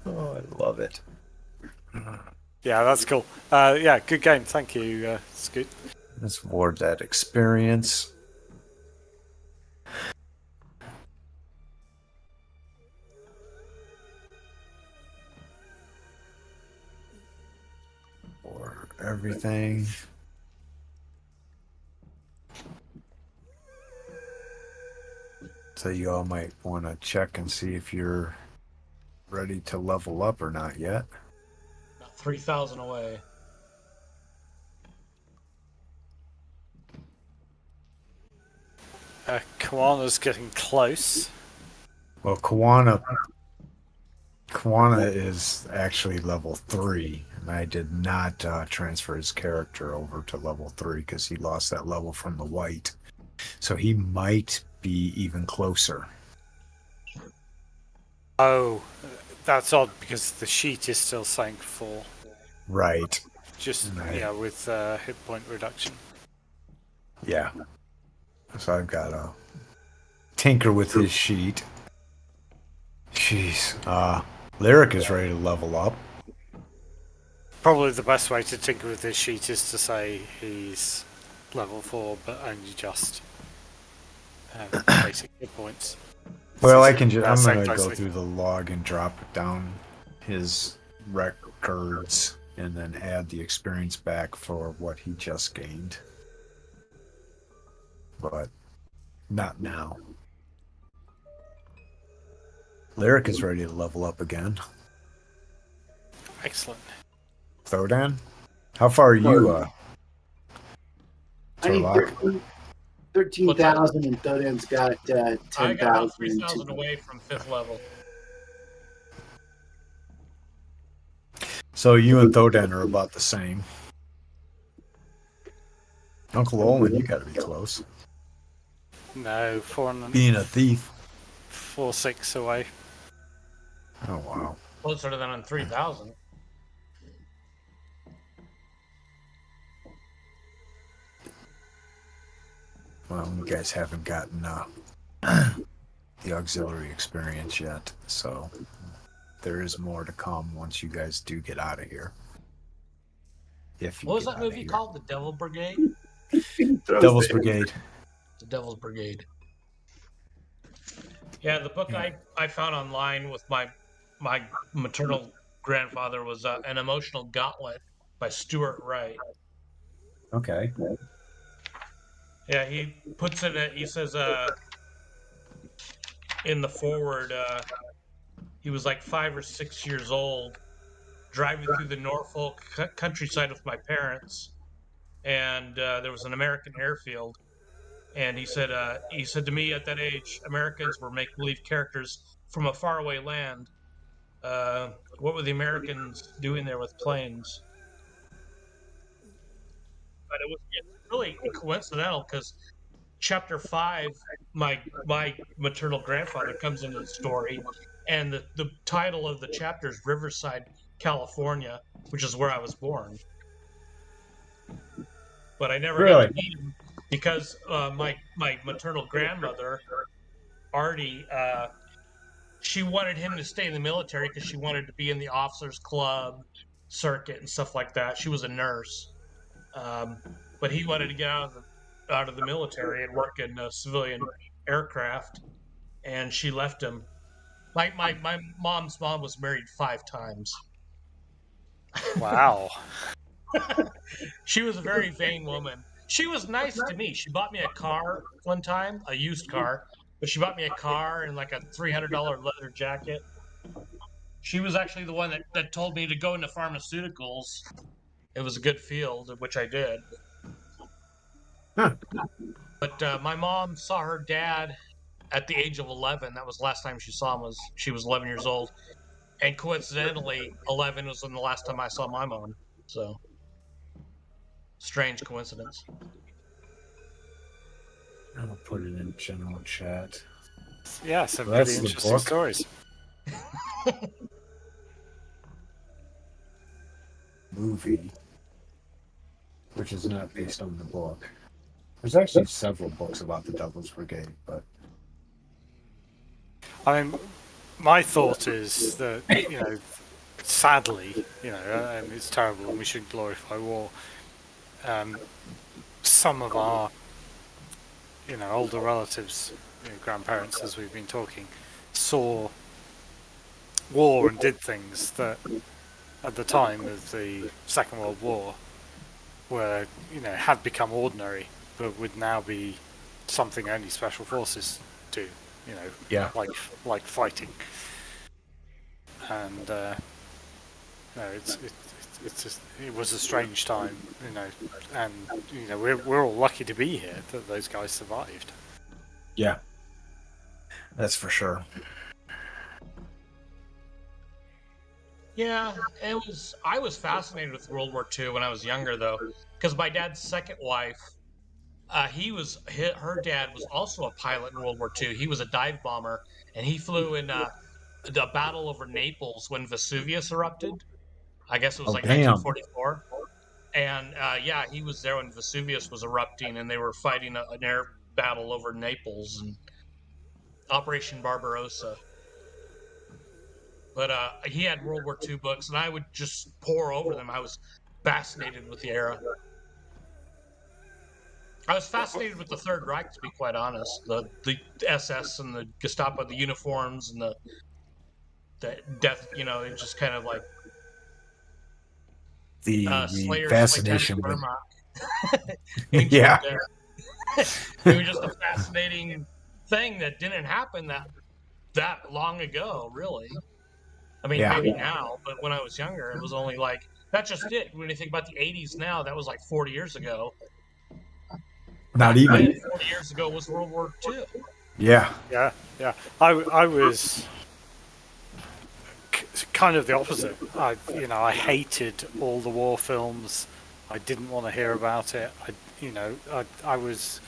Oh, I love it. Yeah, that's cool. Yeah, good game. Thank you, Scoot. Let's ward that experience. Or everything. So you all might want to check and see if you're ready to level up or not yet. About 3,000 away. Kawana's getting close. Well, Kawana is actually level 3, and I did not transfer his character over to level 3 because he lost that level from the white. So he might be even closer. Oh, that's odd because the sheet is still saying 4. Right. Just, Right. yeah, with hit point reduction. Yeah. So I've got to tinker with his sheet. Jeez. Lyric is ready to level up. Probably the best way to tinker with his sheet is to say he's level 4, but only just basic hit points. Well, So I can just, I'm same going to go closely. through the log and drop down his records and then add the experience back for what he just gained. But not now. Lyric is ready to level up again. Excellent. Thodan? How far are you, I need Torlock? 13,000 and Thodan's got I got about 10,000. 3,000 away from 5th level. So you and Thodan are about the same. Uncle Olin, you got to be close. No, 4 and Being a thief. 4, 6 away. Oh, wow. Closer to than on 3,000. Well, you guys haven't gotten the auxiliary experience yet, so there is more to come once you guys do get out of here. If you What was get that out of movie here. called? The Devil Brigade? Devil's Brigade. The Devil's Brigade. Yeah, the book I found online with my maternal grandfather was An Emotional Gauntlet by Stuart Wright. Okay. Yeah, he puts it. He says in the forward, he was like 5 or 6 years old, driving through the Norfolk countryside with my parents, and there was an American airfield. And he said to me at that age, Americans were make-believe characters from a faraway land. What were the Americans doing there with planes? But it's really coincidental because chapter 5, my maternal grandfather comes into the story, and the title of the chapter is Riverside, California, which is where I was born. But I never got to meet him because my maternal grandmother, Artie, she wanted him to stay in the military because she wanted to be in the officers club circuit and stuff like that. She was a nurse, but he wanted to get out of the military and work in civilian aircraft, and she left him. My mom's mom was married 5 times. Wow. She was a very vain woman. She was nice to me. She bought me a car one time, a used car, but she bought me a car and like a $300 leather jacket. She was actually the one that told me to go into pharmaceuticals. It was a good field, which I did. Huh. But my mom saw her dad at the age of 11. That was the last time she saw him. She was 11 years old, and coincidentally, 11 was the last time I saw my mom. So strange coincidence. I'll put it in general chat. Yeah, some Well, that's really the interesting book. stories. Movie, which is not based on the book. There's actually several books about the Devil's Brigade, but I mean, my thought is that, sadly, and it's terrible and we shouldn't glorify war, some of our, older relatives, grandparents, as we've been talking, saw war and did things that at the time of the Second World War were, had become ordinary, but would now be something only special forces do. you know, Yeah. like fighting. And no, it's just, it was a strange time, you know, and you know we're all lucky to be here that those guys survived. Yeah. That's for sure. Yeah, I was fascinated with World War II when I was younger, though, because my dad's second wife, her dad was also a pilot in World War II. He was a dive bomber, and he flew in the battle over Naples when Vesuvius erupted. I guess it was Oh, like damn. 1944. And yeah, he was there when Vesuvius was erupting, and they were fighting an air battle over Naples and Operation Barbarossa. But he had World War II books, and I would just pore over them. I was fascinated with the era. I was fascinated with the Third Reich, to be quite honest. The SS and the Gestapo, the uniforms and the death. You know, it's just kind of like The Slayer's Titanic fascination with Wehrmacht, Angel yeah. of Death. It was just a fascinating thing that didn't happen that long ago, really. I mean, Yeah. maybe now, but when I was younger, it was only like that's just it. When you think about the '80s now, that was like 40 years ago. Not Back even. then, 40 years ago was World War II. Yeah. Yeah. I was kind of the opposite. I hated all the war films. I didn't want to hear about it. I was,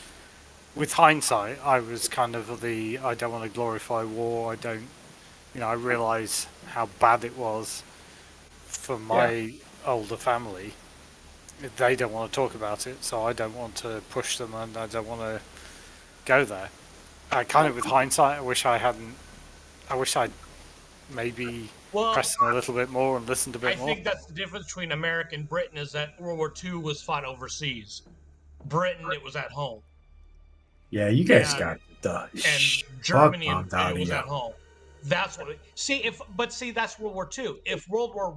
with hindsight, I was kind of I don't want to glorify war. I realize how bad it was for my older family. They don't want to talk about it, so I don't want to push them, and I don't want to go there. Kind of with hindsight, I wish I'd maybe Well, pressed them a little bit more and listened a I bit more. think that's the difference between America and Britain is that World War II was fought overseas. Britain, it was at home. Yeah, you guys And got the and fuck Germany, bombed out it of was you. at home. That's what. See, that's World War II. If World War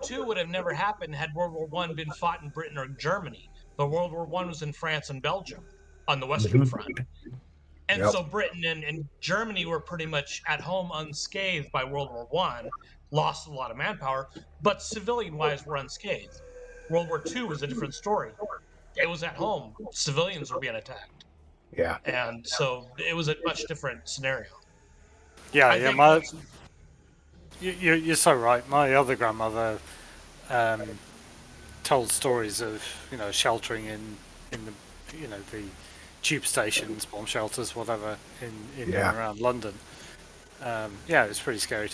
II would have never happened had World War One been fought in Britain or Germany. But World War One was in France and Belgium on the Western Mhm. Front. And Yep. so Britain and Germany were pretty much at home unscathed by World War One, lost a lot of manpower, but civilian wise were unscathed. World War II was a different story. It was at home. Civilians were being attacked. Yeah. And so it was a much different scenario. Yeah, I yeah. think You're so right. My other grandmother told stories of sheltering in the tube stations, bomb shelters, whatever in Yeah. and around London. Yeah, it was pretty scary